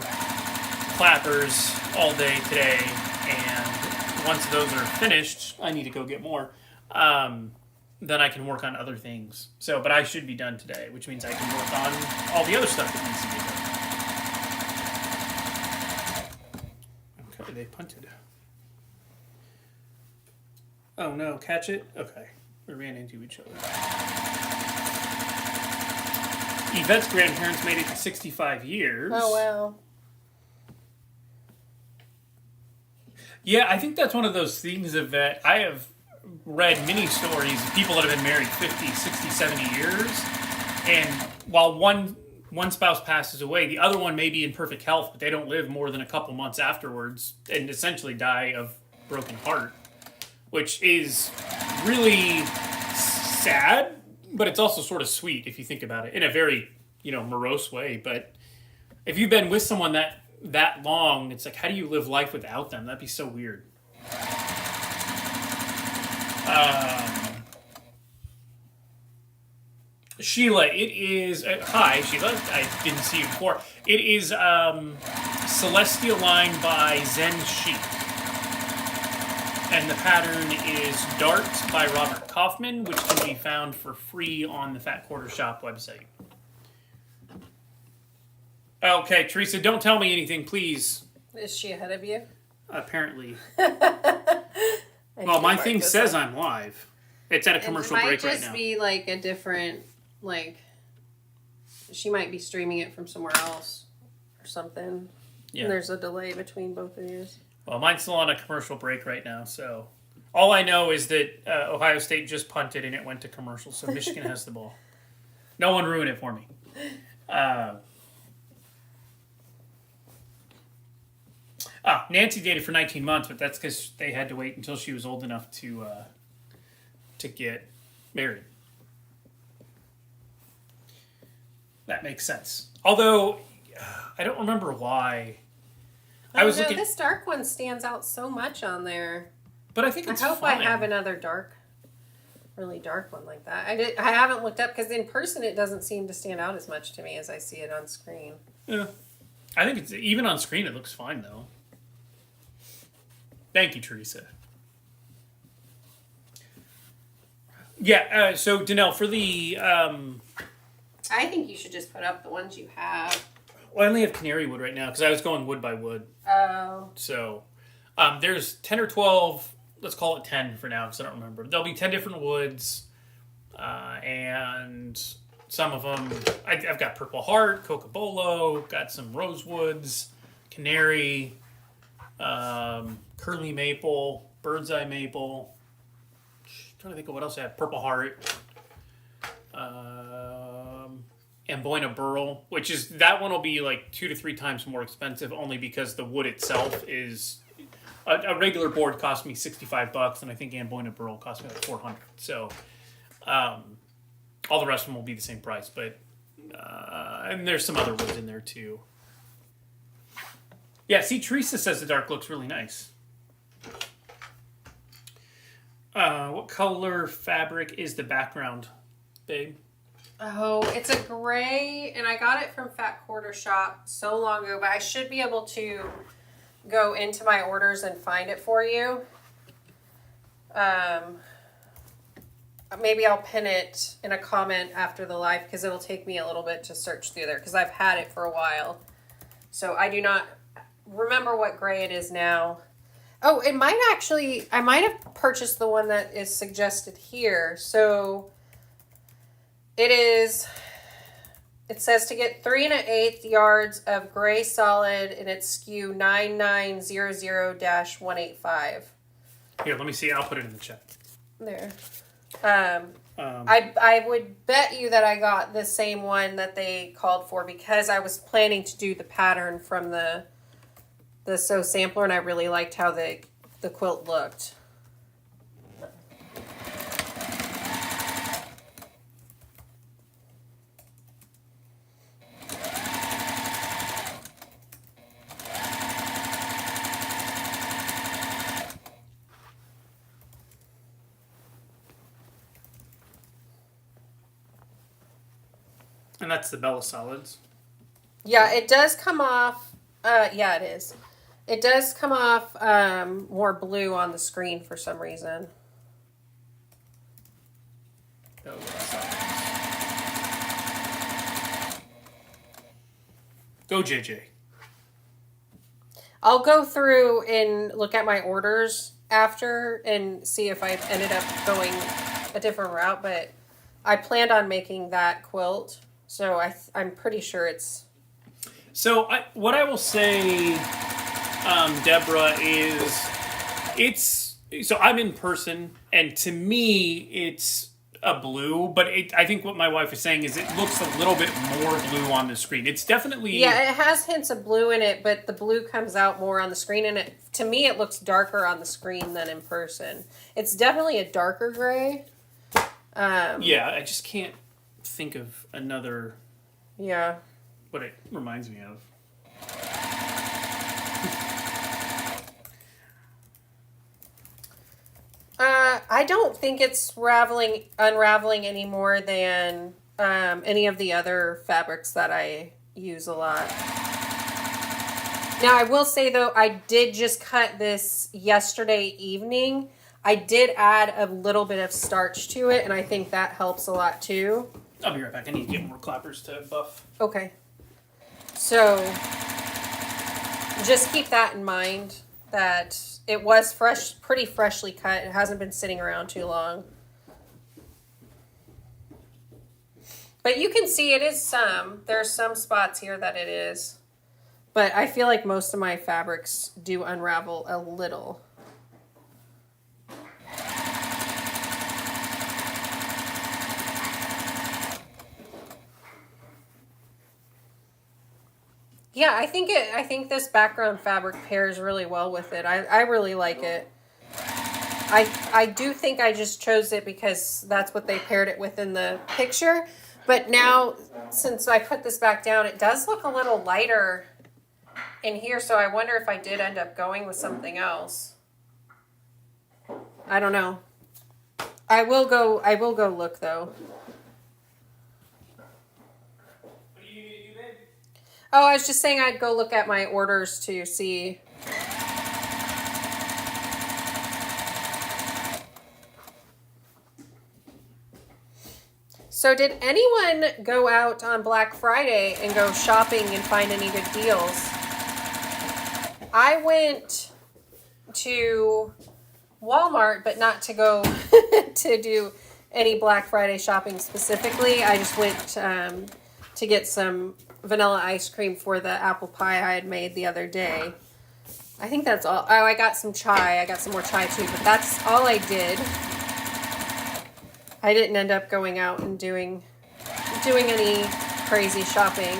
clappers all day today, and once those are finished, I need to go get more. Then I can work on other things. So, but I should be done today, which means I can work on all the other stuff that needs to be done. Okay, they punted. Oh no, catch it? Okay. We ran into each other. Yvette's grandparents made it to 65 years. Oh, wow. Yeah, I think that's one of those things, Yvette. I have read many stories of people that have been married 50, 60, 70 years. And while one spouse passes away, the other one may be in perfect health, but they don't live more than a couple months afterwards and essentially die of broken heart. Which is really sad, but it's also sort of sweet if you think about it in a very, morose way. But if you've been with someone that long, it's like, how do you live life without them? That'd be so weird. Sheila, it is... hi, Sheila. I didn't see you before. It is Celestial Line by Zen Sheep. And the pattern is Dart by Robert Kaufman, which can be found for free on the Fat Quarter Shop website. Okay, Teresa, don't tell me anything, please. Is she ahead of you? Apparently. Well, my thing says I'm live. It's at a commercial break right now. It might just be like a different, like, she might be streaming it from somewhere else or something. Yeah. And there's a delay between both of these. Well, mine's still on a commercial break right now, so all I know is that Ohio State just punted and it went to commercial, so Michigan has the ball. No one ruined it for me. Nancy dated for 19 months, but that's because they had to wait until she was old enough to get married. That makes sense. Although, I don't remember why. This dark one stands out so much on there. But I think it's I hope fine. I have another really dark one like that. I haven't looked up because in person it doesn't seem to stand out as much to me as I see it on screen. Yeah. I think it's even on screen it looks fine though. Thank you, Teresa. Yeah, so Danelle, for the... I think you should just put up the ones you have. Well, I only have canary wood right now because I was going wood by wood. Oh. So, there's 10 or 12, let's call it 10 for now because I don't remember. There'll be 10 different woods, and some of them... I've got Purple Heart, Cocobolo, got some Rosewoods, Canary... Curly Maple, Bird's Eye Maple. Trying to think of what else I have. Purple Heart. Amboina Burl, which is, that one will be like 2 to 3 times more expensive only because the wood itself is, a regular board cost me $65 and I think Amboina Burl cost me like $400. So, all the rest of them will be the same price, but, and there's some other woods in there too. Yeah, see, Teresa says the dark looks really nice. What color fabric is the background, babe? Oh, it's a gray, and I got it from Fat Quarter Shop so long ago, but I should be able to go into my orders and find it for you. Maybe I'll pin it in a comment after the live because it'll take me a little bit to search through there because I've had it for a while. So I do not remember what gray it is now. Oh, I might have purchased the one that is suggested here. So it says to get 3 1/8 yards of gray solid and it's SKU 9900-185. Here, let me see. I'll put it in the chat. There. I would bet you that I got the same one that they called for because I was planning to do the pattern from the Sew Sampler, and I really liked how the quilt looked. And that's the Bella Solids. Yeah, it does come off. Yeah, it is. It does come off more blue on the screen for some reason. Go, JJ. I'll go through and look at my orders after and see if I ended up going a different route, but I planned on making that quilt, so I'm pretty sure it's... So what I will say... Deborah, so I'm in person, and to me, it's a blue, but I think what my wife is saying is it looks a little bit more blue on the screen. It's definitely... Yeah, it has hints of blue in it, but the blue comes out more on the screen, and to me, it looks darker on the screen than in person. It's definitely a darker gray. Yeah, I just can't think of another... Yeah. What it reminds me of. I don't think it's unraveling any more than any of the other fabrics that I use a lot. Now, I will say, though, I did just cut this yesterday evening. I did add a little bit of starch to it, and I think that helps a lot, too. I'll be right back. I need to get more clappers to buff. Okay. So, just keep that in mind. that it was fresh, pretty freshly cut. It hasn't been sitting around too long. But you can see it is some. There's some spots here that it is. But I feel like most of my fabrics do unravel a little. Yeah, I think this background fabric pairs really well with it. I really like it. I do think I just chose it because that's what they paired it with in the picture. But now, since I put this back down, it does look a little lighter in here. So I wonder if I did end up going with something else. I don't know. I will go look though. Oh, I was just saying I'd go look at my orders to see. So did anyone go out on Black Friday and go shopping and find any good deals? I went to Walmart, but not to go to do any Black Friday shopping specifically. I just went to get some vanilla ice cream for the apple pie I had made the other day. I think that's all. Oh, I got some chai. I got some more chai too, but that's all I did. I didn't end up going out and doing any crazy shopping.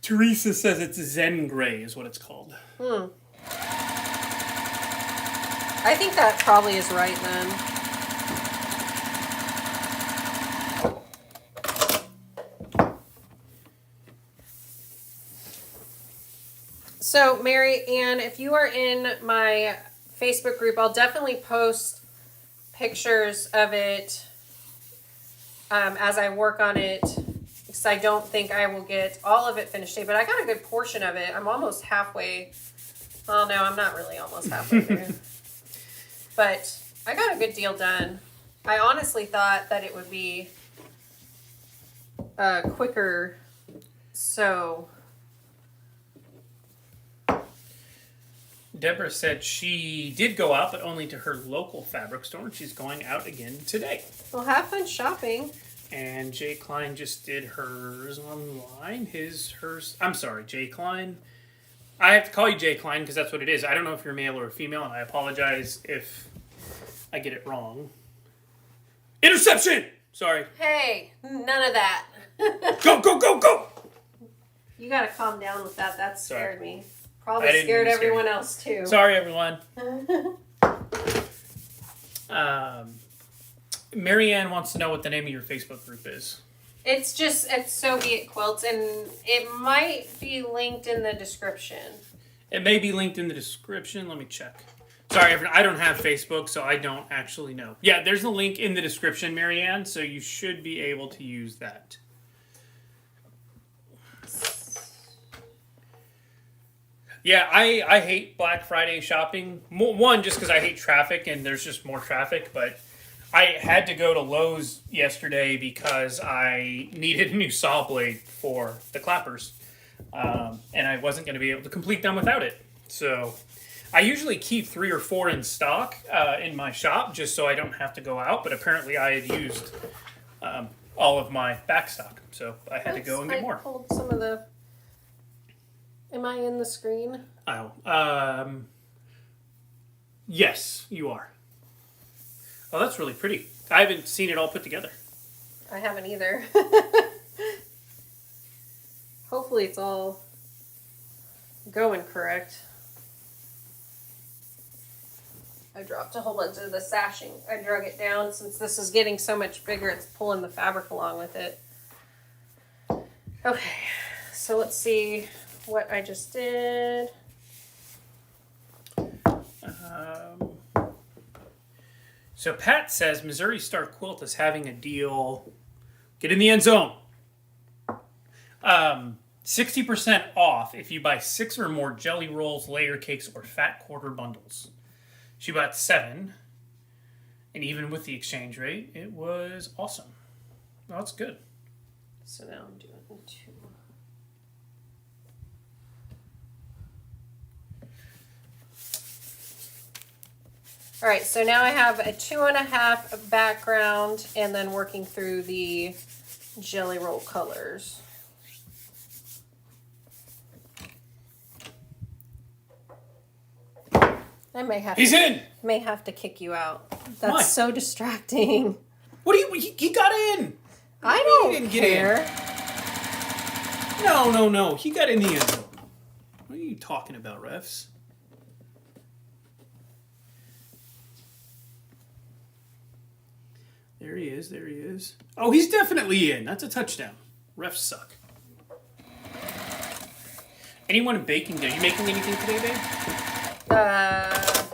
Teresa says it's Zen Gray is what it's called. I think that probably is right then. So, Mary Ann, if you are in my Facebook group, I'll definitely post pictures of it as I work on it, because I don't think I will get all of it finished today, but I got a good portion of it. I'm almost halfway. Well, no, I'm not really almost halfway through. But I got a good deal done. I honestly thought that it would be quicker, so... Deborah said she did go out, but only to her local fabric store, and she's going out again today. Well, have fun shopping. And Jay Klein just did hers online. I'm sorry, Jay Klein. I have to call you Jay Klein because that's what it is. I don't know if you're male or female, and I apologize if I get it wrong. Interception! Sorry. Hey, none of that. Go, go, go, go! You gotta calm down with that. That scared me. Probably I didn't scared mean to scare everyone you. else too. Sorry, everyone. Marianne wants to know what the name of your Facebook group is. It's Soviet Quilts, and it might be linked in the description. It may be linked in the description. Let me check. Sorry, I don't have Facebook, so I don't actually know. Yeah, there's a link in the description, Marianne, so you should be able to use that. Yeah, I hate Black Friday shopping. One, just because I hate traffic, and there's just more traffic, but I had to go to Lowe's yesterday because I needed a new saw blade for the clappers, and I wasn't going to be able to complete them without it. So I usually keep 3 or 4 in stock in my shop just so I don't have to go out, but apparently I had used all of my back stock, so I had to go and get more. Pulled some of the... Am I in the screen? Oh, yes, you are. Oh, that's really pretty. I haven't seen it all put together. I haven't either. Hopefully it's all going correct. I dropped a whole bunch of the sashing. I drug it down since this is getting so much bigger. It's pulling the fabric along with it. Okay, so let's see what I just did. So Pat says Missouri Star Quilt is having a deal. Get in the end zone. 60% off if you buy 6 or more jelly rolls, layer cakes, or fat quarter bundles. She bought 7, And even with the exchange rate, it was awesome. Well, that's good. So now I'm doing 2. All right, so now I have a 2.5 background and then working through the jelly roll colors. I may have He's in! May have to kick you out. That's Why? so distracting. What do you... He got in! I don't didn't get care. No. He got in the end zone. What are you talking about, refs? There he is. Oh, he's definitely in. That's a touchdown. Refs suck. Anyone in baking day? Are you making anything today, babe?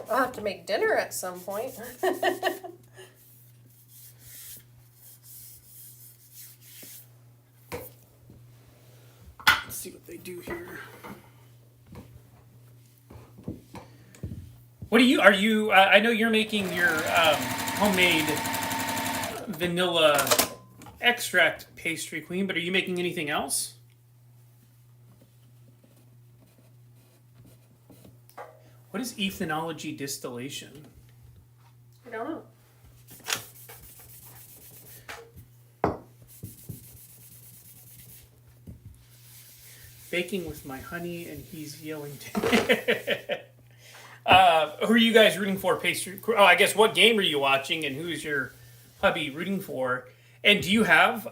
I'll have to make dinner at some point. Let's see what they do here. What are you, I know you're making your homemade vanilla extract pastry queen, but are you making anything else? What is ethnology distillation? I don't know. Baking with my honey and he's yelling. Who are you guys rooting for? Pastry? Oh, I guess what game are you watching and who's your hubby rooting for? And do you have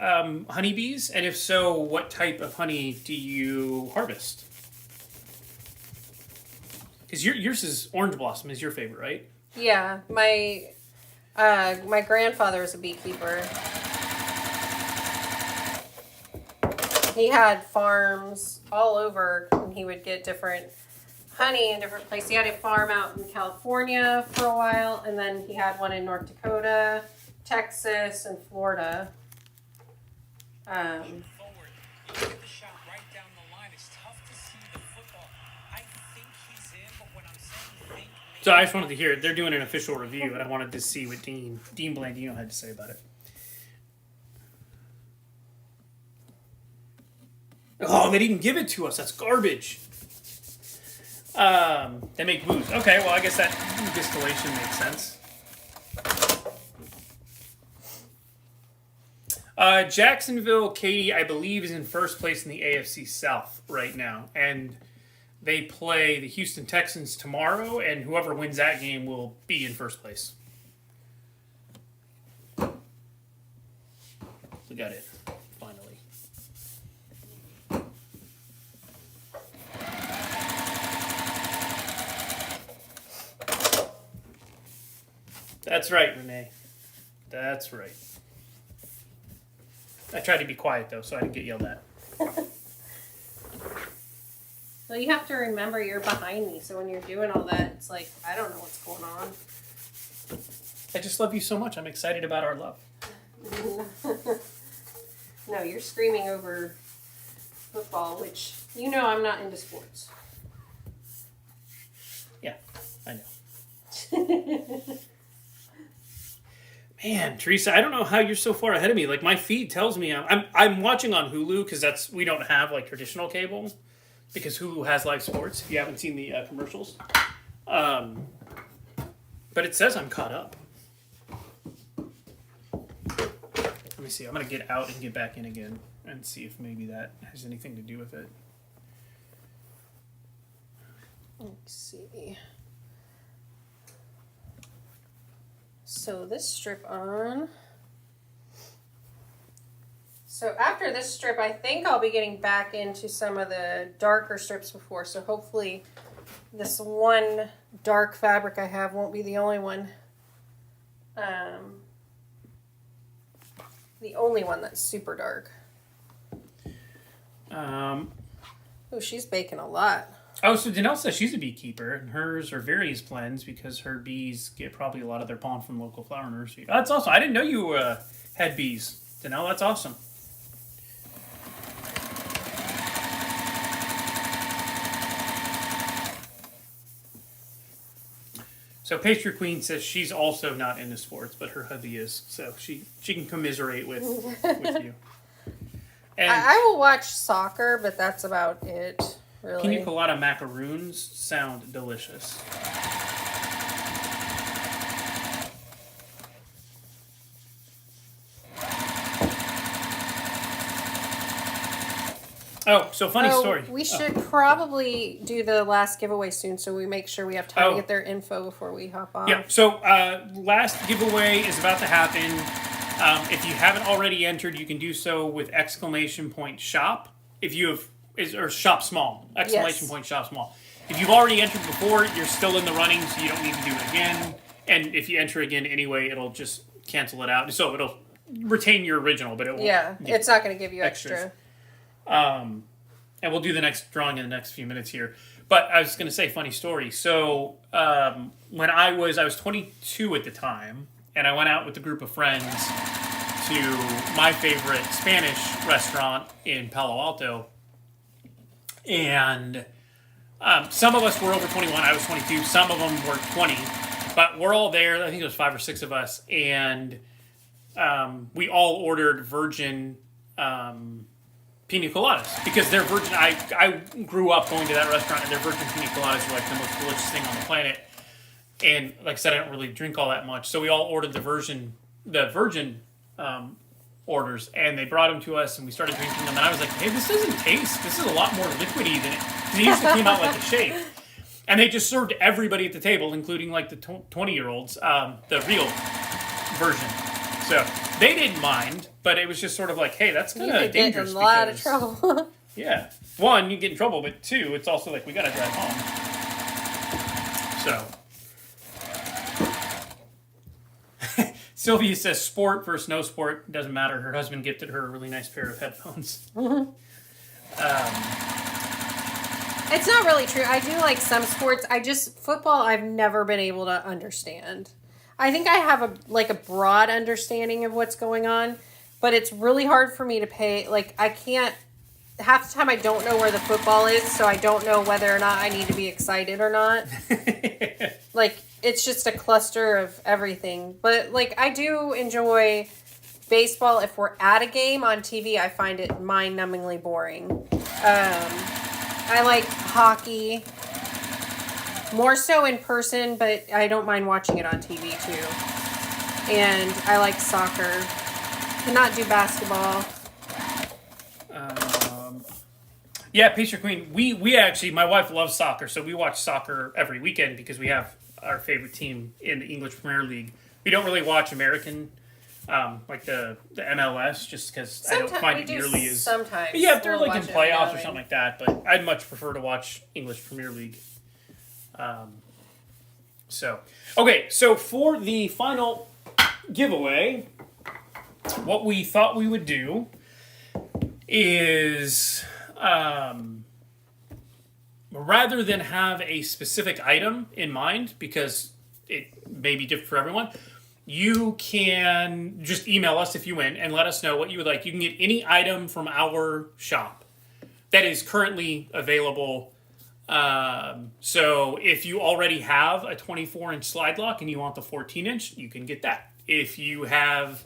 honeybees? And if so, what type of honey do you harvest? Because yours is Orange Blossom is your favorite, right? Yeah, my grandfather was a beekeeper. He had farms all over, and he would get different honey in different places. He had a farm out in California for a while, and then he had one in North Dakota, Texas, and Florida. So I just wanted to hear it. They're doing an official review, and I wanted to see what Dean Blandino had to say about it. Oh, they didn't give it to us. That's garbage. They make booze. Okay, well, I guess that distillation makes sense. Jacksonville, Katie, I believe, is in first place in the AFC South right now. And they play the Houston Texans tomorrow, and whoever wins that game will be in first place. We got it. Finally. That's right, Renee. That's right. I tried to be quiet, though, so I didn't get yelled at. Well, you have to remember you're behind me, so when you're doing all that, it's like, I don't know what's going on. I just love you so much. I'm excited about our love. No, you're screaming over football, which, you know, I'm not into sports. Yeah, I know. Man, Teresa, I don't know how you're so far ahead of me. Like, my feed tells me I'm watching on Hulu because we don't have like traditional cable because Hulu has live sports. If you haven't seen the commercials, but it says I'm caught up. Let me see. I'm gonna get out and get back in again and see if maybe that has anything to do with it. Let's see. So this strip on. So after this strip, I think I'll be getting back into some of the darker strips before. So hopefully this one dark fabric I have won't be the only one. The only one that's super dark. Oh, she's baking a lot. Oh, so Danelle says she's a beekeeper, and hers are various blends because her bees get probably a lot of their pollen from local flower nursery. That's awesome. I didn't know you had bees, Danelle. That's awesome. So Pastry Queen says she's also not into sports, but her hubby is, so she can commiserate with you. And I will watch soccer, but that's about it, really. Pina colada macaroons sound delicious. Oh, so funny story. We should probably do the last giveaway soon, so we make sure we have time to get their info before we hop off. Yeah, so last giveaway is about to happen. If you haven't already entered, you can do so with !shop. If you have, or shop small, !shop small. If you've already entered before, you're still in the running, so you don't need to do it again. And if you enter again anyway, it'll just cancel it out. So it'll retain your original, but it won't. Yeah, it's not going to give you extra. And we'll do the next drawing in the next few minutes here. But I was going to say, funny story. So when I was 22 at the time, and I went out with a group of friends to my favorite Spanish restaurant in Palo Alto. And some of us were over 21. I was 22. Some of them were 20. But we're all there. I think there was 5 or 6 of us. And we all ordered virgin pina coladas. Because they're virgin. I grew up going to that restaurant, and their virgin pina coladas are like the most delicious thing on the planet. And like I said, I don't really drink all that much. So we all ordered the virgin orders, and they brought them to us, and we started drinking them. And I was like, hey, this doesn't taste. This is a lot more liquidy than it. Because it usually came out like a shake. And they just served everybody at the table, including like the 20-year-olds, the real version. So they didn't mind, but it was just sort of like, hey, that's kind of dangerous. You get in a lot of trouble. Yeah. 1, you get in trouble, but 2, it's also like, we got to drive home. So. Sylvia says sport versus no sport. Doesn't matter. Her husband gifted her a really nice pair of headphones. It's not really true. I do like some sports. Football I've never been able to understand. I think I have a broad understanding of what's going on, but it's really hard for me to pay. Like, I can't, half the time I don't know where the football is, so I don't know whether or not I need to be excited or not. Like, it's just a cluster of everything. But, like, I do enjoy baseball. If we're at a game on TV, I find it mind-numbingly boring. I like hockey. More so in person, but I don't mind watching it on TV, too. And I like soccer. Cannot do basketball. Yeah, Pastry Queen. We actually, my wife loves soccer, so we watch soccer every weekend because we have our favorite team in the English Premier League. We don't really watch American, like the MLS, just because I don't find it nearly as... Sometimes. But yeah, if they're like in playoffs or something like that, but I'd much prefer to watch English Premier League. So for the final giveaway, what we thought we would do is... rather than have a specific item in mind, because it may be different for everyone, you can just email us if you win and let us know what you would like. You can get any item from our shop that is currently available. So if you already have a 24-inch slide lock and you want the 14-inch, you can get that. If you have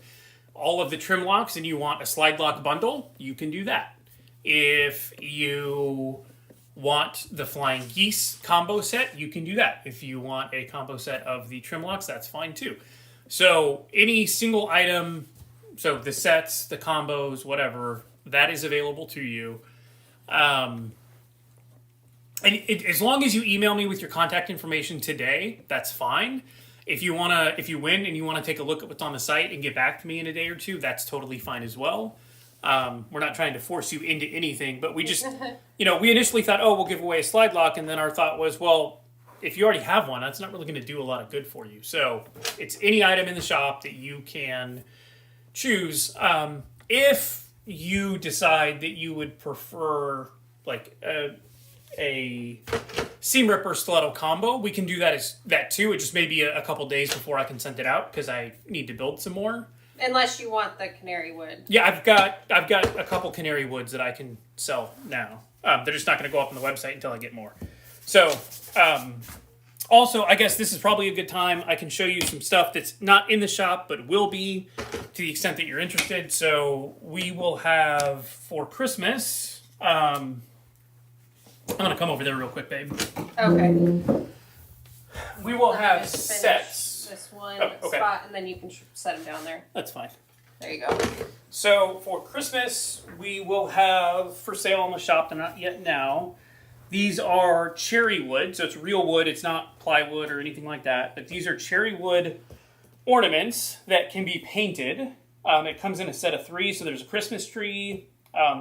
all of the trim locks and you want a slide lock bundle, you can do that. If you want the Flying Geese combo set, you can do that. If you want a combo set of the trim locks, that's fine too. So any single item, so the sets, the combos, whatever, that is available to you. And as long as you email me with your contact information today, that's fine. If you win and you want to take a look at what's on the site and get back to me in a day or two, that's totally fine as well. We're not trying to force you into anything, but we just, we initially thought, we'll give away a slide lock. And then our thought was, well, if you already have one, that's not really going to do a lot of good for you. So it's any item in the shop that you can choose. If you decide that you would prefer like a seam ripper stiletto combo, we can do that too. It just may be a couple days before I can send it out because I need to build some more. Unless you want the canary wood. Yeah, I've got a couple canary woods that I can sell now. They're just not going to go up on the website until I get more. So, Also, I guess this is probably a good time. I can show you some stuff that's not in the shop, but will be to the extent that you're interested. So we will have for Christmas. I'm gonna come over there real quick, babe. Okay. We will have sets. This one okay. spot, and then you can set them down there. That's fine. There you go. So for Christmas, we will have for sale in the shop. They're not yet now. These are cherry wood, so it's real wood. It's not plywood or anything like that. But these are cherry wood ornaments that can be painted. It comes in a set of 3, so there's a Christmas tree,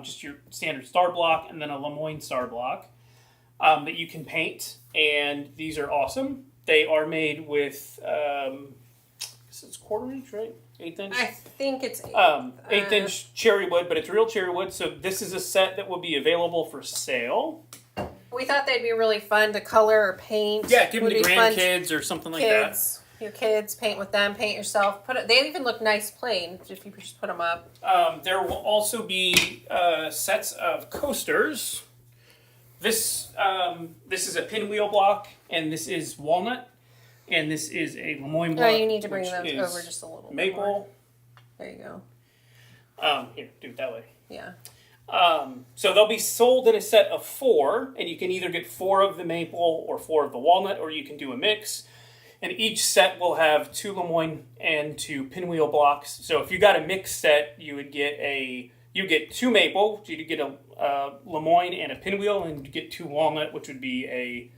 just your standard star block, and then a Lemoyne star block that you can paint. And these are awesome. They are made with, it's 1/4 inch, right? 1/8 inch? I think it's 1/8 inch cherry wood, but it's real cherry wood. So this is a set that will be available for sale. We thought they'd be really fun to color or paint. Yeah, give them to grandkids or something like that. Your kids, paint with them, paint yourself. They even look nice plain if you just put them up. There will also be sets of coasters. This is a pinwheel block, and this is walnut, and this is a Lemoyne block. Oh, you need to bring them over just a little maple. bit more. There you go. Here, do it that way. Yeah. So they'll be sold in a set of 4, and you can either get 4 of the maple or 4 of the walnut, or you can do a mix. And each set will have 2 Lemoyne and 2 pinwheel blocks. So if you got a mixed set, you get 2 maple, so you'd get a Lemoyne and a pinwheel, and you get 2 walnut, which would be a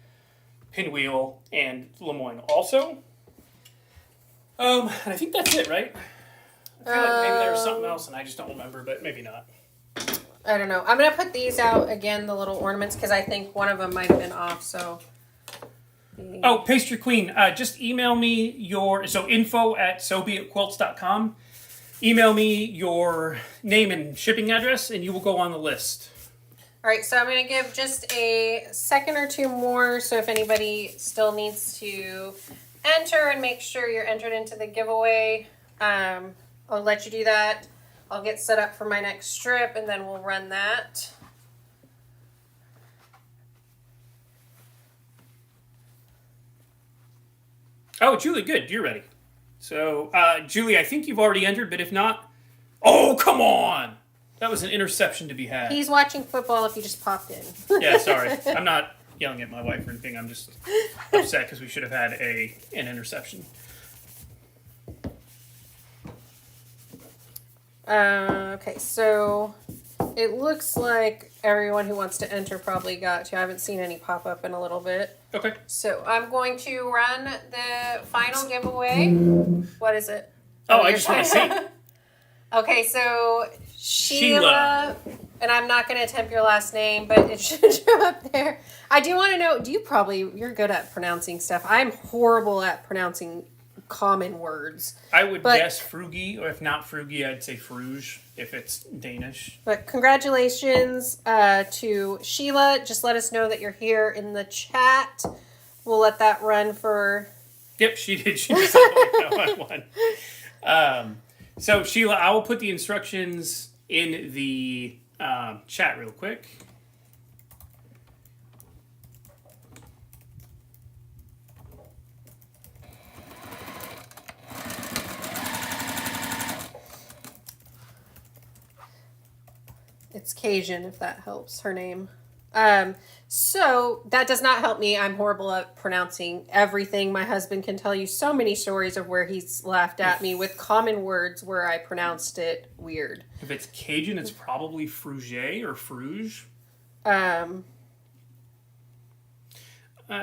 pinwheel and Lemoyne also. And I think that's it, right? I feel like maybe there was something else, and I just don't remember, but maybe not. I don't know. I'm going to put these out again, the little ornaments, because I think one of them might have been off, so. Oh, Pastry Queen, just email me info@sobeitquilts.com. Email me your name and shipping address, and you will go on the list. All right, so I'm going to give just a second or 2 more, so if anybody still needs to enter and make sure you're entered into the giveaway, I'll let you do that. I'll get set up for my next strip, and then we'll run that. Oh, Julie, good. You're ready. So, Julie, I think you've already entered, but if not... Oh, come on! That was an interception to be had. He's watching football if you just popped in. Yeah, sorry. I'm not yelling at my wife or anything. I'm just upset because we should have had an interception. Okay, so it looks like everyone who wants to enter probably got to. I haven't seen any pop up in a little bit. Okay. So I'm going to run the final giveaway. What is it? Oh, I just want to see. Okay, so Sheila, and I'm not going to attempt your last name, but it should show up there. I do want to know, you're good at pronouncing stuff. I'm horrible at pronouncing common words. I would guess Frugi, or if not Frugi, I'd say Fruge, if it's Danish. But congratulations to Sheila. Just let us know that you're here in the chat. We'll let that run for... Yep, she did. She decided I won. So, Sheila, I will put the instructions in the chat real quick. It's Cajun, if that helps, her name. So that does not help me. I'm horrible at pronouncing everything. My husband can tell you so many stories of where he's laughed at me with common words where I pronounced it weird. If it's Cajun, it's probably Fruge or Fruge.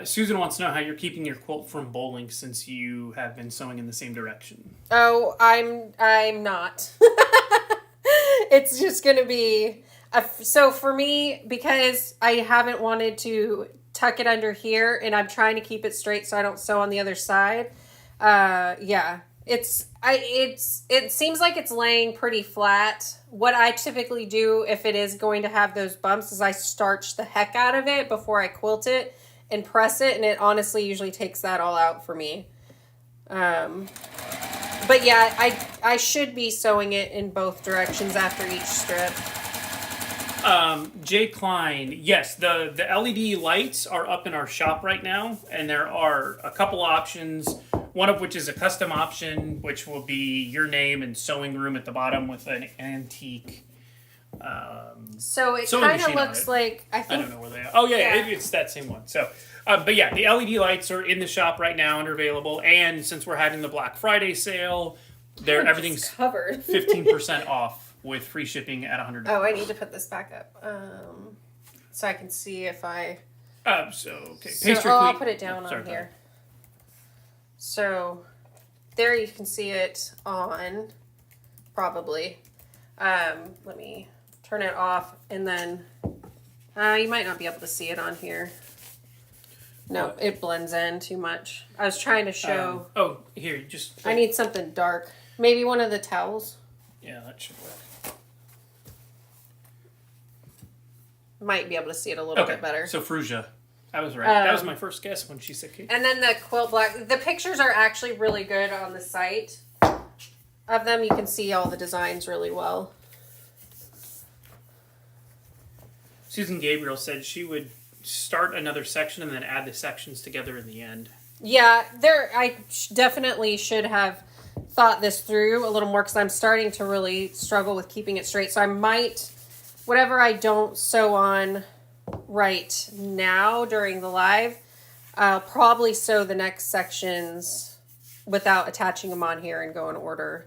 Susan wants to know how you're keeping your quilt from bowling since you have been sewing in the same direction. Oh, I'm not. It's just going to be... So for me, because I haven't wanted to tuck it under here, and I'm trying to keep it straight so I don't sew on the other side. Yeah, it seems like it's laying pretty flat. What I typically do if it is going to have those bumps is I starch the heck out of it before I quilt it and press it, and it honestly usually takes that all out for me. But yeah, I should be sewing it in both directions after each strip. Jay Klein, yes, the LED lights are up in our shop right now, and there are a couple options, one of which is a custom option, which will be your name and sewing room at the bottom with an antique so it sewing kind of machine on looks it. like, I I think, don't know where they are. Oh, yeah. It's that same one. So, but yeah, the LED lights are in the shop right now and are available, and since we're having the Black Friday sale, everything's covered. 15% off with free shipping at $100. Oh, I need to put this back up so I can see if I... I'll put it down on here. So there you can see it on, probably. Let me turn it off, and then you might not be able to see it on here. No, it blends in too much. I was trying to show... here, just... I need something dark. Maybe one of the towels. Yeah, that should work. Might be able to see it a little bit better. So Frusia. I was right. That was my first guess when she said cake. And then the quilt black. The pictures are actually really good on the site of them. You can see all the designs really well. Susan Gabriel said she would start another section and then add the sections together in the end. Yeah, I definitely should have thought this through a little more because I'm starting to really struggle with keeping it straight. So I might, whatever I don't sew on right now during the live, I'll probably sew the next sections without attaching them on here and go in order.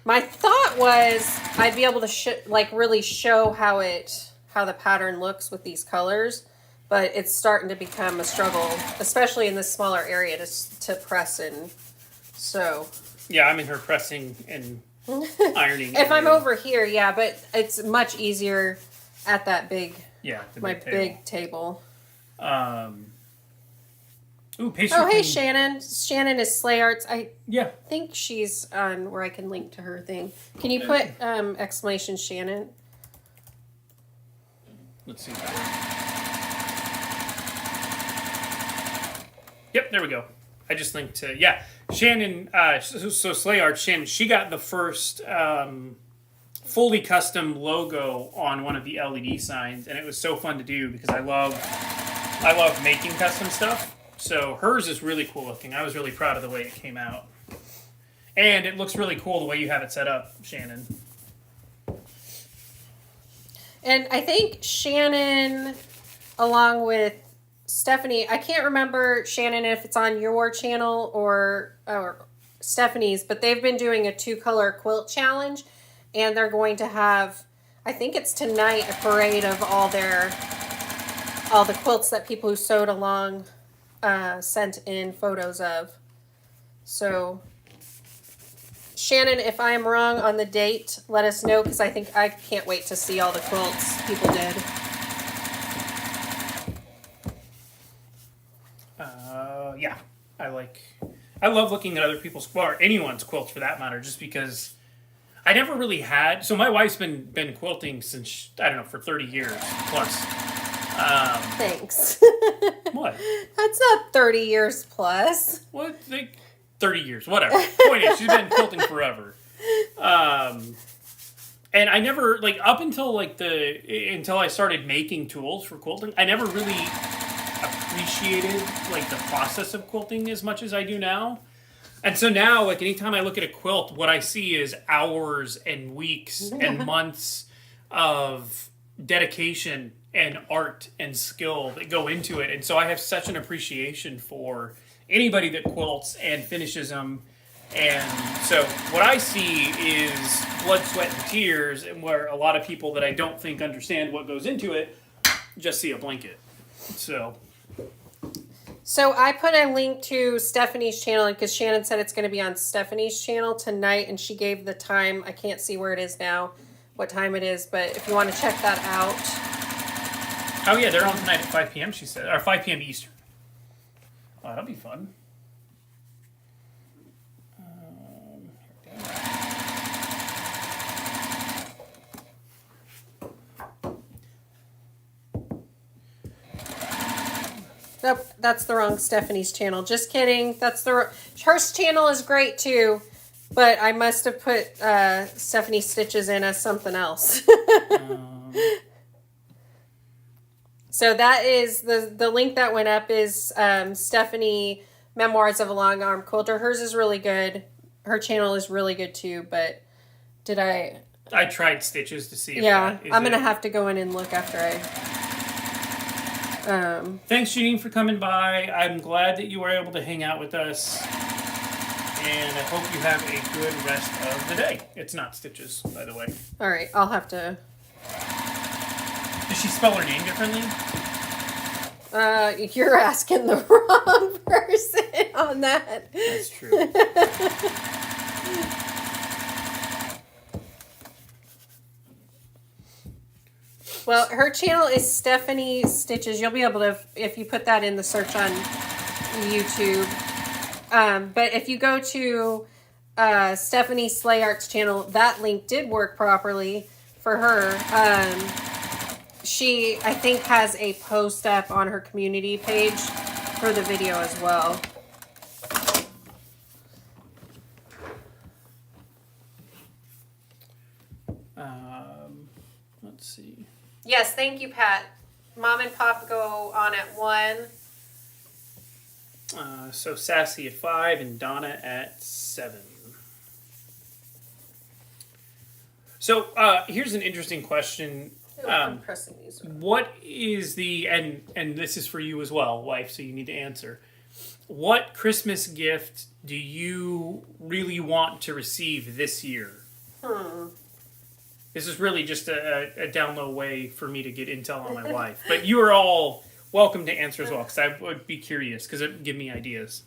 My thought was I'd be able to really show how the pattern looks with these colors, but it's starting to become a struggle, especially in this smaller area to press and sew. Yeah, I'm in her pressing and ironing. If I'm over here, yeah, but it's much easier at that big, big table. Pastry hey, Queen. Shannon. Shannon is Slay Arts. I Yeah. think she's on where I can link to her thing. Can you put exclamation Shannon? Let's see. Yep, there we go. I just linked to, Shannon, so Slay Arts, Shannon, she got the first fully custom logo on one of the LED signs, and it was so fun to do because I love making custom stuff. So hers is really cool looking. I was really proud of the way it came out. And it looks really cool the way you have it set up, Shannon. And I think Shannon, along with Stephanie, I can't remember, Shannon, if it's on your channel or Stephanie's, but they've been doing a 2-color quilt challenge, and they're going to have, I think it's tonight, a parade of all the quilts that people who sewed along sent in photos of. So, Shannon, if I am wrong on the date, let us know, because I can't wait to see all the quilts people did. I love looking at other people's, or anyone's quilts for that matter, just because I never really had. So my wife's been quilting since, I don't know, for 30 years plus. Thanks. What? That's not 30 years plus. What? 30 years, whatever. Point is, she's been quilting forever. And I never, up until until I started making tools for quilting, I never really appreciated the process of quilting as much as I do now. And so now, anytime I look at a quilt, what I see is hours and weeks and months of dedication and art and skill that go into it. And so I have such an appreciation for anybody that quilts and finishes them. And so what I see is blood, sweat, and tears, and where a lot of people that I don't think understand what goes into it just see a blanket. So I put a link to Stephanie's channel because Shannon said it's going to be on Stephanie's channel tonight, and she gave the time. I can't see where it is now, what time it is, but if you want to check that out. Oh yeah, they're on tonight at 5 p.m. she said, or 5 p.m. Eastern. Oh, that'll be fun. Nope, that's the wrong Stephanie's channel. Just kidding. Her channel is great too, but I must have put Stephanie Stitches in as something else. So that is the link that went up is Stephanie Memoirs of a Long Arm Quilter. Hers is really good. Her channel is really good too. But I tried Stitches to see if I'm gonna have to go in and look after I. Thanks, Janine, for coming by. I'm glad that you were able to hang out with us. And I hope you have a good rest of the day. It's not Stitches, by the way. All right, I'll have to. Does she spell her name differently? You're asking the wrong person on that. That's true. Well, her channel is Stephanie Stitches. You'll be able to, if you put that in the search on YouTube. But if you go to Stephanie Slay Art's channel, that link did work properly for her. She, I think, has a post up on her community page for the video as well. Let's see. Yes, thank you, Pat. Mom and Pop go on at 1. So Sassy at 5 and Donna at 7. So here's an interesting question. I'm pressing these. What is the, and this is for you as well, wife, so you need to answer. What Christmas gift do you really want to receive this year? This is really just a down low way for me to get intel on my wife. But you are all welcome to answer as well, because I would be curious, because it would give me ideas.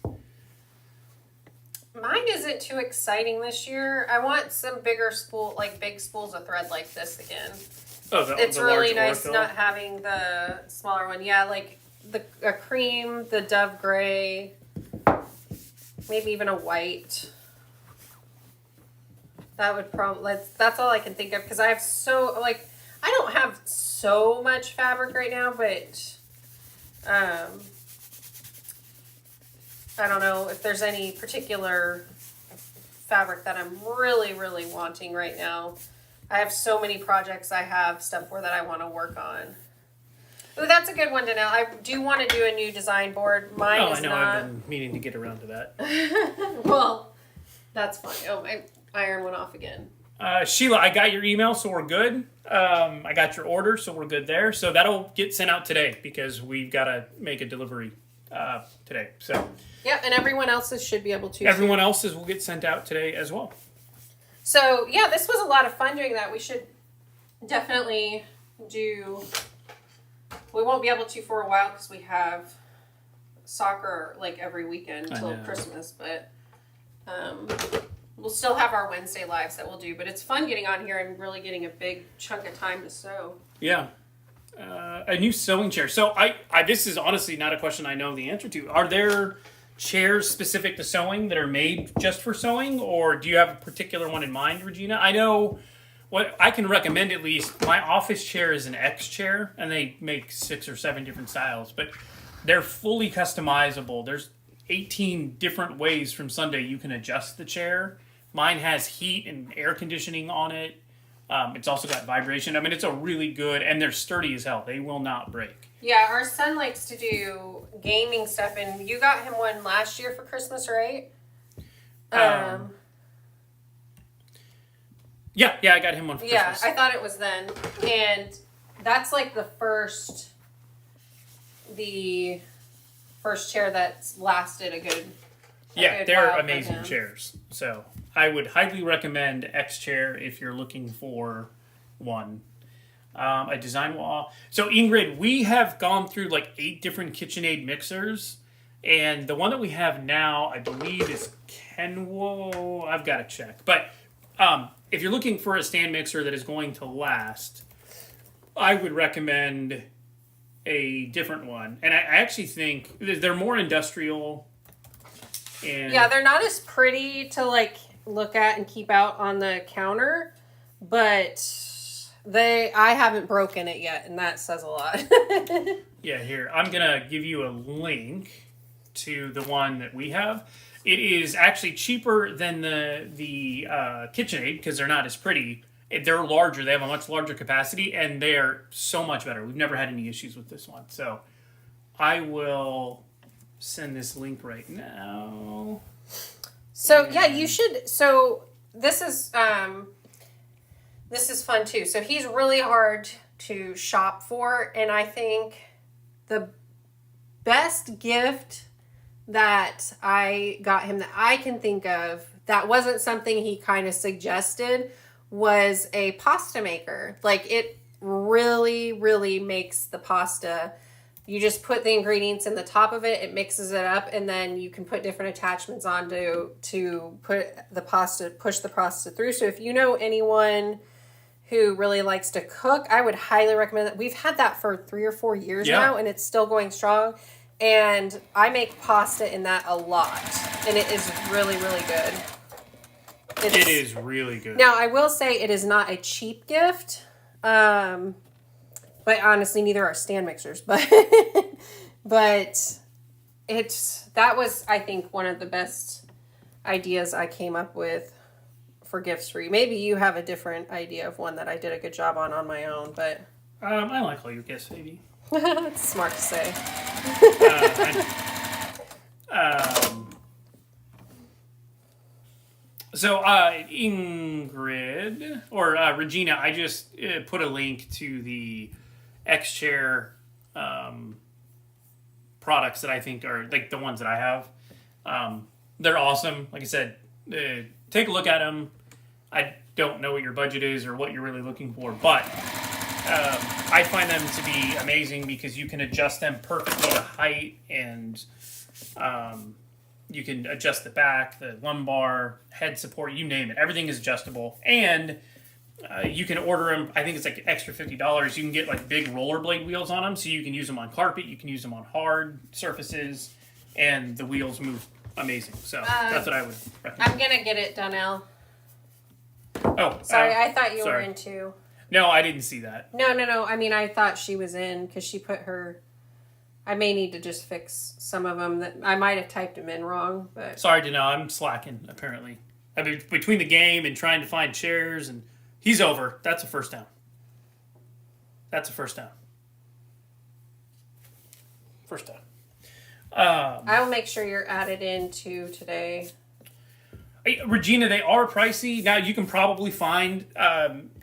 Mine isn't too exciting this year. I want some bigger spool, like big spools of thread like this again. Oh, it's the really large nice Orfill? not having the smaller one. Yeah, like a cream, the dove gray, maybe even a white. That would probably, that's all I can think of, because I have I don't have so much fabric right now, but I don't know if there's any particular fabric that I'm really, really wanting right now. I have so many projects I have stuff for that I want to work on. Ooh, that's a good one to know. I do want to do a new design board. Mine is I know. not. I've been meaning to get around to that. Well, that's fine. Oh, my iron went off again. Sheila, I got your email, so we're good. I got your order, so we're good there. So that'll get sent out today, because we've got to make a delivery today. So yeah, and everyone else's should be able to. Everyone else's will get sent out today as well. So yeah, this was a lot of fun doing that. We should definitely do. We won't be able to for a while because we have soccer like every weekend until Christmas, but we'll still have our Wednesday lives that we'll do. But it's fun getting on here and really getting a big chunk of time to sew. Yeah. A new sewing chair. So I this is honestly not a question I know the answer to. Are there chairs specific to sewing that are made just for sewing, or do you have a particular one in mind, Regina? I know what I can recommend, at least. My office chair is an X chair, and they make 6 or 7 different styles, but they're fully customizable. There's 18 different ways from Sunday you can adjust the chair. Mine has heat and air conditioning on it. It's also got vibration. I mean, it's a really good, and they're sturdy as hell. They will not break. Yeah, our son likes to do gaming stuff, and you got him one last year for Christmas, right? Yeah, I got him one for Christmas. Yeah, I thought it was then. And that's like the first chair that's lasted a good they're amazing chairs. So I would highly recommend X Chair if you're looking for one. A design wall. So Ingrid, we have gone through like 8 different KitchenAid mixers, and the one that we have now, I believe, is Kenwo. I've got to check. But if you're looking for a stand mixer that is going to last, I would recommend a different one. And I actually think they're more industrial. And yeah, they're not as pretty to like look at and keep out on the counter, but I haven't broken it yet, and that says a lot. Yeah, here, I'm going to give you a link to the one that we have. It is actually cheaper than the KitchenAid because they're not as pretty, They're larger. They have a much larger capacity, and they're so much better. We've never had any issues with this one. So I will send this link right now. So yeah, you should. So this is fun too. So he's really hard to shop for, and I think the best gift that I got him that I can think of that wasn't something he kind of suggested was a pasta maker. Like, it really, really makes the pasta. You just put the ingredients in the top of it, it mixes it up, and then you can put different attachments on to put the pasta, push the pasta through. So if you know anyone who really likes to cook, I would highly recommend that. We've had that for 3 or 4 years now, and it's still going strong. And I make pasta in that a lot, and it is really, really good. It is really good. Now, I will say it is not a cheap gift. But honestly, neither are stand mixers. But that was, I think, one of the best ideas I came up with for gifts for you. Maybe you have a different idea of one that I did a good job on my own. But I like all your gifts, baby. That's smart to say. So, Ingrid, or Regina, I just put a link to the X-Chair products that I think are, like, the ones that I have. They're awesome. Like I said, take a look at them. I don't know what your budget is or what you're really looking for, but I find them to be amazing because you can adjust them perfectly to height, and you can adjust the back, the lumbar, head support, you name it. Everything is adjustable. And you can order them, I think it's like extra $50. You can get like big rollerblade wheels on them, so you can use them on carpet, you can use them on hard surfaces, and the wheels move amazing. So that's what I would recommend. I'm going to get it, Donnell. Oh, sorry, I thought you were into... No, I didn't see that. No. I mean, I thought she was in because she put her... I may need to just fix some of them. That I might have typed them in wrong, but... Sorry, Donnell, I'm slacking, apparently. I mean, between the game and trying to find chairs, and he's over. That's a first down. First down. I will make sure you're added into today. Regina, they are pricey. Now, you can probably find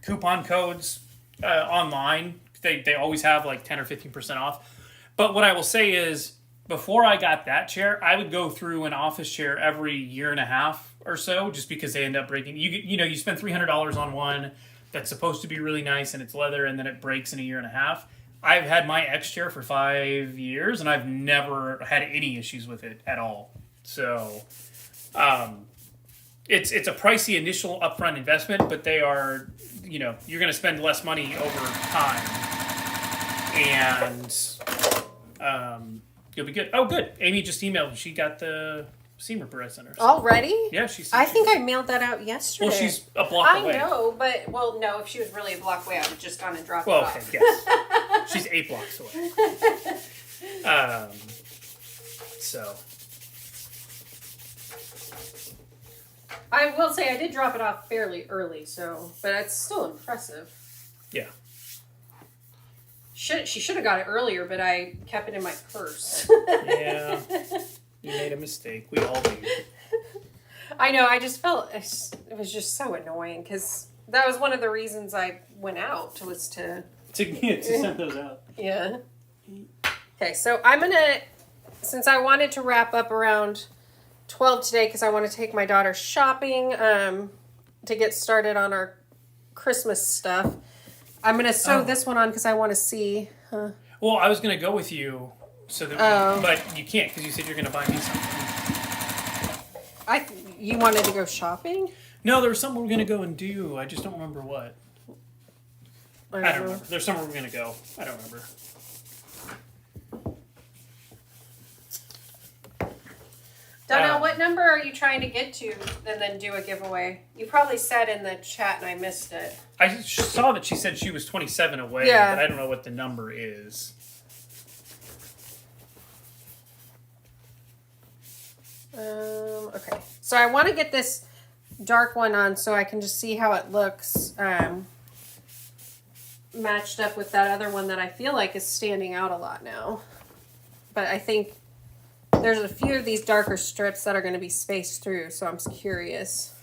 coupon codes online. They always have like 10 or 15% off. But what I will say is, before I got that chair, I would go through an office chair every year and a half or so, just because they end up breaking. You spend $300 on one that's supposed to be really nice and it's leather, and then it breaks in a year and a half. I've had my X chair for 5 years, and I've never had any issues with it at all. So, it's a pricey initial upfront investment, but they are, you're going to spend less money over time, and you'll be good. Oh, good. Amy just emailed. She got the seam ripper I sent her. Already? Yeah, she said. I think I mailed that out yesterday. Well, she's a block away. I know, but, no, if she was really a block away, I would have just gone and dropped it Well, off. okay, yes. She's 8 blocks away. So. I will say I did drop it off fairly early, but it's still impressive. Yeah. She should have got it earlier, but I kept it in my purse. Yeah. You made a mistake. We all do. I know. I just felt it was just so annoying because that was one of the reasons I went out was to send those out. Yeah. Okay, so I'm gonna, since I wanted to wrap up around 12 today because I want to take my daughter shopping to get started on our Christmas stuff. I'm gonna sew this one on because I want to see. Well, I was gonna go with you, so that, but you can't because you said you're gonna buy me something. You wanted to go shopping? No, there was something we were gonna go and do. I just don't remember what. I don't remember. There's somewhere we're gonna go. I don't remember. Donnell, what number are you trying to get to and then do a giveaway? You probably said in the chat and I missed it. I saw that she said she was 27 away, Yeah. but I don't know what the number is. Okay. So I want to get this dark one on so I can just see how it looks matched up with that other one that I feel like is standing out a lot now. But I think there's a few of these darker strips that are going to be spaced through, so I'm curious.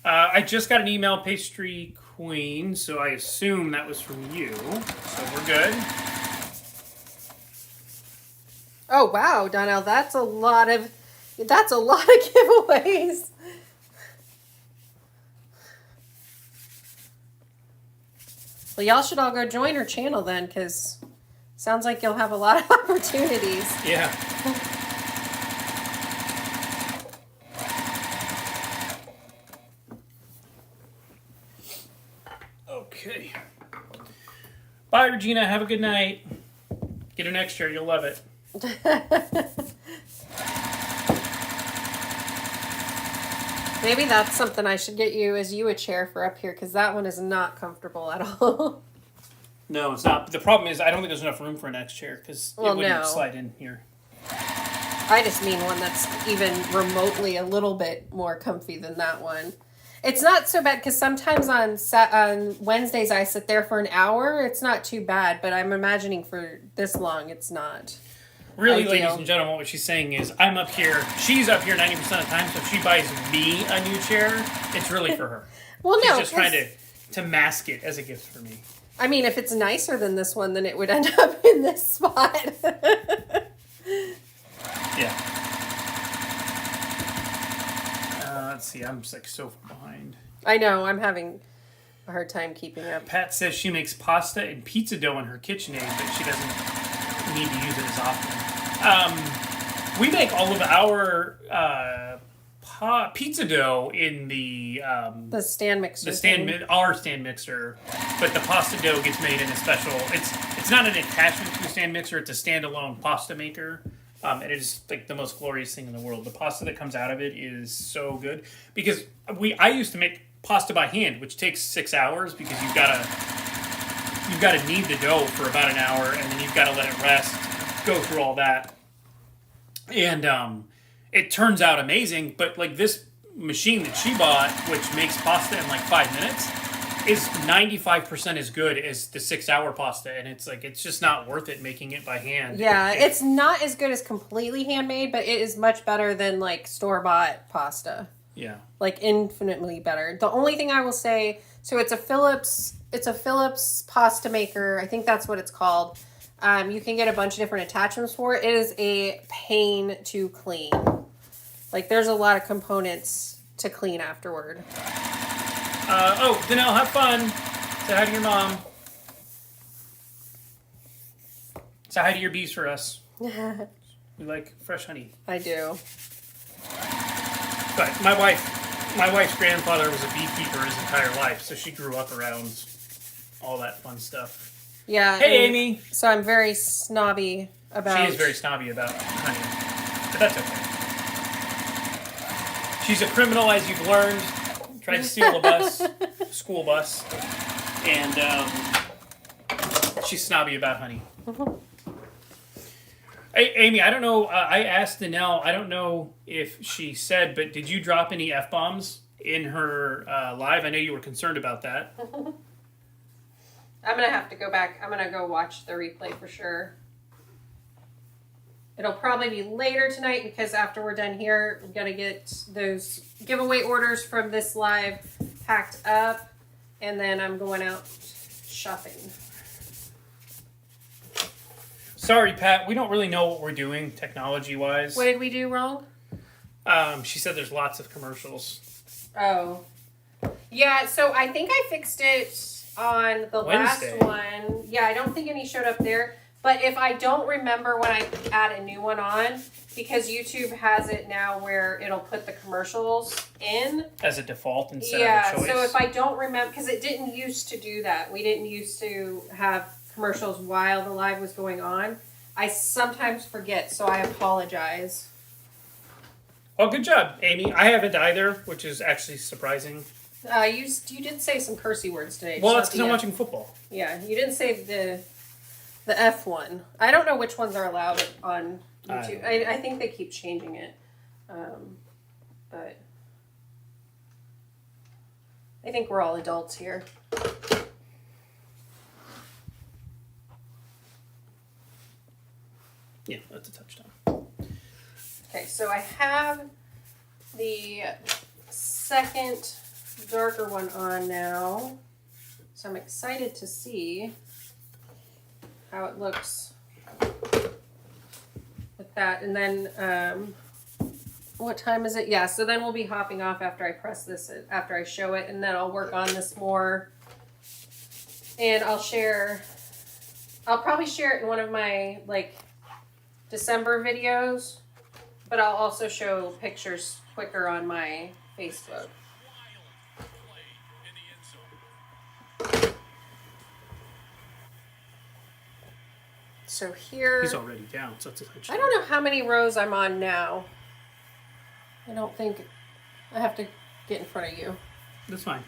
I just got an email, Pastry Queen, so I assume that was from you. So we're good. Oh wow, Donnell, that's a lot of giveaways. Well, y'all should all go join her channel then, because sounds like you'll have a lot of opportunities. Yeah. Okay. Bye, Regina. Have a good night. Get her next year. You'll love it. Maybe that's something I should get you a chair for up here, because that one is not comfortable at all. No, it's not. The problem is I don't think there's enough room for a next chair because it wouldn't slide in here. I just mean one that's even remotely a little bit more comfy than that one. It's not so bad because sometimes on Wednesdays I sit there for an hour. It's not too bad, but I'm imagining for this long it's not. Really, ideal. ladies and gentlemen, what she's saying is I'm up here, she's up here 90% of the time, so if she buys me a new chair, it's really for her. Well, she's no. She's just trying to mask it as a gift for me. I mean, if it's nicer than this one, then it would end up in this spot. Yeah. Let's see, I'm just like so far behind. I know, I'm having a hard time keeping up. Pat says she makes pasta and pizza dough in her KitchenAid, but she doesn't need to use it as often. We make all of our pizza dough in the stand mixer. Our stand mixer, but the pasta dough gets made in a special. It's not an attachment to a stand mixer. It's a standalone pasta maker. It is like the most glorious thing in the world. The pasta that comes out of it is so good because I used to make pasta by hand, which takes 6 hours because you've got to knead the dough for about an hour and then you've got to let it rest, go through all that, and it turns out amazing. But like this machine that she bought, which makes pasta in like 5 minutes, is 95% as good as the 6 hour pasta, and it's just not worth it making it by hand. Yeah, it's not as good as completely handmade, but it is much better than like store-bought pasta. Yeah. Like infinitely better. The only thing I will say, so it's a Philips pasta maker. I think that's what it's called. You can get a bunch of different attachments for it. It is a pain to clean. Like there's a lot of components to clean afterward. Danelle, have fun. Say hi to your mom. Say hi to your bees for us. We like fresh honey. I do. But my wife's grandfather was a beekeeper his entire life, so she grew up around all that fun stuff. Yeah. Hey, Amy. So I'm very snobby about... She is very snobby about honey, but that's okay. She's a criminal, as you've learned. Tried to steal a school bus, and she's snobby about honey. Hey, Amy, I don't know. I asked Danelle. I don't know if she said, but did you drop any F-bombs in her live? I know you were concerned about that. I'm going to have to go back. I'm going to go watch the replay for sure. It'll probably be later tonight because after we're done here, we've got to get those giveaway orders from this live packed up, and then I'm going out shopping. Sorry, Pat. We don't really know what we're doing technology-wise. What did we do wrong? She said there's lots of commercials. Oh. Yeah, so I think I fixed it on the Wednesday. last one. Yeah, I don't think any showed up there. But if I don't remember when I add a new one on, because YouTube has it now where it'll put the commercials in. As a default instead of a choice. So if I don't remember, because it didn't used to do that. We didn't used to have commercials while the live was going on. I sometimes forget, so I apologize. Oh, good job, Amy. I haven't either, which is actually surprising. You did say some cursey words today. Well, that's because I'm watching football. Yeah, you didn't say The F one. I don't know which ones are allowed on YouTube. I think they keep changing it. But I think we're all adults here. Yeah, that's a touchdown. Okay, so I have the second darker one on now. So I'm excited to see how it looks with that. And then, what time is it? Yeah, so then we'll be hopping off after I press this, after I show it, and then I'll work on this more. And I'll probably share it in one of my, like, December videos, but I'll also show pictures quicker on my Facebook. So here... He's already down, so it's a touchdown. I don't know how many rows I'm on now. I don't think... I have to get in front of you. That's fine.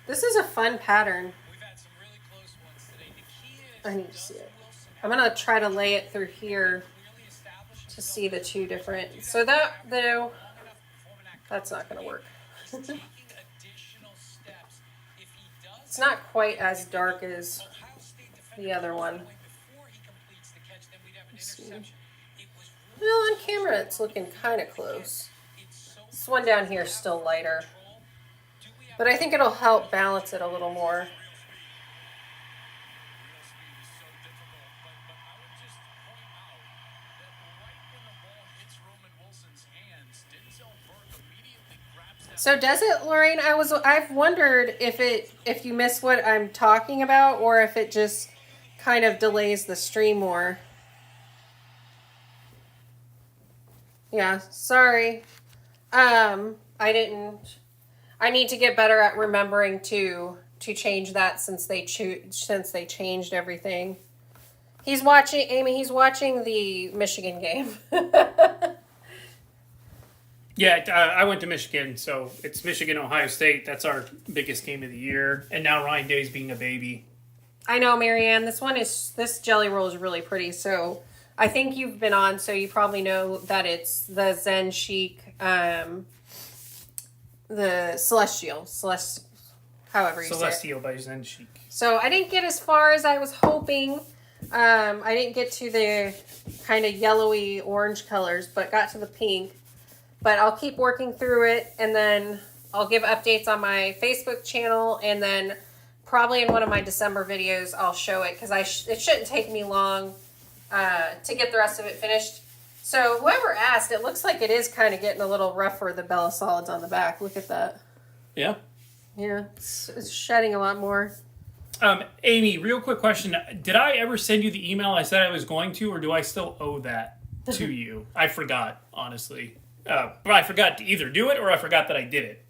This is a fun pattern. I need to see it. I'm going to try to lay it through here to see the two different... So that, though, that's not going to work. It's not quite as dark as the other one. Well, on camera it's looking kind of close. This one down here is still lighter. But I think it'll help balance it a little more. So does it, Lorraine? I've wondered if you miss what I'm talking about, or if it just kind of delays the stream more. Yeah, sorry. I need to get better at remembering to change that since they changed everything. He's watching, Amy. He's watching the Michigan game. Yeah, I went to Michigan, so it's Michigan-Ohio State. That's our biggest game of the year. And now Ryan Day's being a baby. I know, Marianne. This jelly roll is really pretty. So I think you've been on, so you probably know that it's the Zen Chic, the Celestial, however you say it. Celestial by Zen Chic. So I didn't get as far as I was hoping. I didn't get to the kind of yellowy orange colors, but got to the pink. But I'll keep working through it, and then I'll give updates on my Facebook channel, and then probably in one of my December videos I'll show it, because it shouldn't take me long to get the rest of it finished. So whoever asked, it looks like it is kind of getting a little rougher, the Bella Solids on the back. Look at that. Yeah? Yeah, it's shedding a lot more. Amy, real quick question. Did I ever send you the email I said I was going to, or do I still owe that to you? I forgot, honestly. But I forgot to either do it or I forgot that I did it.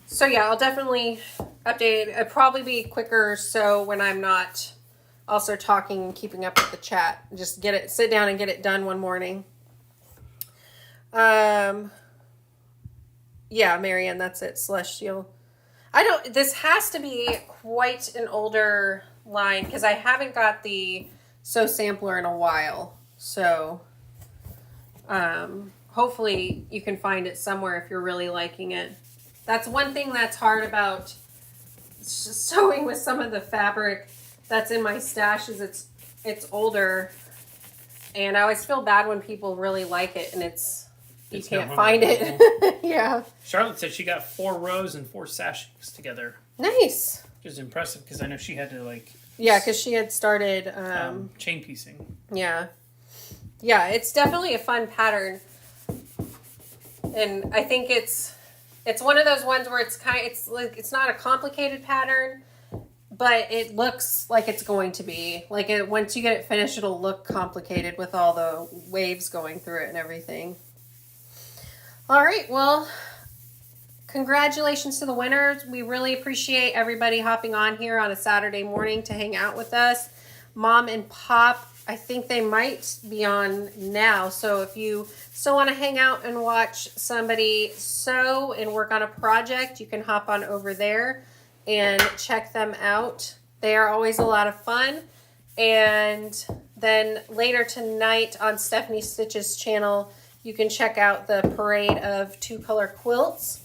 So yeah, I'll definitely update. It'll probably be quicker, so when I'm not also talking and keeping up with the chat, just sit down and get it done one morning. Yeah, Marianne, that's it. Celestial. This has to be quite an older line, because I haven't got the sampler in a while, so hopefully you can find it somewhere if you're really liking it. That's one thing that's hard about sewing with some of the fabric that's in my stash, is it's older, and I always feel bad when people really like it and you can't find it. Yeah. Charlotte said she got 4 rows and 4 sashings together. Nice. Which is impressive, because I know she had to Yeah, because she had started... chain piecing. Yeah. Yeah, it's definitely a fun pattern. And I think it's one of those ones where it's not a complicated pattern, but it looks like it's going to be. Once you get it finished, it'll look complicated with all the waves going through it and everything. All right, well... Congratulations to the winners. We really appreciate everybody hopping on here on a Saturday morning to hang out with us. Mom and Pop I think they might be on now. So if you still want to hang out and watch somebody sew and work on a project, you can hop on over there and check them out. They are always a lot of fun. And then later tonight on Stephanie Stitch's channel, you can check out the parade of 2-color quilts.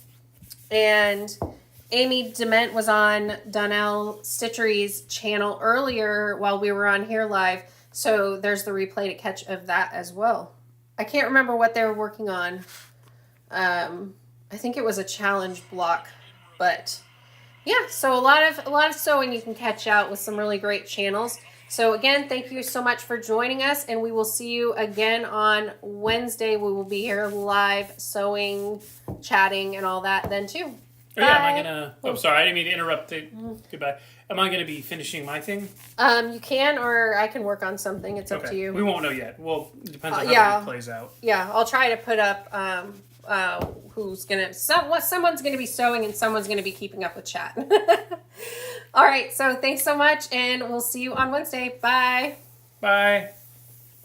And Amy Dement was on Donnell Stitchery's channel earlier while we were on here live. So there's the replay to catch of that as well. I can't remember what they were working on. I think it was a challenge block, but yeah, so a lot of sewing you can catch out with some really great channels. So again, thank you so much for joining us, and we will see you again on Wednesday. We will be here live sewing, chatting, and all that then too. Oh yeah, am I gonna? Oh, sorry, I didn't mean to interrupt it. Goodbye. Am I gonna be finishing my thing? You can, or I can work on something. It's up to you. We won't know yet. Well, it depends on how it plays out. Yeah, I'll try to put up who's gonna someone's gonna be sewing and someone's gonna be keeping up with chat. All right, so thanks so much, and we'll see you on Wednesday. Bye. Bye.